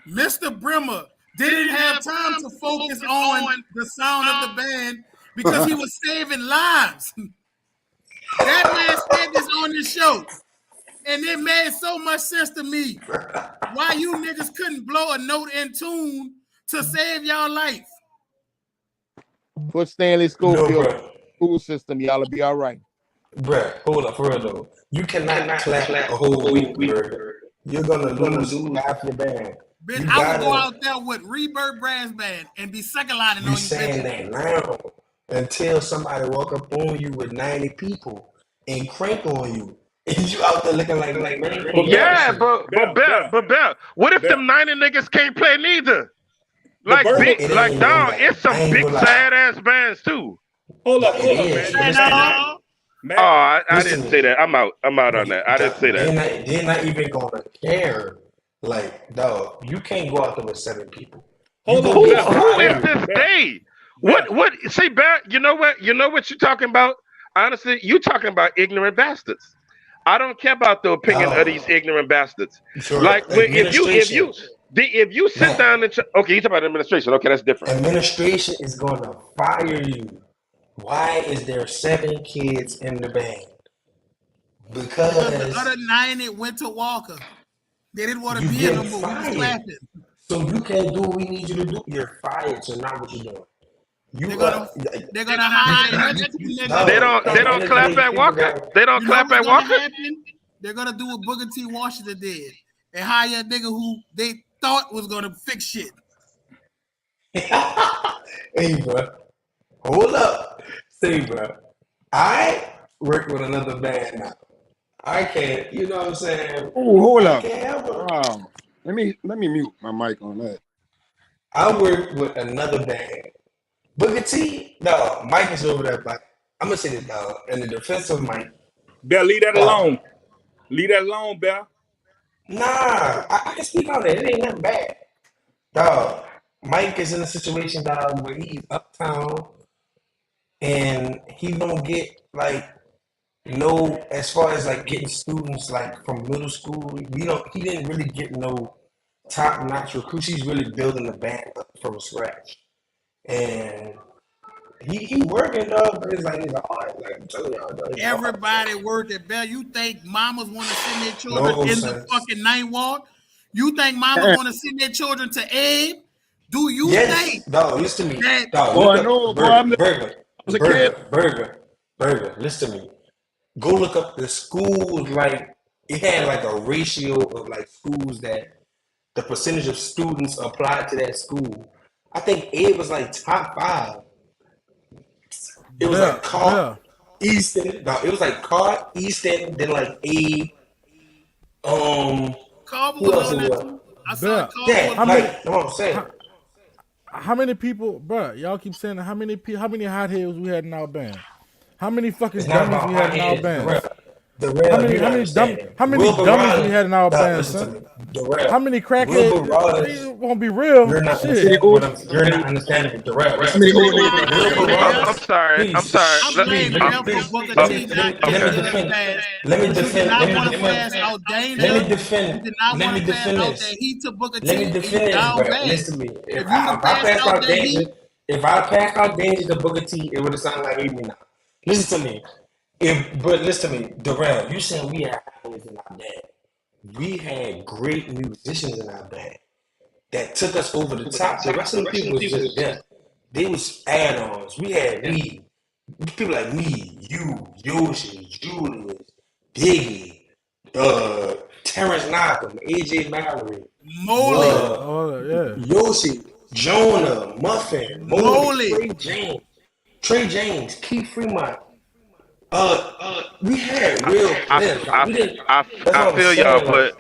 Mr. Brimmer didn't have time to focus on the sound of the band because he was saving lives. That man said this on the show. And it made so much sense to me. Why you niggas couldn't blow a note in tune to save y'all life? Put Stanley Schofield school system, y'all'll be all right. Bruh, hold up, for real though. You cannot clap a whole week, bro. You're gonna lose half your band. Ben, I would go out there with Rebirth Brass Band and be second lining on you. Saying that now until somebody walk up on you with 90 people and crank on you. And you out there looking like man. Yeah, but Bell, what if them 90 niggas can't play neither? Like dog, it's some big sad ass bands too. Hold up, man. I didn't say that. I'm out on that. I didn't say that. They're not even gonna care. Like, dog, you can't go out there with 7 people. Who is this day? What? See, Bell, you know what you're talking about? Honestly, you talking about ignorant bastards. I don't care about the opinion of these ignorant bastards. Sure. Like if you sit down and okay, you talk about administration. Okay, that's different. Administration is going to fire you. Why is there 7 kids in the band? Because the other 9 went to Walker. They didn't want to be in the movie. So you can't do what we need you to do. You're fired. So now what you doing? They're gonna hire. They don't clap at Walker. They don't clap at Walker. They're gonna do what Booker T. Washington did and hire a nigga who they thought was gonna fix shit. Hey, bro, hold up. See, bro, I work with another band now. I can't. You know what I'm saying? Oh, hold up. Let me mute my mic on that. I work with another band. Booker T, no, Mike is over there, but I'm gonna say this, dog. In the defense of Mike, Bell, leave that alone. Leave that alone, Bell. Nah, I can speak on it. It ain't nothing bad. Dog, Mike is in a situation, dog, where he's uptown and he don't get like no, as far as like getting students like from middle school, he didn't really get no top notch recruits. He's really building the band up from scratch. And he working, dog, but it's hard. Like I'm telling y'all, dog, it's hard. Everybody worked at Bell. You think mamas want to send their children No, in son. the fucking ninth ward? You think mamas want to send their children to Abe? Do you think? Dog, listen to me. that Dog, Boy, look up no, boy, I was a kid. Burger. Listen to me. Go look up the schools. Like it had like a ratio of like schools that the percentage of students applied to that school. I think Abe was like top 5. It was like Carr, Easton. No, it was like Carr, Easton, then like Abe. Carver Who was else on it that was? too. I saw Carver Yeah, was How like, many- that's what I'm saying. How many people, bro? Y'all keep saying how many hotheads we had in our band? How many fucking It's not dummies about we had in our hotheads, band? Darrell, How many you're not understanding. Will dummies Barada- we had in our Dog, band, listen to son? me. Darrell, How many Will crackheads? Barada- We won't be real. You're not Shit. understanding. You're not understanding. Darrell, listen to me. Will Barada- I'm sorry. I'm Please, sorry. I Let- blame please, Bell please, for Booker let T me- not let me getting good defend- at pass. let me You did defend- not let me want to defend- pass out Danger. Let me defend. You did not Let want me to pass defend out this. that heat to Booker T. Let me and defend you this, down bro. bad. Listen to me. If you I passed passed out out that Danger, heat, if I passed out Danger to Booker T, it would have sounded like Amy now. Listen to me. But listen to me, Darrell. You said we had hotheads in our band. We had great musicians in our band that took us over the top. The rest of the people was just them. They was add-ons. We had people like me, you, Yoshi, Julius, Biggie, Terrence Knockham, AJ Mallory, Yoshi, Jonah, Muffin, Moley, Trey James, Keith Fremont. We had real players. I feel y'all, but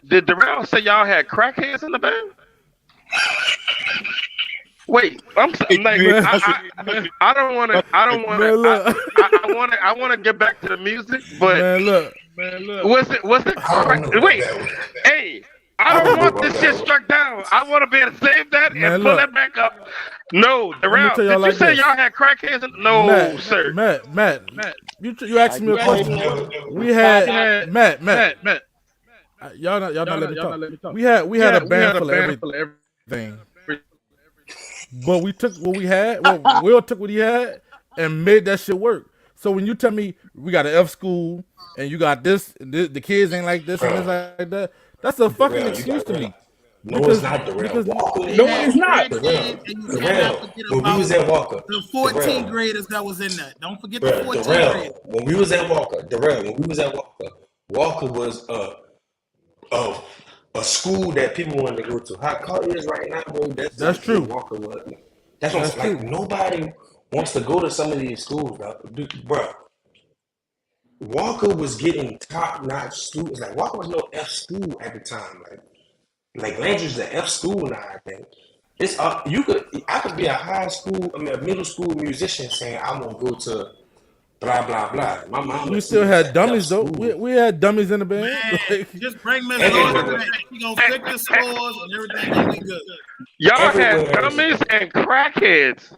did Darrell say y'all had crackheads in the band? Wait, I don't want to. I want to get back to the music, but was it? Wait, hey, I don't want this shit struck down. I want to be able to save that and pull that back up. No, Darrell, did you say y'all had crackheads? No, sir. Matt, you asked me a question. We had Matt. Y'all not let me talk. We had a band full of everything. But we took what we had. Well, Will took what he had and made that shit work. So when you tell me we got an F school and you got this, the kids ain't like this and this like that, that's a fucking excuse to me. No, it's not Darrell. No, it's not. Darrell, when we was at Walker, the 14 graders that was in there. Don't forget the 14 graders. When we was at Walker, Walker was a school that people wanted to go to. How college is right now, bro? That's true. Walker was. That's what I'm like. Nobody wants to go to some of these schools, bro. Walker was getting top-notch students. Like Walker was no F school at the time. Like Landry's an F school now. I think it's I could be a middle school musician saying I want to go to blah blah blah. My mom. We still had dummies though. We had dummies in the band. Man, just bring Miss Laura back. She gonna fix the scores and everything gonna be good. Y'all had dummies and crackheads.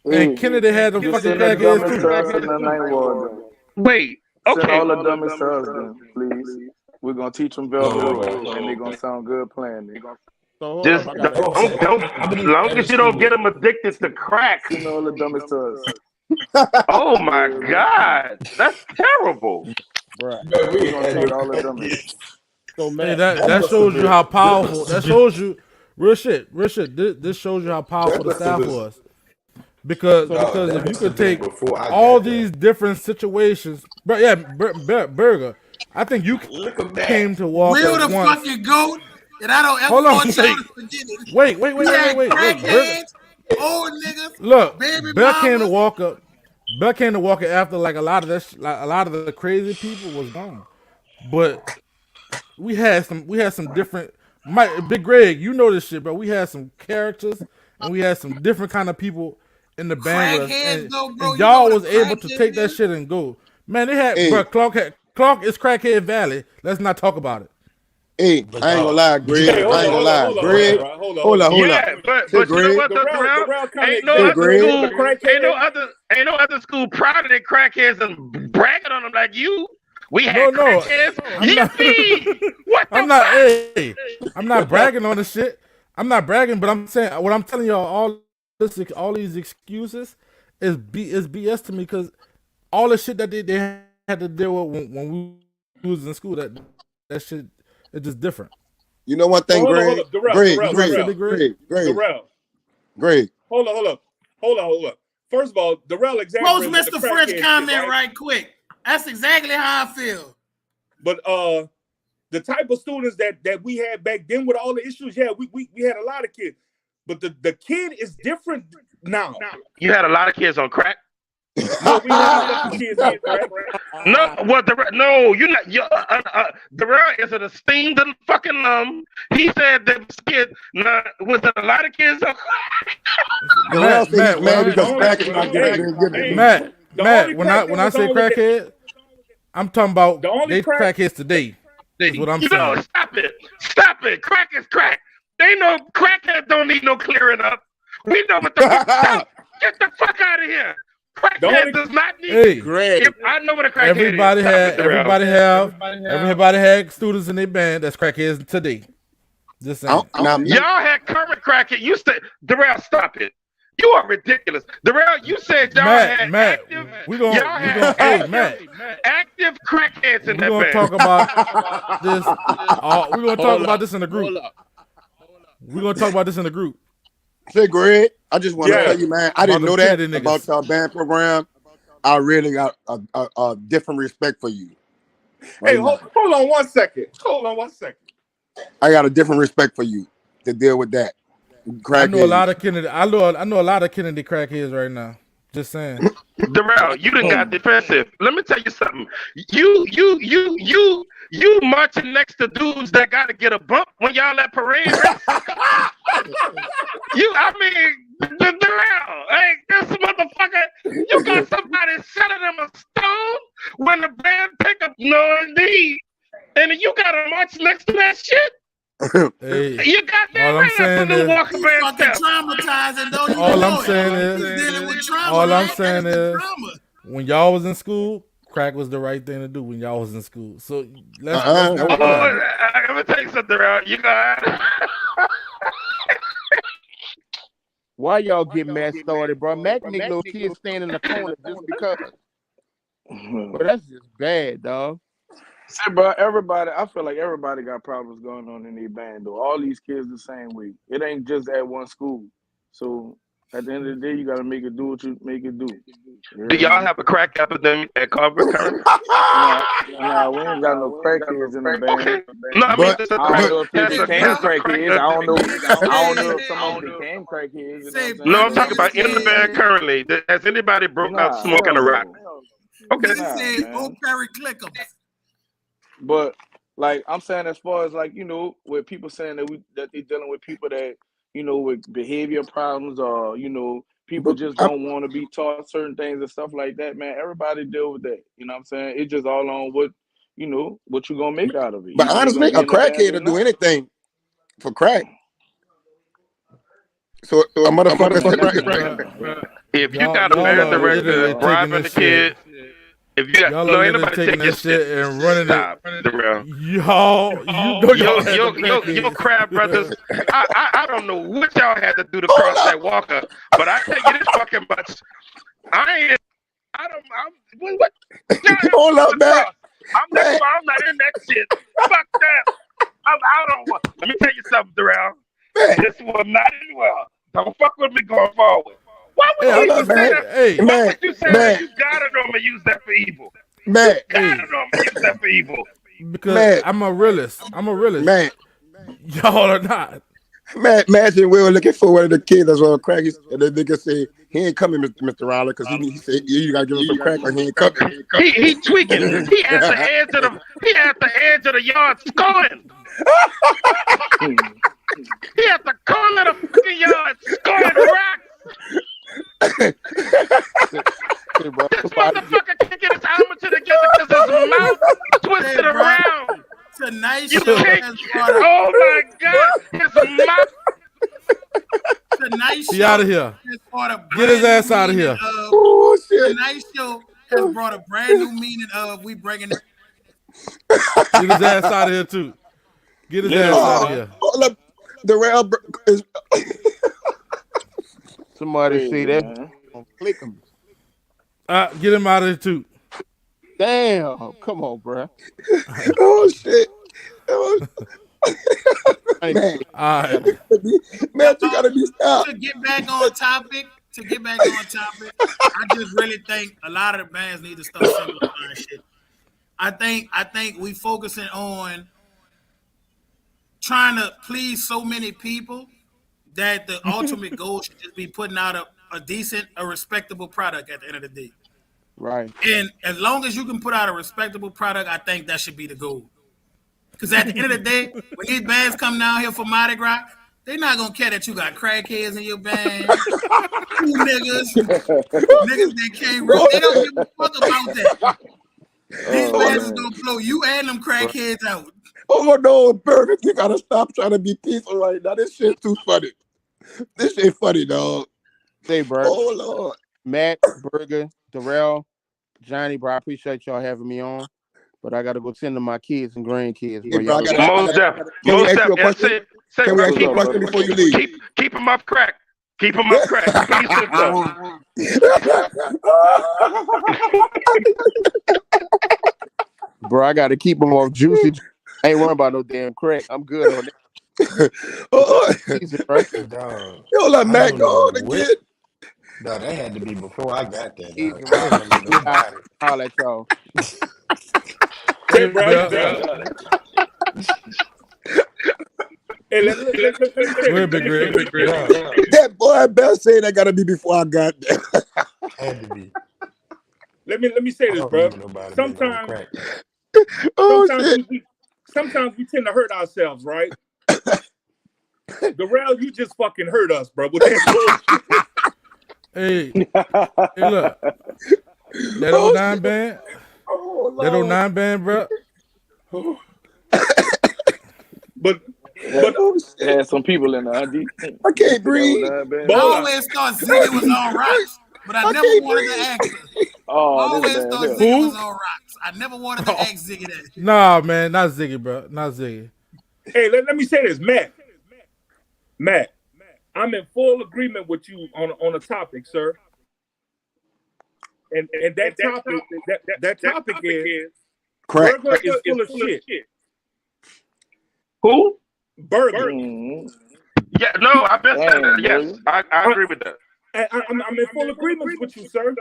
And Kennedy had them fucking crackheads too. Wait, okay. Send all the dummies to us then, please. We're gonna teach them velvet rules, and they're gonna sound good playing it. Just don't, as long as you don't get them addicted to crack. Send all the dummies to us. Oh my God, that's terrible. We're gonna take all the dummies. So man, that shows you how powerful. That shows you real shit. This shows you how powerful the staff was. Because if you could take all these different situations, Burger, I think you came to Walker Will the once. fucking goat, and I don't ever Hold on, want y'all to forget it. Wait. Crackheads, old niggas. Look, baby Bell mamas. came to Walker after like a lot of the crazy people was gone, but we had some different. Big Greg, you know this shit, bro. We had some characters and we had some different kind of people in the band with us, and y'all was able to take that shit and go. Man, they had Clark Clark is Crackhead Valley. Let's not talk about it. Hey, I ain't gonna lie, Greg. Hey, I ain't gonna lie, Greg. Hold up. Yeah, but you know what, Darrell? Ain't no other school prouder than crackheads and bragging on them like you. We had crackheads. Yippee! What the fuck? Hey, I'm not bragging on the shit. I'm not bragging, but I'm saying what I'm telling y'all. All these excuses is BS to me because all the shit that they had to deal with when we was in school, that shit is just different. You know one thing, Greg? Greg. Hold up. First of all, Darrell exaggerated. Post Mr. French comment right quick. That's exactly how I feel. But the type of students that we had back then with all the issues, yeah, we had a lot of kids. But the kid is different now. You had a lot of kids on crack. No, we had kids on crack. No, well, no, you're not. Darrell is an esteemed fucking He said that kid. Was there a lot of kids on crack? Matt, when I say crackhead, I'm talking about they crackheads today. That's what I'm saying. Stop it. Crack is crack. They know crackhead don't need no clearing up. We know what the fuck. Get the fuck out of here. Crackhead does not need. Hey, I know what a crackhead is. Everybody had students in their band that's crackheads today. Just saying. Y'all had current crackhead. You said, Darrell, stop it. You are ridiculous. Darrell, you said y'all had active. Active crackheads in that band. We're gonna talk about this. We're gonna talk about this in the group. We're gonna talk about this in the group. Say, Greg, I just want to tell you, man, I didn't know that about your band program. I really got a different respect for you. Hey, hold on 1 second. I got a different respect for you to deal with that. I know a lot of Kennedy. I know a lot of Kennedy crackheads right now. Just saying. Darrell, you done got defensive. Let me tell you something. You marching next to dudes that got to get a bump when y'all at parade. Darrell, hey, this motherfucker, you got somebody selling them a stone when the band pick up no indeed, and you got to march next to that shit. Hey, you got that right for the walking band step. Traumatizing, don't you all know I'm saying is, when y'all was in school, crack was the right thing to do when y'all was in school. So let's I'm gonna tell you something, Darrell. You got. Why y'all get mad started, bro? Mac make little kids stand in the corner just because. But that's just bad, dog. See, bro, I feel like everybody got problems going on in their band, though. All these kids the same way. It ain't just at one school. So at the end of the day, you got to make it do what you make it do. Do y'all have a crack epidemic at Carver currently? Nah, we ain't got no crackheads in the band. Okay. No, I mean, I don't know if they became crackheads. I don't know if some of them became crackheads. No, I'm talking about in the band currently. Has anybody broke out smoking a rock? Okay. But like I'm saying, as far as like, you know, with people saying that they're dealing with people that, you know, with behavior problems, or, you know, people just don't want to be taught certain things and stuff like that, man. Everybody deal with that. You know what I'm saying? It's just all on what you gonna make out of it. But honestly, a crackhead will do anything for crack. So a motherfucker. If you got a band director bribing the kids. If you got ain't nobody taking that shit and running it. Your crab brothers. I don't know what y'all had to do to cross that walker, but I tell you this fucking much. What? Hold up, man. I'm not in that shit. Fuck that. I don't want. Let me tell you something, Darrell. This was not in well. Don't fuck with me going forward. Why would you say that? Why would you say that? You gotta normally use that for evil. Man, gotta normally use that for evil. Because I'm a realist. Man, y'all are not. Man, imagine we were looking for one of the kids that's on crack, and the nigga say he ain't coming, Mr. Riley, because he said you gotta give him some crack, or he ain't coming. He tweaking. He at the edge of the yard scoring. He at the corner of the fucking yard scoring rocks. This motherfucker can't get his armature together because his mouth it around. Tonight's You show can't. has brought up. Oh my God! It's my. Tonight's He show out of here. has brought a Get his brand ass new out of meaning here. of. Oh shit! Tonight's show has brought a brand new meaning of. We bringing it. Get his ass out of here too. Get his ass out of here. Hold up. The rail is Somebody Crazy, say that. man. Click him. Get him out of here too. Damn. Come on, bro. oh shit. Oh, man, All right. man, you gotta be stopped. To get back on topic, I just really think a lot of the bands need to start simplifying shit. I think we focusing on trying to please so many people that the ultimate goal should just be putting out a decent, a respectable product at the end of the day. Right. And as long as you can put out a respectable product, I think that should be the goal. Because at the end of the day, when these bands come down here for Mardi Gras, they're not gonna care that you got crackheads in your band, niggas that can't rap. They don't give a fuck about that. These bands is gonna blow you and them crackheads out. Oh no, Burger, you gotta stop trying to be peaceful right now. This shit too funny. This shit funny, dog. Say, bro. Oh Lord. Matt, Burger, Darrell, Johnny, bro. I appreciate y'all having me on. But I gotta go tend to my kids and grandkids, bro. Hey, bro, Most deaf. Can we Most ask deaf. you a question? Say, Can we bro, ask you a question before you leave? Keep him off crack. Keep him off crack. Please, sister. Bro, I gotta keep them off juicy. I ain't worrying about no damn crack. I'm good on that. Jesus, right? Dog, Yo, let I Mac don't go know on again. what. Dog, that had to be before I got there. Easy, Dog. right? I don't know nobody. Holler at y'all. Hey, bro. Hey, let me Go ahead, Big Red. That boy best say that gotta be before I got there. Had to be. Let me say I this, don't bro. know nobody been on Sometimes, crack. Oh shit. sometimes we tend to hurt ourselves, right? Darrell, you just fucking hurt us, bro. With that bullshit. Hey, look. That 09 band. Oh, That 09 band, bro. But oh, shit. Had some people in there. I can't breathe. I always thought Ziggy was on rocks, but I never wanted to ask her. I always thought Ziggy was on rocks. I never wanted to ask Ziggy that. Nah, man, not Ziggy, bro. Not Ziggy. Hey, let me say this, Matt, I'm in full agreement with you on a topic, sir. And that topic is Crack. Burger is full of shit. Who? Burger. Yeah, no, I've been saying that. Yes, I agree with that. I'm in full agreement with you, sir.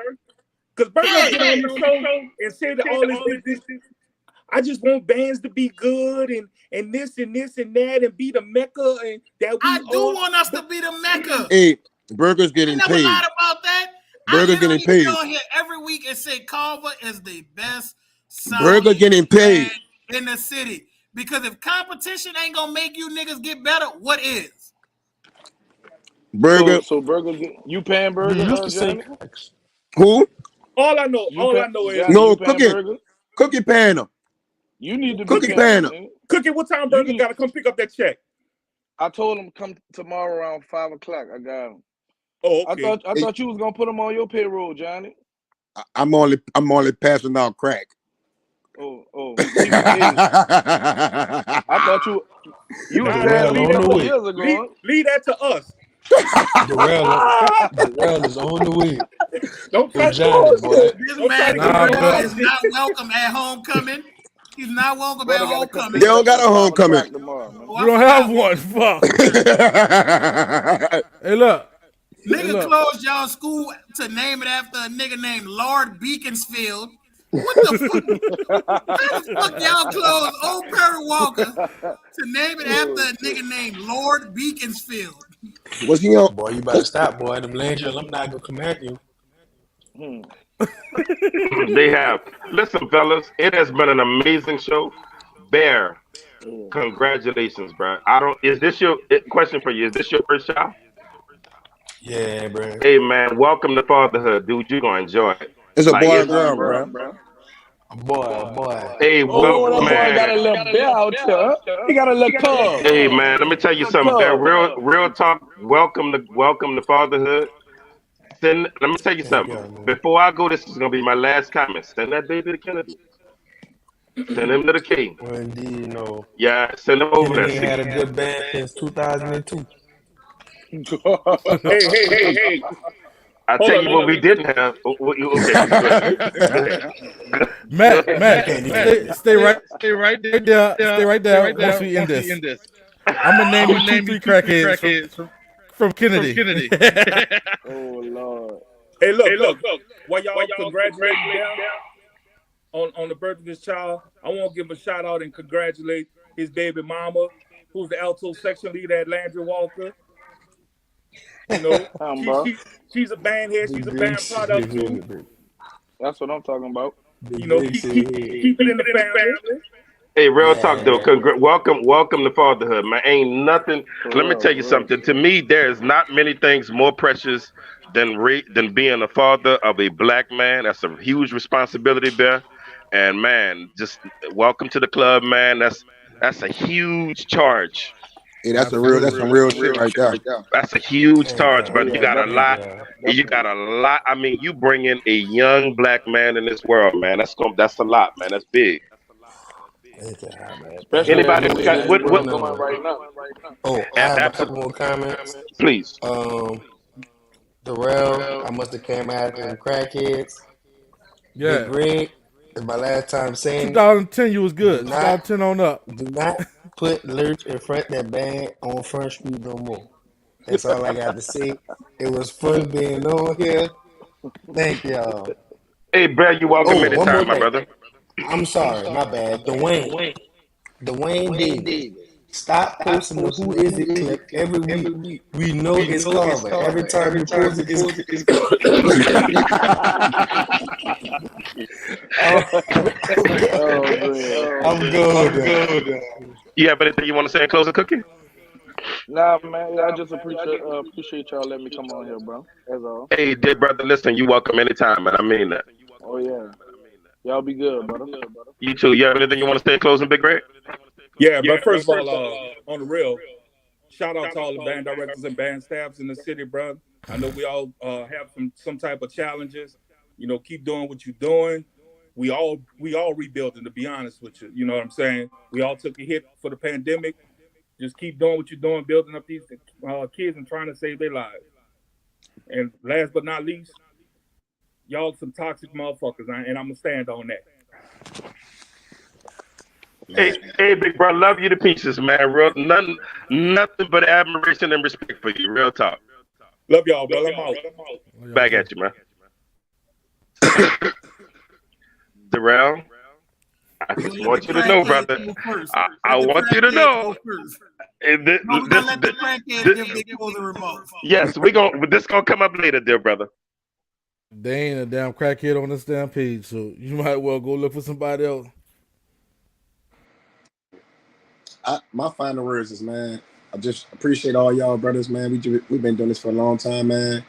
Because Burger get on the show and say that all this. I just want bands to be good and this and that and be the Mecca and that. I do want us to be the Mecca. Hey, Burger's getting I never paid. lied about that. Burger's getting paid. I on here every week and say Carver is the best Burger getting paid in the city. Because if competition ain't gonna make you niggas get better, what is? Burger. So Burger, you paying Burger? You used to say Who? All I know is Johnny, no Cookie. Cookie paying him. You need to be Cookie paying him. Cookie, what time Burger gotta come pick up that check? I told him come tomorrow around 5 o'clock. I got him. Oh, okay. I thought you was gonna put him on your payroll, Johnny. I'm only passing out crack. Oh. I thought you was saying a couple years ago. Leave that to us. Darrell is on the way. Don't try Johnny, boy. This man is not welcome at homecoming. He's not welcome at homecoming. They don't got a homecoming. You don't have one. Fuck. Hey, look. Nigga closed y'all school to name it after a nigga named Lord Beaconsfield. What the fuck? How the fuck y'all closed Old Perry Walker to name it after a nigga named Lord Beaconsfield? What's he on? Boy, you better stop, boy. Them Landry alumni gonna come at you. They have. Listen, fellas, it has been an amazing show. Bear, congratulations, bro. Is this your question for you? Is this your first child? Yeah, bro. Hey, man, welcome to fatherhood, dude. You're gonna enjoy it. It's a boy and girl, bro. Boy. Hey, Oh, that boy got man. a little bear out there. He got a little cub. Hey, man. Let me tell you something. Bear, real talk. Welcome to fatherhood. Let me tell you Thank something. y'all, man. Before I go, this is gonna be my last comment. Send that baby to Kennedy. Send him to the King. Well, indeed, Yeah, send him over there. Kennedy had a good band since 2002. Hey. I Hold tell on. you what we didn't have. Okay, go ahead. Go ahead. Matt, Go Matt, ahead. stay right there. Stay right there. Once we end this, I'm gonna name you 2-3 crackheads from Kennedy. Oh Lord. Hey, look. While y'all congratulating Bell on the birth of his child, I want to give him a shout out and congratulate his baby mama, who's the alto section leader at Landry Walker. You know, Bro. she's a band head. She's a band product too. That's what I'm talking about. You know, keep it in the family. Hey, real talk though. Welcome to fatherhood, man. Ain't nothing. Let me tell you something. To me, there's not many things more precious than being a father of a black man. That's a huge responsibility, Bear. And man, just welcome to the club, man. That's a huge charge. Hey, that's Absolutely. some real shit right there. That's a huge Thank charge, y'all. but you got a Thank lot. y'all. You got a lot. I mean, you bring in a young black man in this world, man. That's a lot, man. That's big. Thank y'all, man. Thank Especially y'all. at Anybody the else stage got he what? going right now. Oh, I have a couple Absolutely, more comments. please. Darrell, I must have came after them crackheads. Big Yeah. Greg, it's my last time saying it. 2010, you was Do good. not 2010 on up. put Lurch in front of that band on Front Street no more. That's all I got to say. It was fun being on here. Thank y'all. Hey, Brad, you welcome Oh, one more anytime, my thing. brother. I'm sorry, my bad. Dwayne Davis. Stop posting the Who Is It clip every week. We know it's Carver. Every time you post it, it's Oh man. I'm good. You have anything you want to say in closing, Cookie? Nah, man. I just appreciate y'all letting me come on here, bro. That's all. Hey, dear brother, listen, you welcome anytime, man. I mean that. Oh yeah. Y'all be good, brother. You too. You have anything you want to say in closing, Big Red? Yeah, but first of all, on the real, shout out to all the band directors and band staffs in the city, bro. I know we all have some type of challenges. You know, keep doing what you're doing. We all rebuilding, to be honest with you. You know what I'm saying? We all took a hit for the pandemic. Just keep doing what you're doing, building up these kids and trying to save their lives. And last but not least, y'all some toxic motherfuckers, and I'm gonna stand on that. Hey, big bro, love you to pieces, man. Nothing but admiration and respect for you. Real talk. Love y'all, brother. I'm out. Back at you, man. Darrell, I just want you to know, brother. I want you to know. No, we gotta let the crackheads give their closing remarks. Yes, this gonna come up later, dear brother. They ain't a damn crackhead on this damn page, so you might well go look for somebody else. My final words is, man, I just appreciate all y'all brothers, man. We've been doing this for a long time, man.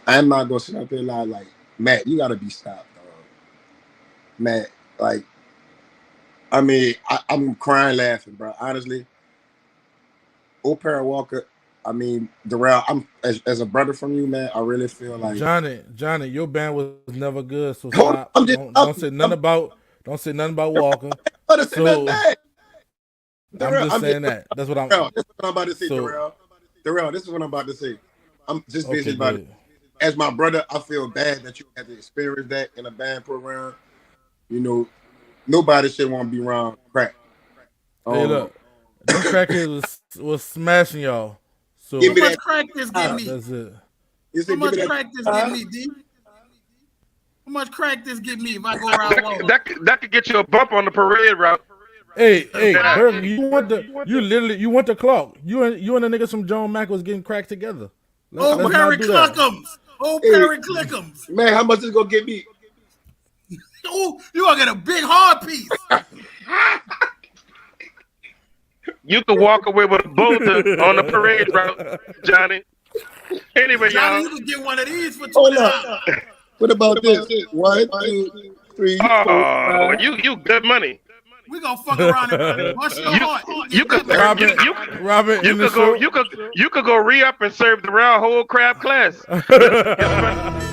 I'm not gonna sit up here like Matt, you gotta be stopped, dog. Matt, like, I mean, I'm crying laughing, bro. Honestly, O'Para Walker, I mean, Darrell, I'm as a brother from you, man. I really feel like Johnny, your band was never good, so hold stop. on, Don't say nothing about Walker. So I'm just saying that. That's what I'm. Darrell, this is what I'm about to say, So Darrell, this is what I'm about to say. I'm just okay, basically about good. as my brother, I feel bad that you had to experience that in a band program. You know, nobody should want to be around crack. Hey, look, them crackheads was smashing y'all. So Give How me much that. crack this give me? that's it. You How said, give much me that. crack this give me, D? How much crack this give me if I go around Walmart? That could get you a bump on the parade route. Hey, Burger, you want the clock. You and the niggas from John Mack was getting cracked together. Oh, Let's not Perry do that. Cluckums. Oh, Hey, Perry Clickums. man, how much is it gonna get me? Oh, you gonna get a big hard piece. You could walk away with a boulder on the parade route, Johnny. Anyway, Johnny, y'all. you can get one of these for Hold $20. up. What about this? 1, 2, 3, 4, Oh, 5. you good money. We gonna fuck around and bust your heart. You could Robert you in the could go show. you could go re-up and serve the round whole crab class. Get some money.